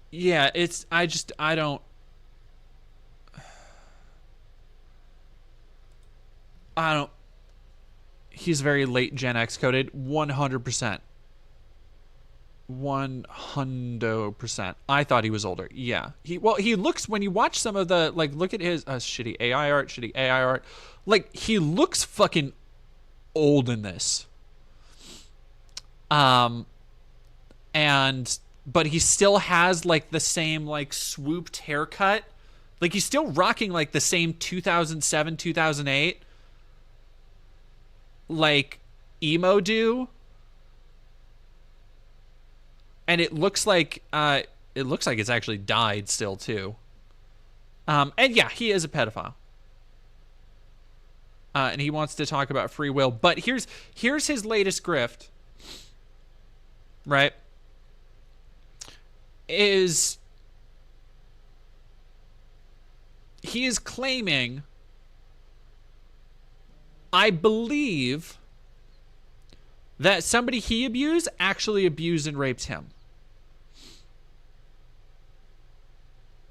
Yeah, I don't. He's very late Gen X coded. 100%. 100%. I thought he was older. Yeah. He looks, when you watch some of the, like, look at his shitty AI art. Like, he looks fucking old in this. But he still has, like, the same, like, swooped haircut. Like, he's still rocking, like, the same 2007, 2008, like, emo do. And it looks like it's actually dyed still, too. And yeah, he is a pedophile. And he wants to talk about free will. But here's his latest grift. Right? He is claiming, I believe, that somebody he abused actually abused and raped him.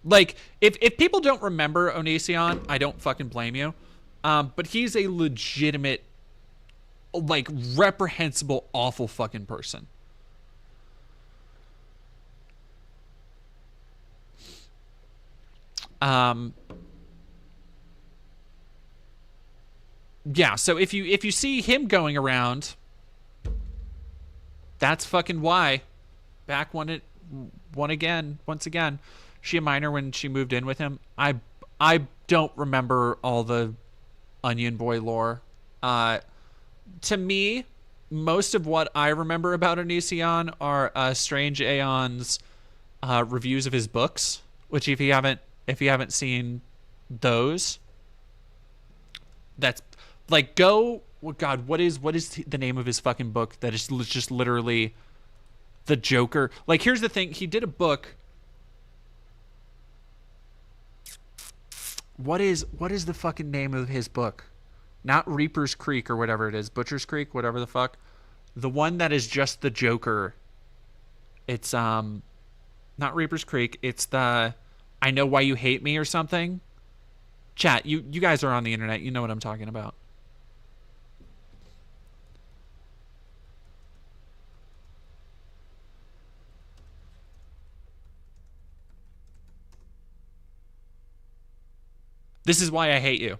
Like, if people don't remember Onision, I don't fucking blame you. But he's a legitimate, like, reprehensible, awful fucking person. Yeah, so if you see him going around, that's fucking why. Back once again. She a minor when she moved in with him. I don't remember all the Onion Boy lore. To me, most of what I remember about Onision are Strange Aeon's reviews of his books, which if you haven't seen those, that's like, go, oh God, what is the name of his fucking book that is just literally the Joker? Like, here's the thing, he did a book. What is the fucking name of his book? Not Reaper's Creek or whatever it is, Butcher's Creek, whatever the fuck. The one that is just the Joker. It's not Reaper's Creek, it's the I Know Why You Hate Me or something. Chat, you guys are on the internet, you know what I'm talking about. This is why I hate you.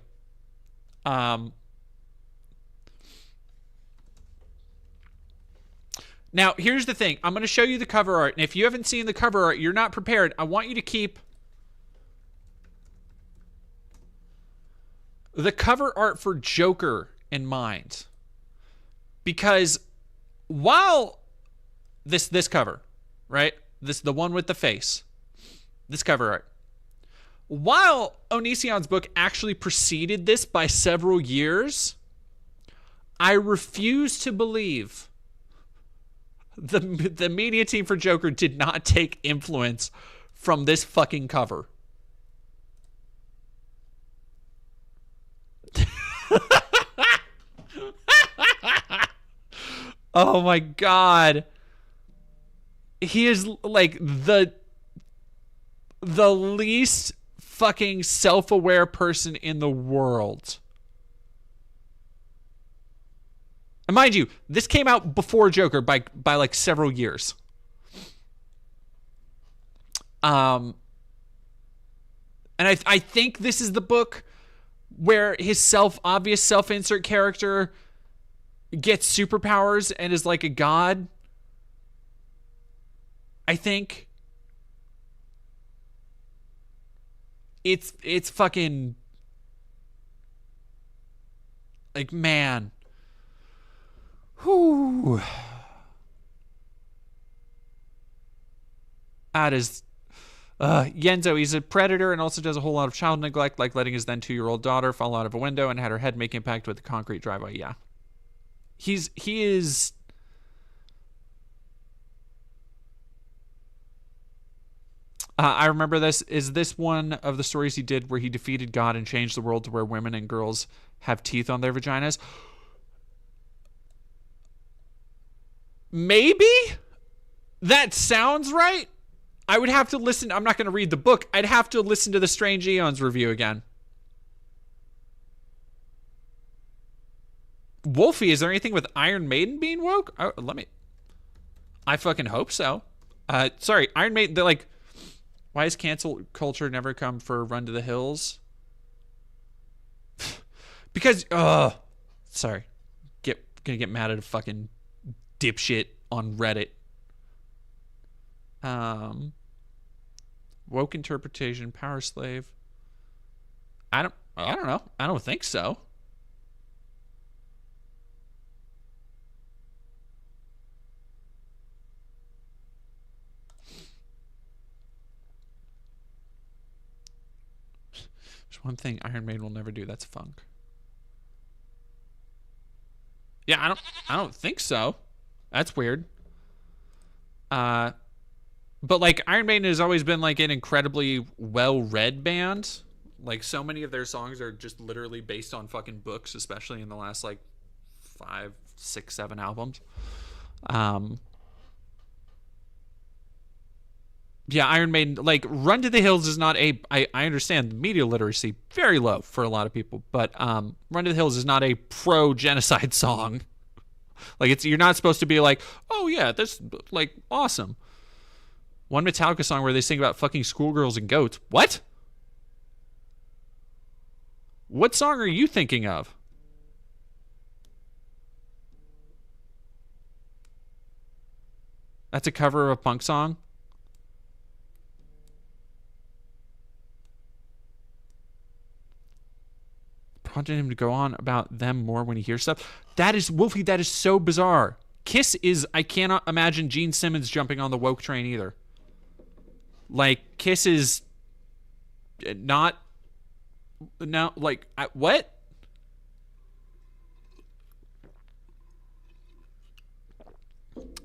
Now, here's the thing. I'm going to show you the cover art. And if you haven't seen the cover art, you're not prepared. I want you to keep the cover art for Joker in mind. Because while this cover, right? The one with the face. This cover art. While Onision's book actually preceded this by several years, I refuse to believe the media team for Joker did not take influence from this fucking cover. Oh my God. he is like the least fucking self-aware person in the world. And mind you, this came out before Joker by like several years. And I think this is the book where his obvious self-insert character gets superpowers and is like a god. I think it's fucking like, man. Whew. That is Yenzo. He's a predator and also does a whole lot of child neglect, like letting his then 2-year-old daughter fall out of a window and had her head make impact with the concrete driveway. Yeah. He is I remember this. Is this one of the stories he did where he defeated God and changed the world to where women and girls have teeth on their vaginas? Maybe? That sounds right. I would have to listen. I'm not going to read the book. I'd have to listen to the Strange Eons review again. Wolfie, is there anything with Iron Maiden being woke? Oh, I fucking hope so. Sorry, Iron Maiden, they're like, why has cancel culture never come for Run to the Hills? Because, sorry. Gonna get mad at a fucking dipshit on Reddit. Woke interpretation, power slave. I don't know. I don't think so. There's one thing Iron Maiden will never do. That's funk. Yeah, I don't think so. That's weird. But like Iron Maiden has always been like an incredibly well-read band. Like so many of their songs are just literally based on fucking books, especially in the last like 5, 6, 7 albums. Yeah, Iron Maiden, like Run to the Hills is not a, I understand media literacy very low for a lot of people, but Run to the Hills is not a pro-genocide song. Like you're not supposed to be like, oh yeah, that's like awesome. One Metallica song where they sing about fucking schoolgirls and goats. What? What song are you thinking of? That's a cover of a punk song? Prompting him to go on about them more when he hears stuff. That is, Wolfie, that is so bizarre. Kiss is, I cannot imagine Gene Simmons jumping on the woke train either. Like, Kiss is not, no, like, what?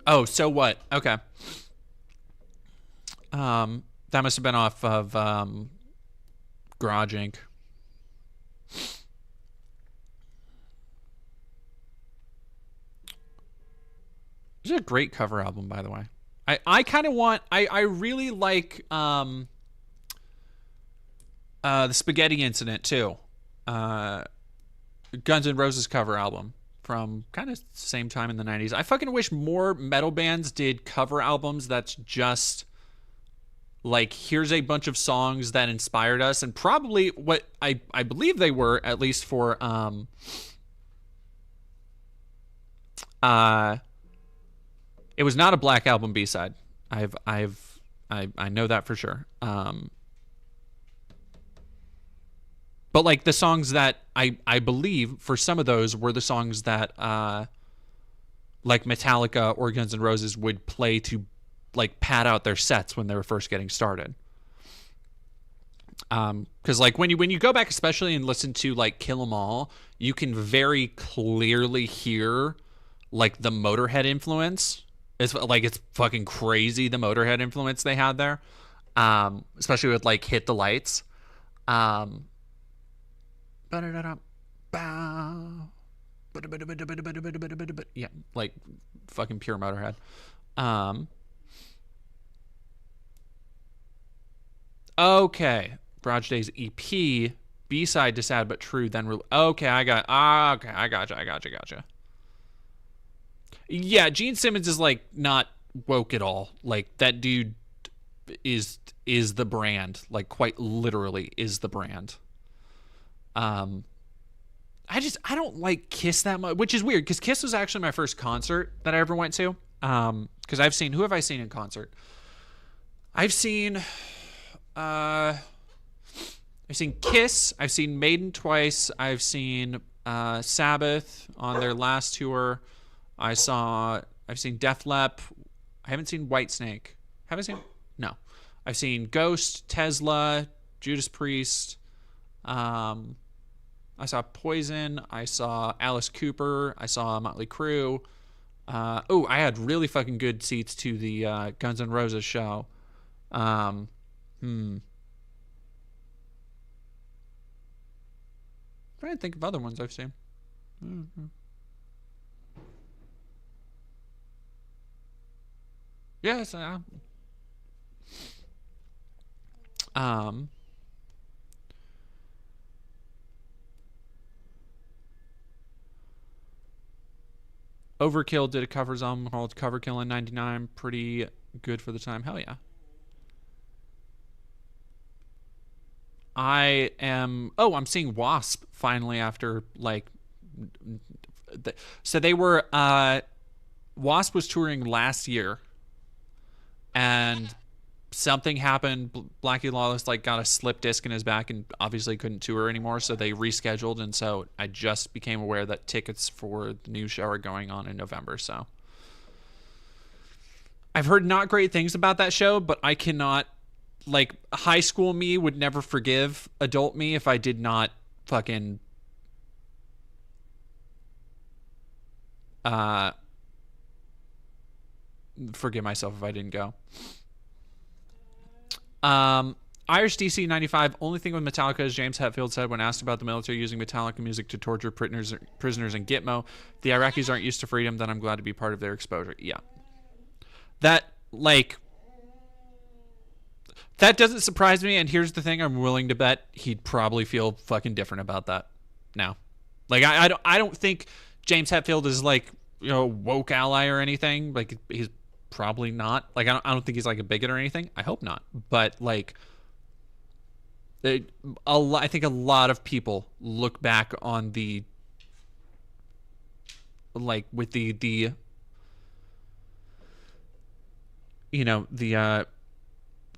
Oh, so what? Okay. That must have been off of Garage Inc. This is a great cover album, by the way. I kind of want, I really like the Spaghetti Incident too. Guns N' Roses cover album from kind of same time in the 90s. I fucking wish more metal bands did cover albums that's just like, here's a bunch of songs that inspired us, and probably what I believe they were, at least for it was not a Black Album B-side. I know that for sure. But like the songs that I believe for some of those were the songs that like Metallica or Guns N' Roses would play to like pad out their sets when they were first getting started. Because like when you go back especially and listen to like Kill 'Em All, you can very clearly hear like the Motorhead influence. It's like, it's fucking crazy the Motorhead influence they had there, especially with like Hit the Lights. Yeah, like fucking pure Motorhead. Okay. Garage Days EP, B-side to Sad But True, then... Okay, I gotcha. Yeah, Gene Simmons is, like, not woke at all. Like, that dude is the brand. Like, quite literally is the brand. I don't like Kiss that much, which is weird, because Kiss was actually my first concert that I ever went to. Because who have I seen in concert? I've seen Kiss. I've seen Maiden twice. I've seen Sabbath on their last tour. I've seen Def Lep. I haven't seen Whitesnake. No. I've seen Ghost, Tesla, Judas Priest. I saw Poison. I saw Alice Cooper. I saw Motley Crue. I had really fucking good seats to the Guns N' Roses show. I'm trying to think of other ones I've seen. Yes. Overkill did a covers album called Coverkill in '99. Pretty good for the time. Hell yeah. I'm seeing Wasp finally after so they were Wasp was touring last year and something happened. Blackie Lawless got a slip disc in his back and obviously couldn't tour anymore, so they rescheduled, and so I just became aware that tickets for the new show are going on in November. So I've heard not great things about that show, but I cannot, high school me would never forgive adult me if I did not fucking forgive myself if I didn't go. Irish DC 95. Only thing with Metallica, as James Hetfield said when asked about the military using Metallica music to torture prisoners in Gitmo. If the Iraqis aren't used to freedom, then I'm glad to be part of their exposure. Yeah. That doesn't surprise me, and here's the thing, I'm willing to bet he'd probably feel fucking different about that now. I don't think James Hetfield is woke ally or anything. He's probably not. I don't think he's a bigot or anything. I hope not. But I think a lot of people look back on the with the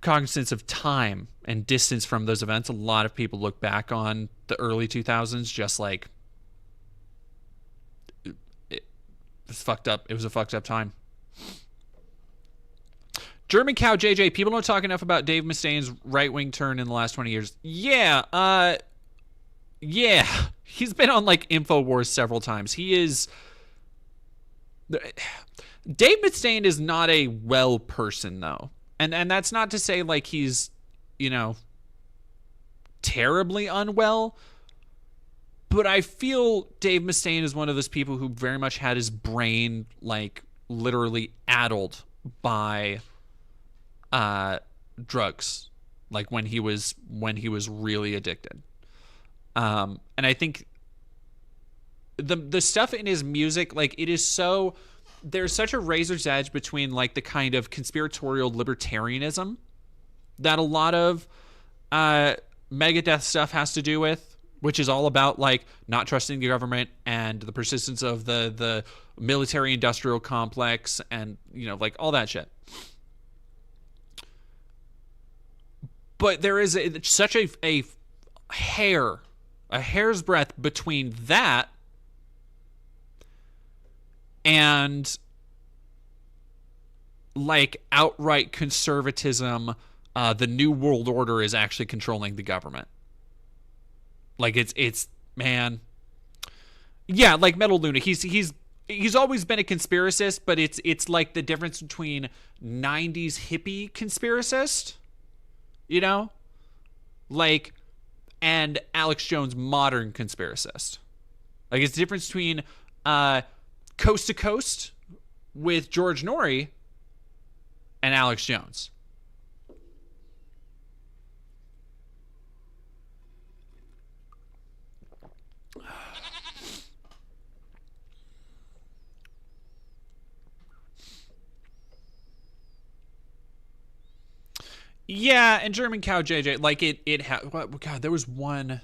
cognizance of time and distance from those events. A lot of people look back on the early 2000s just it was fucked up. It was a fucked up time. German Cow JJ, people don't talk enough about Dave Mustaine's right-wing turn in the last 20 years. Yeah. He's been on InfoWars several times. He is... Dave Mustaine is not a well person, though. And that's not to say he's, terribly unwell. But I feel Dave Mustaine is one of those people who very much had his brain literally addled by drugs, when he was really addicted. And I think the stuff in his music, it is so... There's such a razor's edge between the kind of conspiratorial libertarianism that a lot of Megadeth stuff has to do with, which is all about not trusting the government and the persistence of the military industrial complex and all that shit. But there is such a hair's breadth between that and outright conservatism. The New World Order is actually controlling the government. It's man. Yeah, Metal Luna. He's always been a conspiracist, but it's the difference between 90s hippie conspiracist, and Alex Jones modern conspiracist. It's the difference between Coast to Coast with George Norrie and Alex Jones. Yeah, and German Cow JJ, like God, there was one.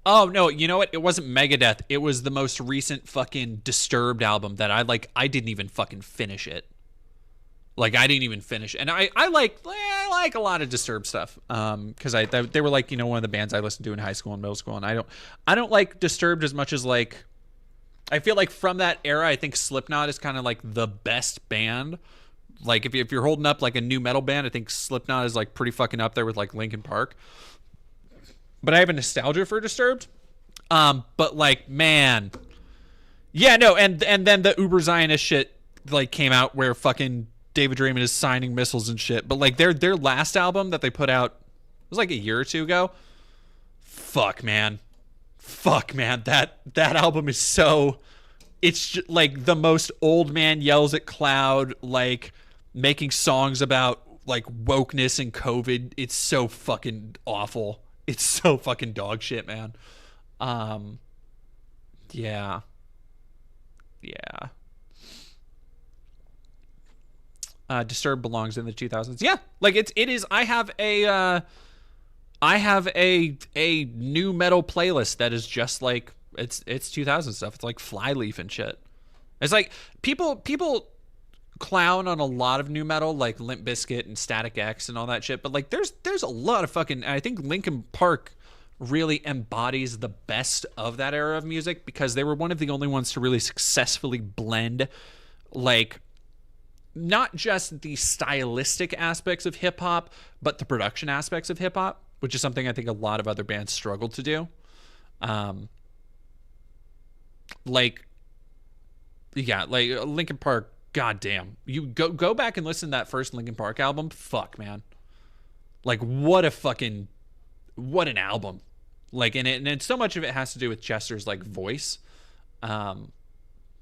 Oh no, you know what? It wasn't Megadeth. It was the most recent fucking Disturbed album that I didn't even fucking finish it. Like I didn't even finish, and I like a lot of Disturbed stuff, because they were like, you know, one of the bands I listened to in high school and middle school, and I don't like Disturbed as much as like, I feel like from that era, I think Slipknot is kind of like the best band. Like if you're holding up like a new metal band, I think Slipknot is like pretty fucking up there with like Linkin Park. But I have a nostalgia for Disturbed. But like, man, yeah, no, and then the Uber Zionist shit like came out where fucking David Draymond is signing missiles and shit. But like their last album that they put out, it was like a year or two ago. Fuck man, that album is so, it's just like the most old man yells at cloud, like making songs about like wokeness and COVID. It's so fucking awful. It's so fucking dog shit, man. Yeah. Disturbed belongs in the 2000s. Yeah, like it is. I have a new metal playlist that is just like it's 2000 stuff. It's like Flyleaf and shit. It's like people clown on a lot of new metal like Limp Bizkit and Static X and all that shit, but like there's a lot of fucking, I think Linkin Park really embodies the best of that era of music, because they were one of the only ones to really successfully blend like not just the stylistic aspects of hip hop, but the production aspects of hip hop, which is something I think a lot of other bands struggled to do. Like Linkin Park, goddamn, you go back and listen to that first Linkin Park album. Fuck, man, like what an album. Like, and so much of it has to do with Chester's like voice.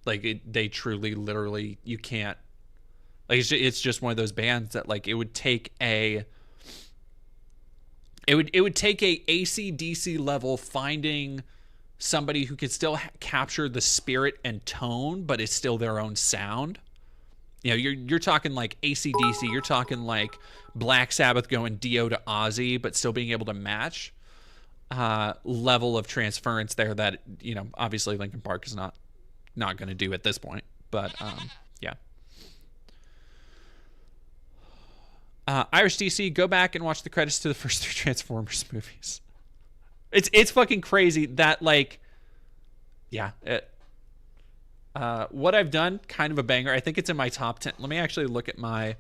They truly, literally, you can't, like, it's just one of those bands that like it would take a AC/DC level finding somebody who could still capture the spirit and tone, but it's still their own sound. You know, you're talking like AC/DC, you're talking like Black Sabbath going Dio to Ozzy, but still being able to match level of transference there that, you know, obviously Linkin Park is not going to do at this point. But yeah. Irish DC, go back and watch the credits to the first 3 Transformers movies. It's fucking crazy that like, yeah. What I've done, kind of a banger. I think it's in my top 10. Let me actually look at my,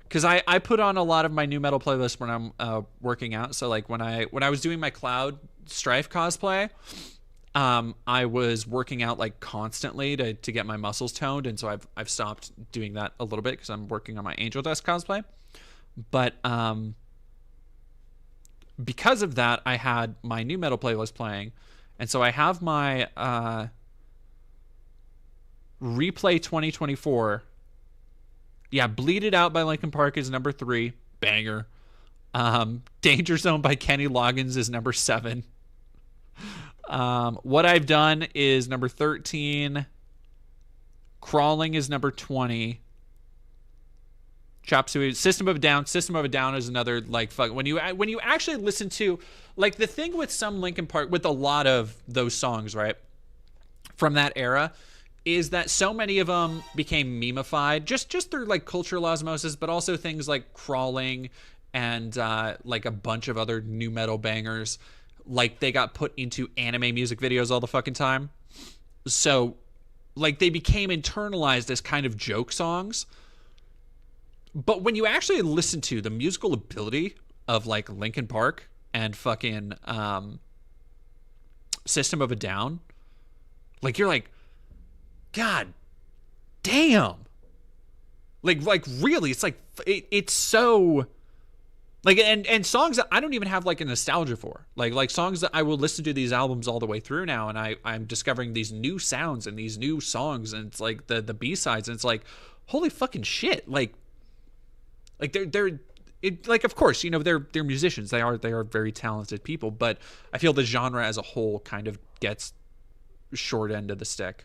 because I put on a lot of my new metal playlists when I'm working out. So like when I was doing my Cloud Strife cosplay, I was working out like constantly to get my muscles toned, and so I've stopped doing that a little bit because I'm working on my Angel Dust cosplay. But because of that, I had my new metal playlist playing, and so I have my Replay 2024. Yeah, Bleed It Out by Linkin Park is number 3, banger. Danger Zone by Kenny Loggins is number 7. What I've Done is number 13. Crawling is number 20. Chop Suey, System of a Down is another like fuck. When you actually listen to, like, the thing with some Linkin Park, with a lot of those songs, right, from that era, is that so many of them became memeified just through like cultural osmosis, but also things like Crawling and like a bunch of other new metal bangers, like they got put into anime music videos all the fucking time. So like they became internalized as kind of joke songs. But when you actually listen to the musical ability of like Linkin Park and fucking System of a Down, like you're like, God damn. Like really, it's like it's so like, and songs that I don't even have like a nostalgia for, like songs that I will listen to these albums all the way through now, and I'm discovering these new sounds and these new songs, and it's like the B-sides, and it's like, holy fucking shit. Like they're like, of course, you know, they're musicians, they are very talented people, but I feel the genre as a whole kind of gets short end of the stick.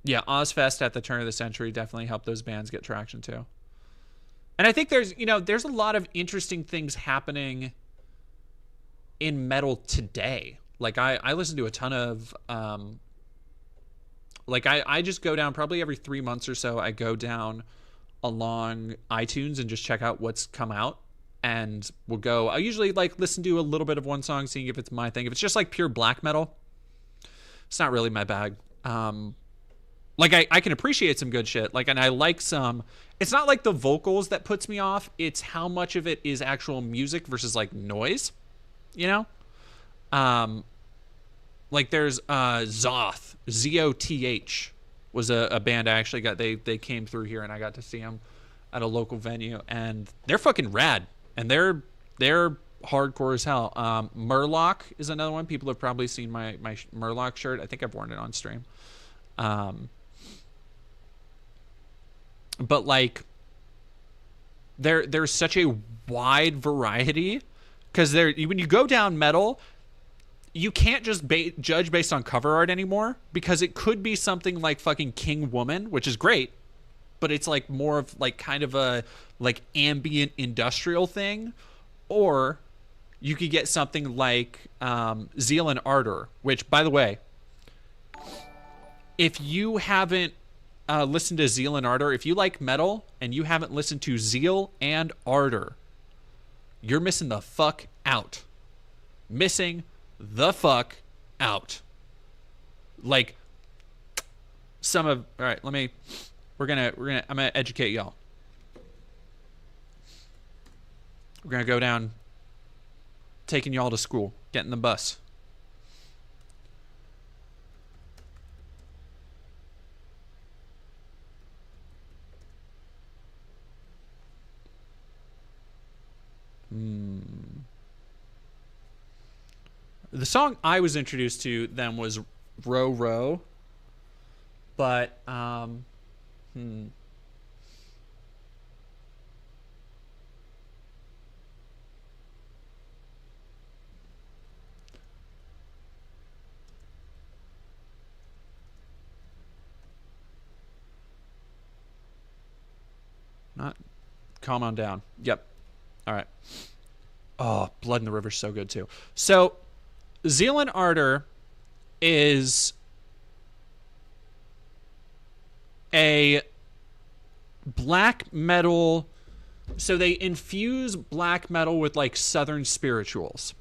Yeah, Ozfest at the turn of the century definitely helped those bands get traction too. And I think there's a lot of interesting things happening in metal today. Like I listen to a ton of I just go down probably every 3 months or so. I go down along iTunes and just check out what's come out, and I usually like listen to a little bit of one song, seeing if it's my thing. If it's just like pure black metal, it's not really my bag. Like I can appreciate some good shit. Like, and I like some. It's not like the vocals that puts me off. It's how much of it is actual music versus like noise. You know. Like there's Zoth, ZOTH was a band I actually got. They came through here and I got to see them at a local venue, and they're fucking rad, and they're hardcore as hell. Murloc is another one. People have probably seen my Murloc shirt. I think I've worn it on stream. But like there's such a wide variety, because when you go down metal, you can't just judge based on cover art anymore, because it could be something like fucking King Woman, which is great, but it's like more of like kind of a like ambient industrial thing. Or you could get something like Zeal and Ardor, which, by the way, if you haven't listened to Zeal and Ardor, if you like metal and you haven't listened to Zeal and Ardor, you're missing the fuck out. Missing the fuck out. Like all right, I'm gonna educate y'all. We're gonna go down, taking y'all to school, getting the bus. The song I was introduced to them was Row Row, but not Calm On Down. Yep. All right. Oh, Blood in the River's so good too. So Zeal and Ardor is a black metal. So they infuse black metal with like Southern spirituals.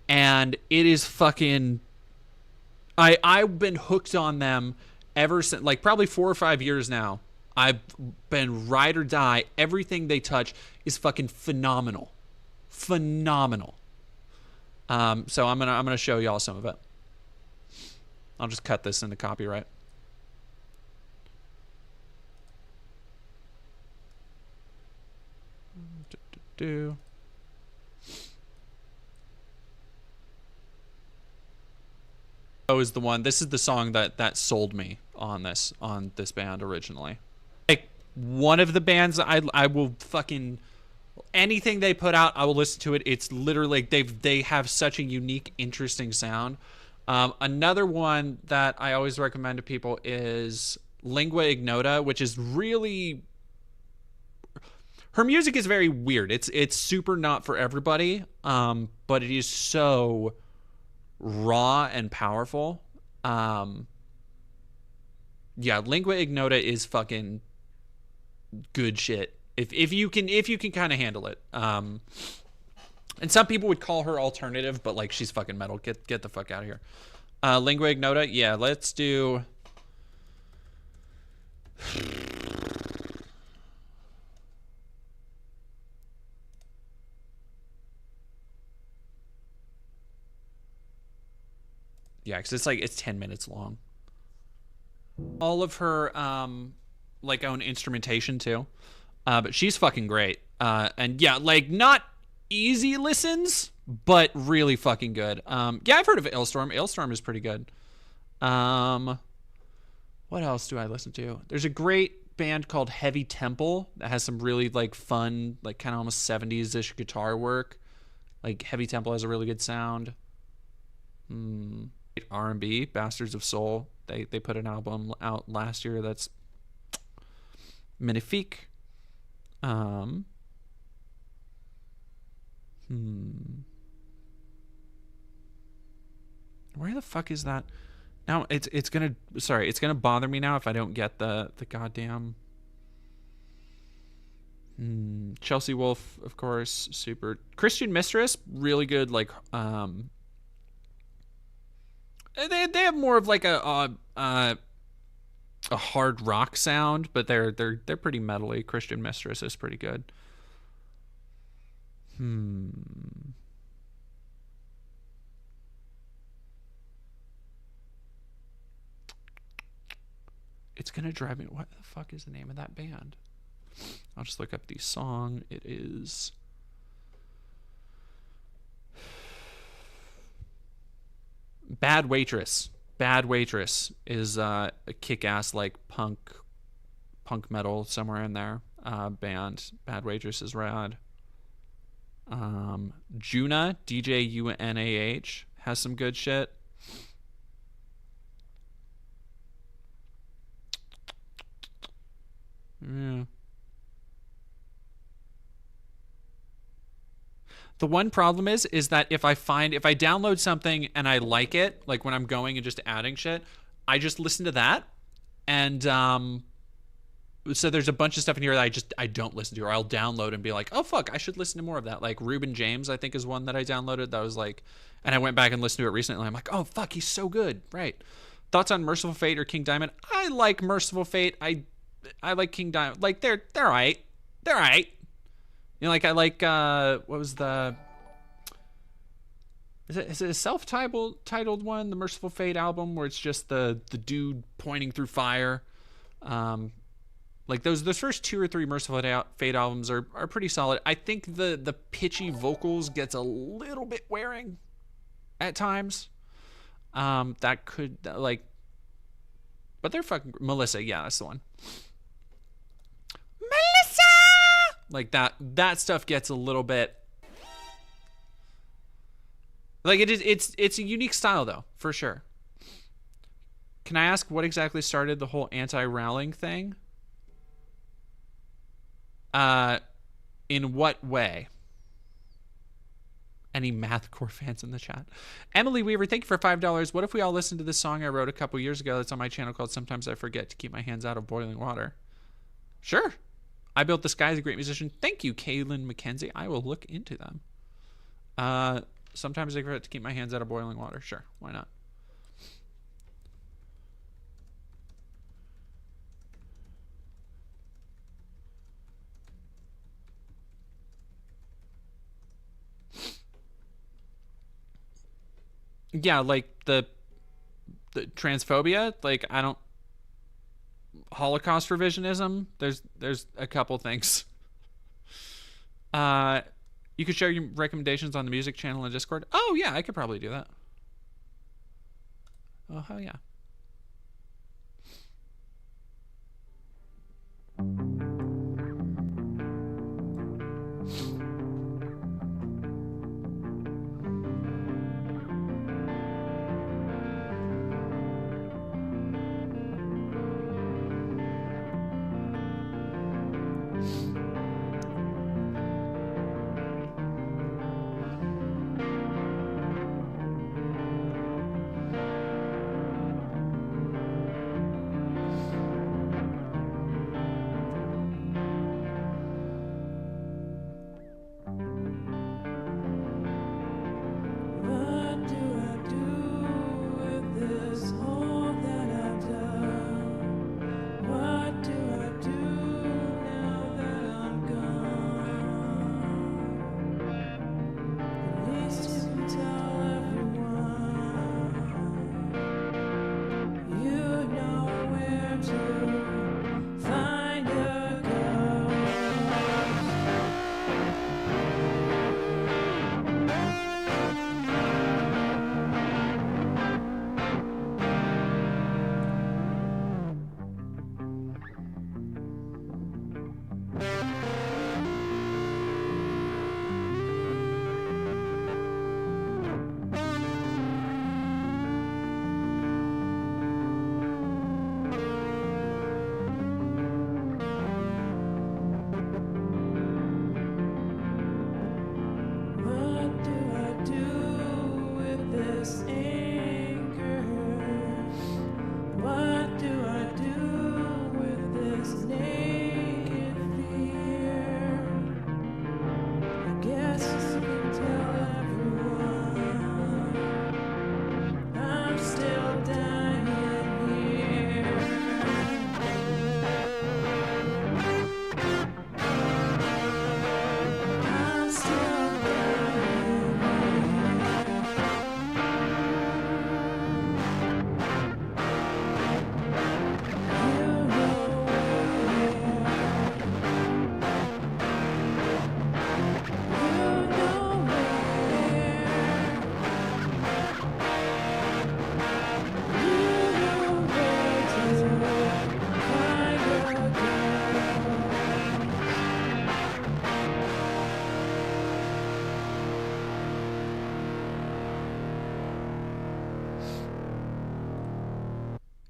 And it is fucking... I've been hooked on them ever since, like probably 4 or 5 years now. I've been ride or die. Everything they touch is fucking phenomenal. Phenomenal. So I'm gonna show y'all some of it. I'll just cut this into copyright. Oh, is the one. This is the song that sold me on this band originally. Like one of the bands I will fucking... anything they put out, I will listen to it. It's literally they have such a unique, interesting sound. Another one that I always recommend to people is Lingua Ignota, which is really... her music is very weird. It's super not for everybody, but it is so raw and powerful. Yeah, Lingua Ignota is fucking good shit. If you can kind of handle it. And some people would call her alternative, but like she's fucking metal. Get the fuck out of here. Lingua Ignota, yeah, let's do... yeah, because it's 10 minutes long. All of her like own instrumentation too. But she's fucking great. And yeah, like not easy listens, but really fucking good. Yeah, I've heard of Ailstorm. Ailstorm is pretty good. What else do I listen to? There's a great band called Heavy Temple that has some really like fun, like kind of almost 70s-ish guitar work. Like Heavy Temple has a really good sound. R&B, Bastards of Soul. They put an album out last year that's magnifique. Where the fuck is that? Now it's gonna bother me now if I don't get the goddamn Chelsea Wolfe, of course, super. Christian Mistress, really good. Like they have more of like a hard rock sound, but they're pretty metally. Christian Mistress is pretty good. It's gonna drive me. What the fuck is the name of that band? I'll just look up the song. It is Bad Waitress. Bad Waitress is a kick-ass like punk metal somewhere in there band. Bad Waitress is rad. Junah, DJUNAH, has some good shit. Yeah. The one problem is that if I download something and I like it, like when I'm going and just adding shit, I just listen to that. And so there's a bunch of stuff in here that I don't listen to, or I'll download and be like, oh fuck, I should listen to more of that. Like Reuben James, I think, is one that I downloaded that was like, and I went back and listened to it recently. And I'm like, oh fuck, he's so good. Right. Thoughts on Merciful Fate or King Diamond? I like Merciful Fate. I like King Diamond. Like they're alright. They're alright. You know, like I like what was the? Is it a self-titled one, the Merciful Fate album, where it's just the dude pointing through fire? Like those first 2 or 3 Merciful Fate albums are pretty solid. I think the pitchy vocals gets a little bit wearing at times. That could like, but they're fucking Melissa. Yeah, that's the one. Melissa. Like that stuff gets a little bit. Like it's a unique style though, for sure. Can I ask what exactly started the whole anti-Rowling thing? In what way? Any mathcore fans in the chat? Emily Weaver, thank you for $5. What if we all listened to this song I wrote a couple years ago that's on my channel called Sometimes I Forget to Keep My Hands Out of Boiling Water? Sure. I Built the Sky is a great musician. Thank you, Kaylin McKenzie. I will look into them. Sometimes I forget to keep my hands out of boiling water. Sure, why not? Yeah, like the transphobia. Like I don't. Holocaust revisionism. There's a couple things. You could share your recommendations on the music channel in Discord. Oh yeah, I could probably do that. Oh hell yeah.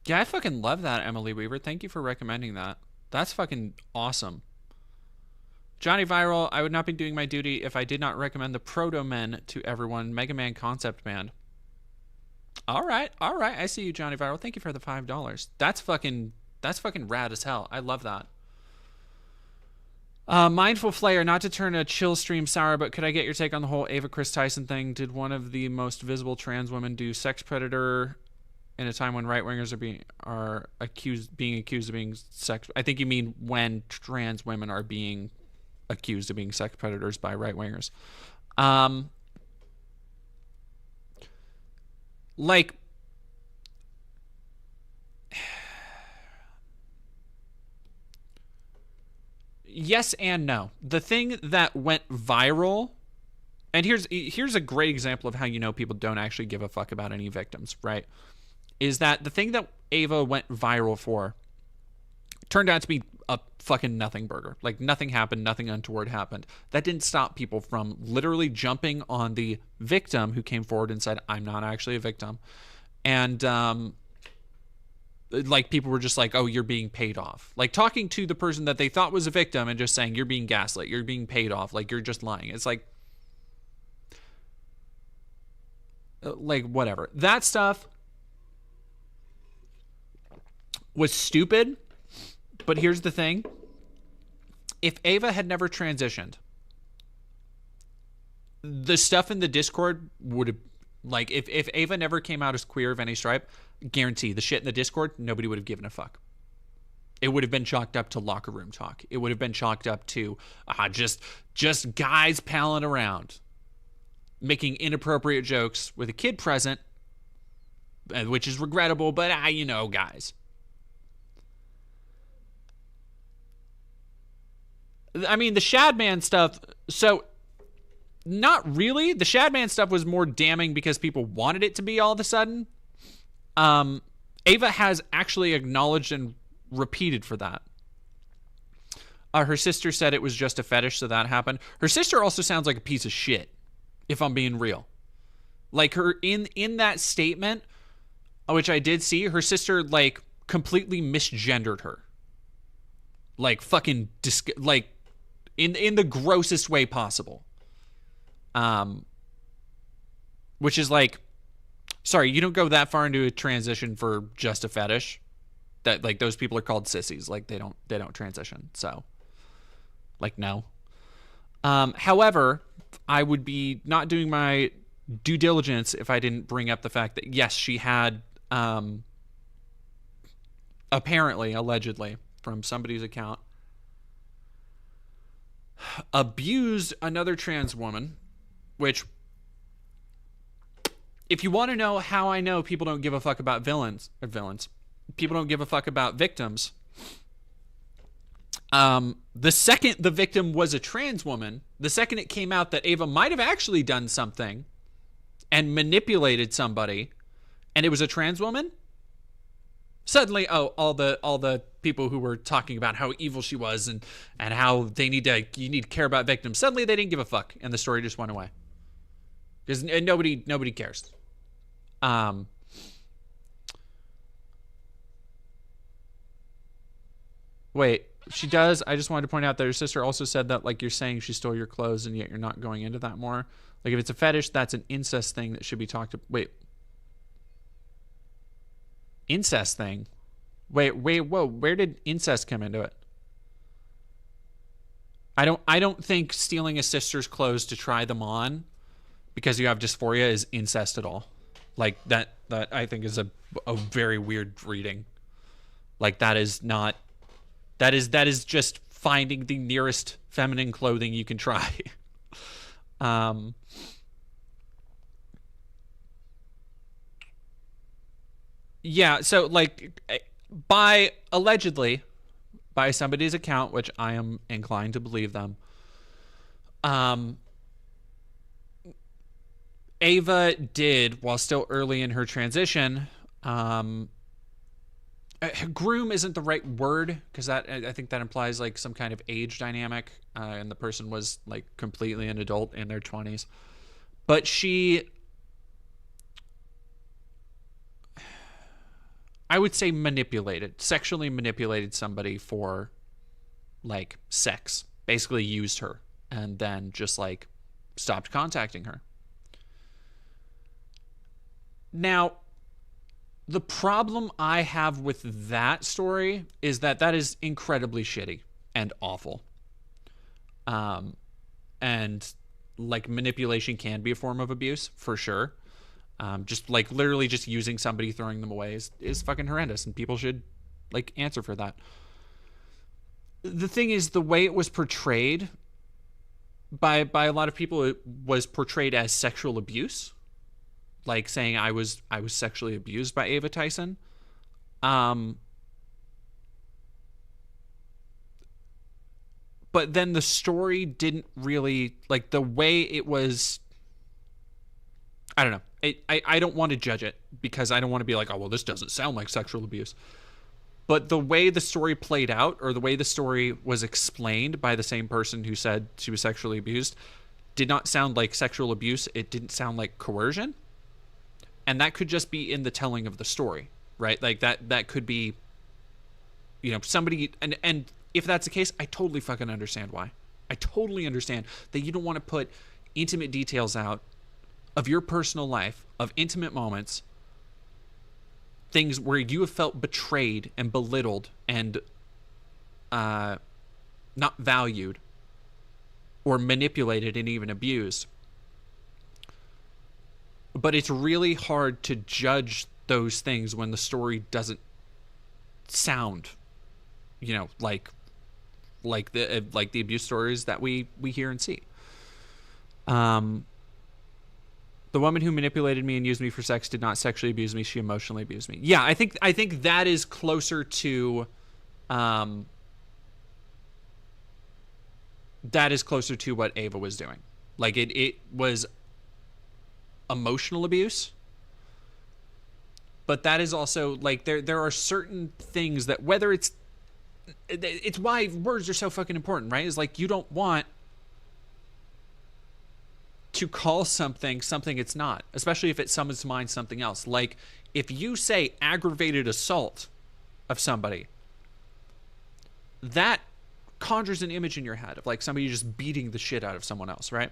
Yeah, I fucking love that, Emily Weaver. Thank you for recommending that. That's fucking awesome. Johnny Viral, I would not be doing my duty if I did not recommend the Proto Men to everyone. Mega Man concept band. All right. I see you, Johnny Viral. Thank you for the $5. That's fucking rad as hell. I love that. Mindful Flayer, not to turn a chill stream sour, but could I get your take on the whole Ava Chris Tyson thing? Did one of the most visible trans women do sex predator in a time when right-wingers are being accused of being sex? I think you mean when trans women are being accused of being sex predators by right-wingers. Like, yes and no. The thing that went viral, and here's a great example of how you know people don't actually give a fuck about any victims, right? Is that the thing that Ava went viral for turned out to be a fucking nothing burger. Like, nothing happened, nothing untoward happened. That didn't stop people from literally jumping on the victim who came forward and said, I'm not actually a victim. And, like, people were just like, oh, you're being paid off. Like, talking to the person that they thought was a victim and just saying, you're being gaslit, you're being paid off, like, you're just lying. It's like, whatever. That stuff was stupid. But here's the thing. If Ava had never transitioned, the stuff in the Discord would have, like, if Ava never came out as queer of any stripe, guarantee the shit in the Discord, nobody would have given a fuck. It would have been chalked up to locker room talk. It would have been chalked up to just guys palling around, making inappropriate jokes with a kid present, which is regrettable, but guys. I mean, the Shadman stuff, so not really. The Shadman stuff was more damning because people wanted it to be all of a sudden. Ava has actually acknowledged and repeated for that. Her sister said it was just a fetish, so that happened. Her sister also sounds like a piece of shit, if I'm being real. Like, her in that statement, which I did see, her sister, like, completely misgendered her. Like, fucking, like, in the grossest way possible. Which is like, sorry, you don't go that far into a transition for just a fetish. That, like, those people are called sissies. Like, they don't transition. So, like, no. However, I would be not doing my due diligence if I didn't bring up the fact that, yes, she had, apparently, allegedly, from somebody's account, abused another trans woman, which, if you want to know how I know people don't give a fuck about villains, people don't give a fuck about victims, the second the victim was a trans woman, the second it came out that Ava might have actually done something and manipulated somebody, and it was a trans woman, suddenly, all the people who were talking about how evil she was and how you need to care about victims, suddenly they didn't give a fuck, and the story just went away. Because nobody cares. Wait, she does. I just wanted to point out that her sister also said that, like, you're saying she stole your clothes and yet you're not going into that more. Like, if it's a fetish, that's an incest thing that should be talked about. Wait. Incest thing? Wait, whoa, where did incest come into it? I don't think stealing a sister's clothes to try them on because you have dysphoria is incest at all. Like, that I think is a very weird reading. Like, that is just finding the nearest feminine clothing you can try. Yeah, so, like, allegedly, by somebody's account, which I am inclined to believe them, Ava did, while still early in her transition, groom isn't the right word, because I think that implies, like, some kind of age dynamic, and the person was, like, completely an adult in their 20s. But she I would say sexually manipulated somebody for like sex, basically used her and then just like stopped contacting her. Now, the problem I have with that story is that is incredibly shitty and awful. And like manipulation can be a form of abuse for sure. Just like literally just using somebody, throwing them away is fucking horrendous, and people should like answer for that. The thing is, the way it was portrayed by a lot of people, it was portrayed as sexual abuse, like saying I was sexually abused by Ava Tyson. But then the story didn't really, like, the way it was, I don't know. I don't want to judge it because I don't want to be like, oh, well, this doesn't sound like sexual abuse. But the way the story played out, or the way the story was explained by the same person who said she was sexually abused, did not sound like sexual abuse. It didn't sound like coercion. And that could just be in the telling of the story, right? Like that could be, you know, somebody, and if that's the case, I totally fucking understand why. I totally understand that you don't want to put intimate details out of your personal life, of intimate moments, things where you have felt betrayed and belittled and not valued or manipulated and even abused. But it's really hard to judge those things when the story doesn't sound, you know, like the abuse stories that we hear and see. The woman who manipulated me and used me for sex did not sexually abuse me. She emotionally abused me. Yeah, I think that is closer to what Ava was doing. Like it was emotional abuse. But that is also like there are certain things that, whether it's why words are so fucking important, right? Is like you don't want to call something it's not, especially if it summons to mind something else. Like if you say aggravated assault of somebody, that conjures an image in your head of like somebody just beating the shit out of someone else, right?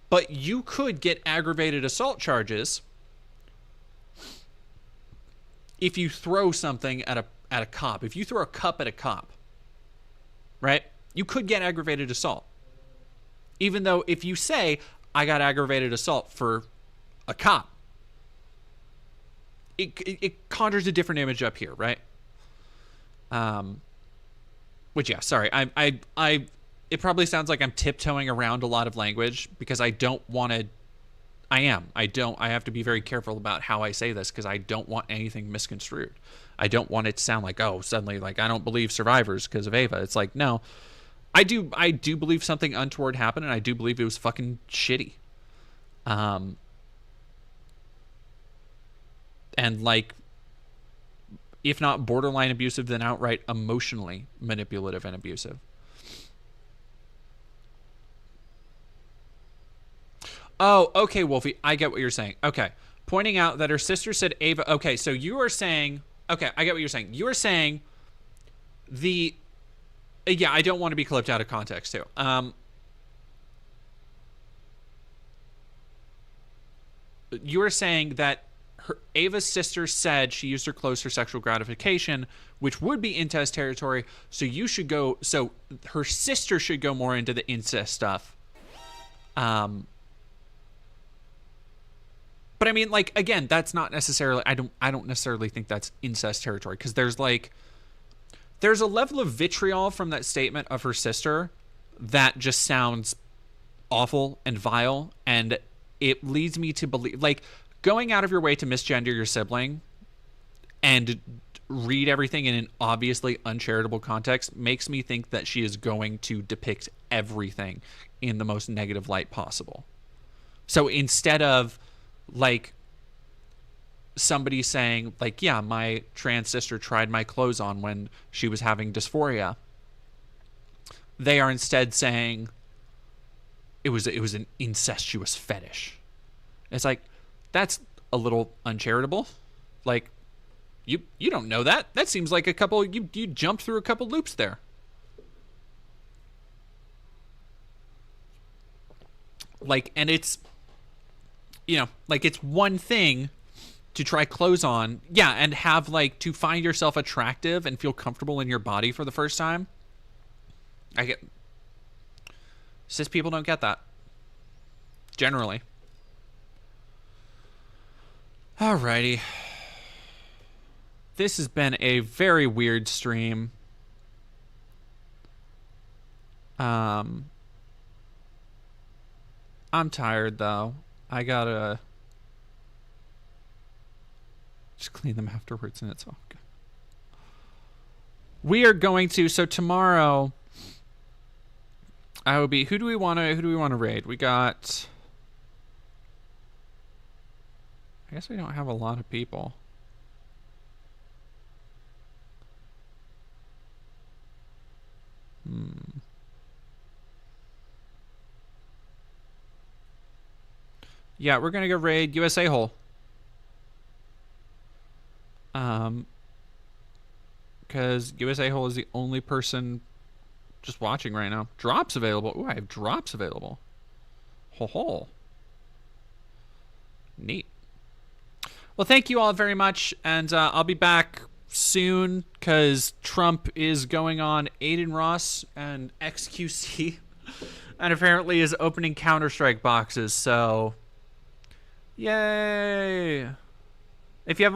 But you could get aggravated assault charges if you throw something at a cop. If you throw a cup at a cop, right? You could get aggravated assault. Even though if you say, I got aggravated assault for a cop, it conjures a different image up here, right? Which, yeah, sorry. It probably sounds like I'm tiptoeing around a lot of language because I don't want to. I have to be very careful about how I say this because I don't want anything misconstrued. I don't want it to sound like, oh, suddenly, like, I don't believe survivors because of Ava. It's like, no. I do believe something untoward happened, and I do believe it was fucking shitty. And like, if not borderline abusive, then outright emotionally manipulative and abusive. Oh, okay, Wolfie, I get what you're saying. Okay, pointing out that her sister said Ava. Okay, so you are saying. Okay, I get what you're saying. You are saying the. Yeah, I don't want to be clipped out of context, too. You were saying that Ava's sister said she used her clothes for sexual gratification, which would be incest territory, so you should go... So her sister should go more into the incest stuff. But I mean, like, again, that's not necessarily... I don't necessarily think that's incest territory, because there's, like... There's a level of vitriol from that statement of her sister that just sounds awful and vile, and it leads me to believe, like, going out of your way to misgender your sibling and read everything in an obviously uncharitable context makes me think that she is going to depict everything in the most negative light possible. So instead of, like, somebody saying, like, yeah, my trans sister tried my clothes on when she was having dysphoria, they are instead saying it was an incestuous fetish. It's like, that's a little uncharitable. Like, you don't know that. That seems like a couple, you jumped through a couple loops there. Like, and it's, you know, like, it's one thing to try clothes on, yeah, and have, like, to find yourself attractive and feel comfortable in your body for the first time. Cis people don't get that. Generally. Alrighty. This has been a very weird stream. I'm tired, though. I gotta just clean them afterwards, and it's all good. We are going to, so tomorrow I will be, who do we want to raid? We got, I guess we don't have a lot of people. Yeah, we're gonna go raid USA Hole. Because USA Hole is the only person just watching right now. Drops available. Ooh, I have drops available. Ho. Neat. Well, thank you all very much, and I'll be back soon because Trump is going on Aiden Ross and XQC, and apparently is opening Counter-Strike boxes. So, yay! If you have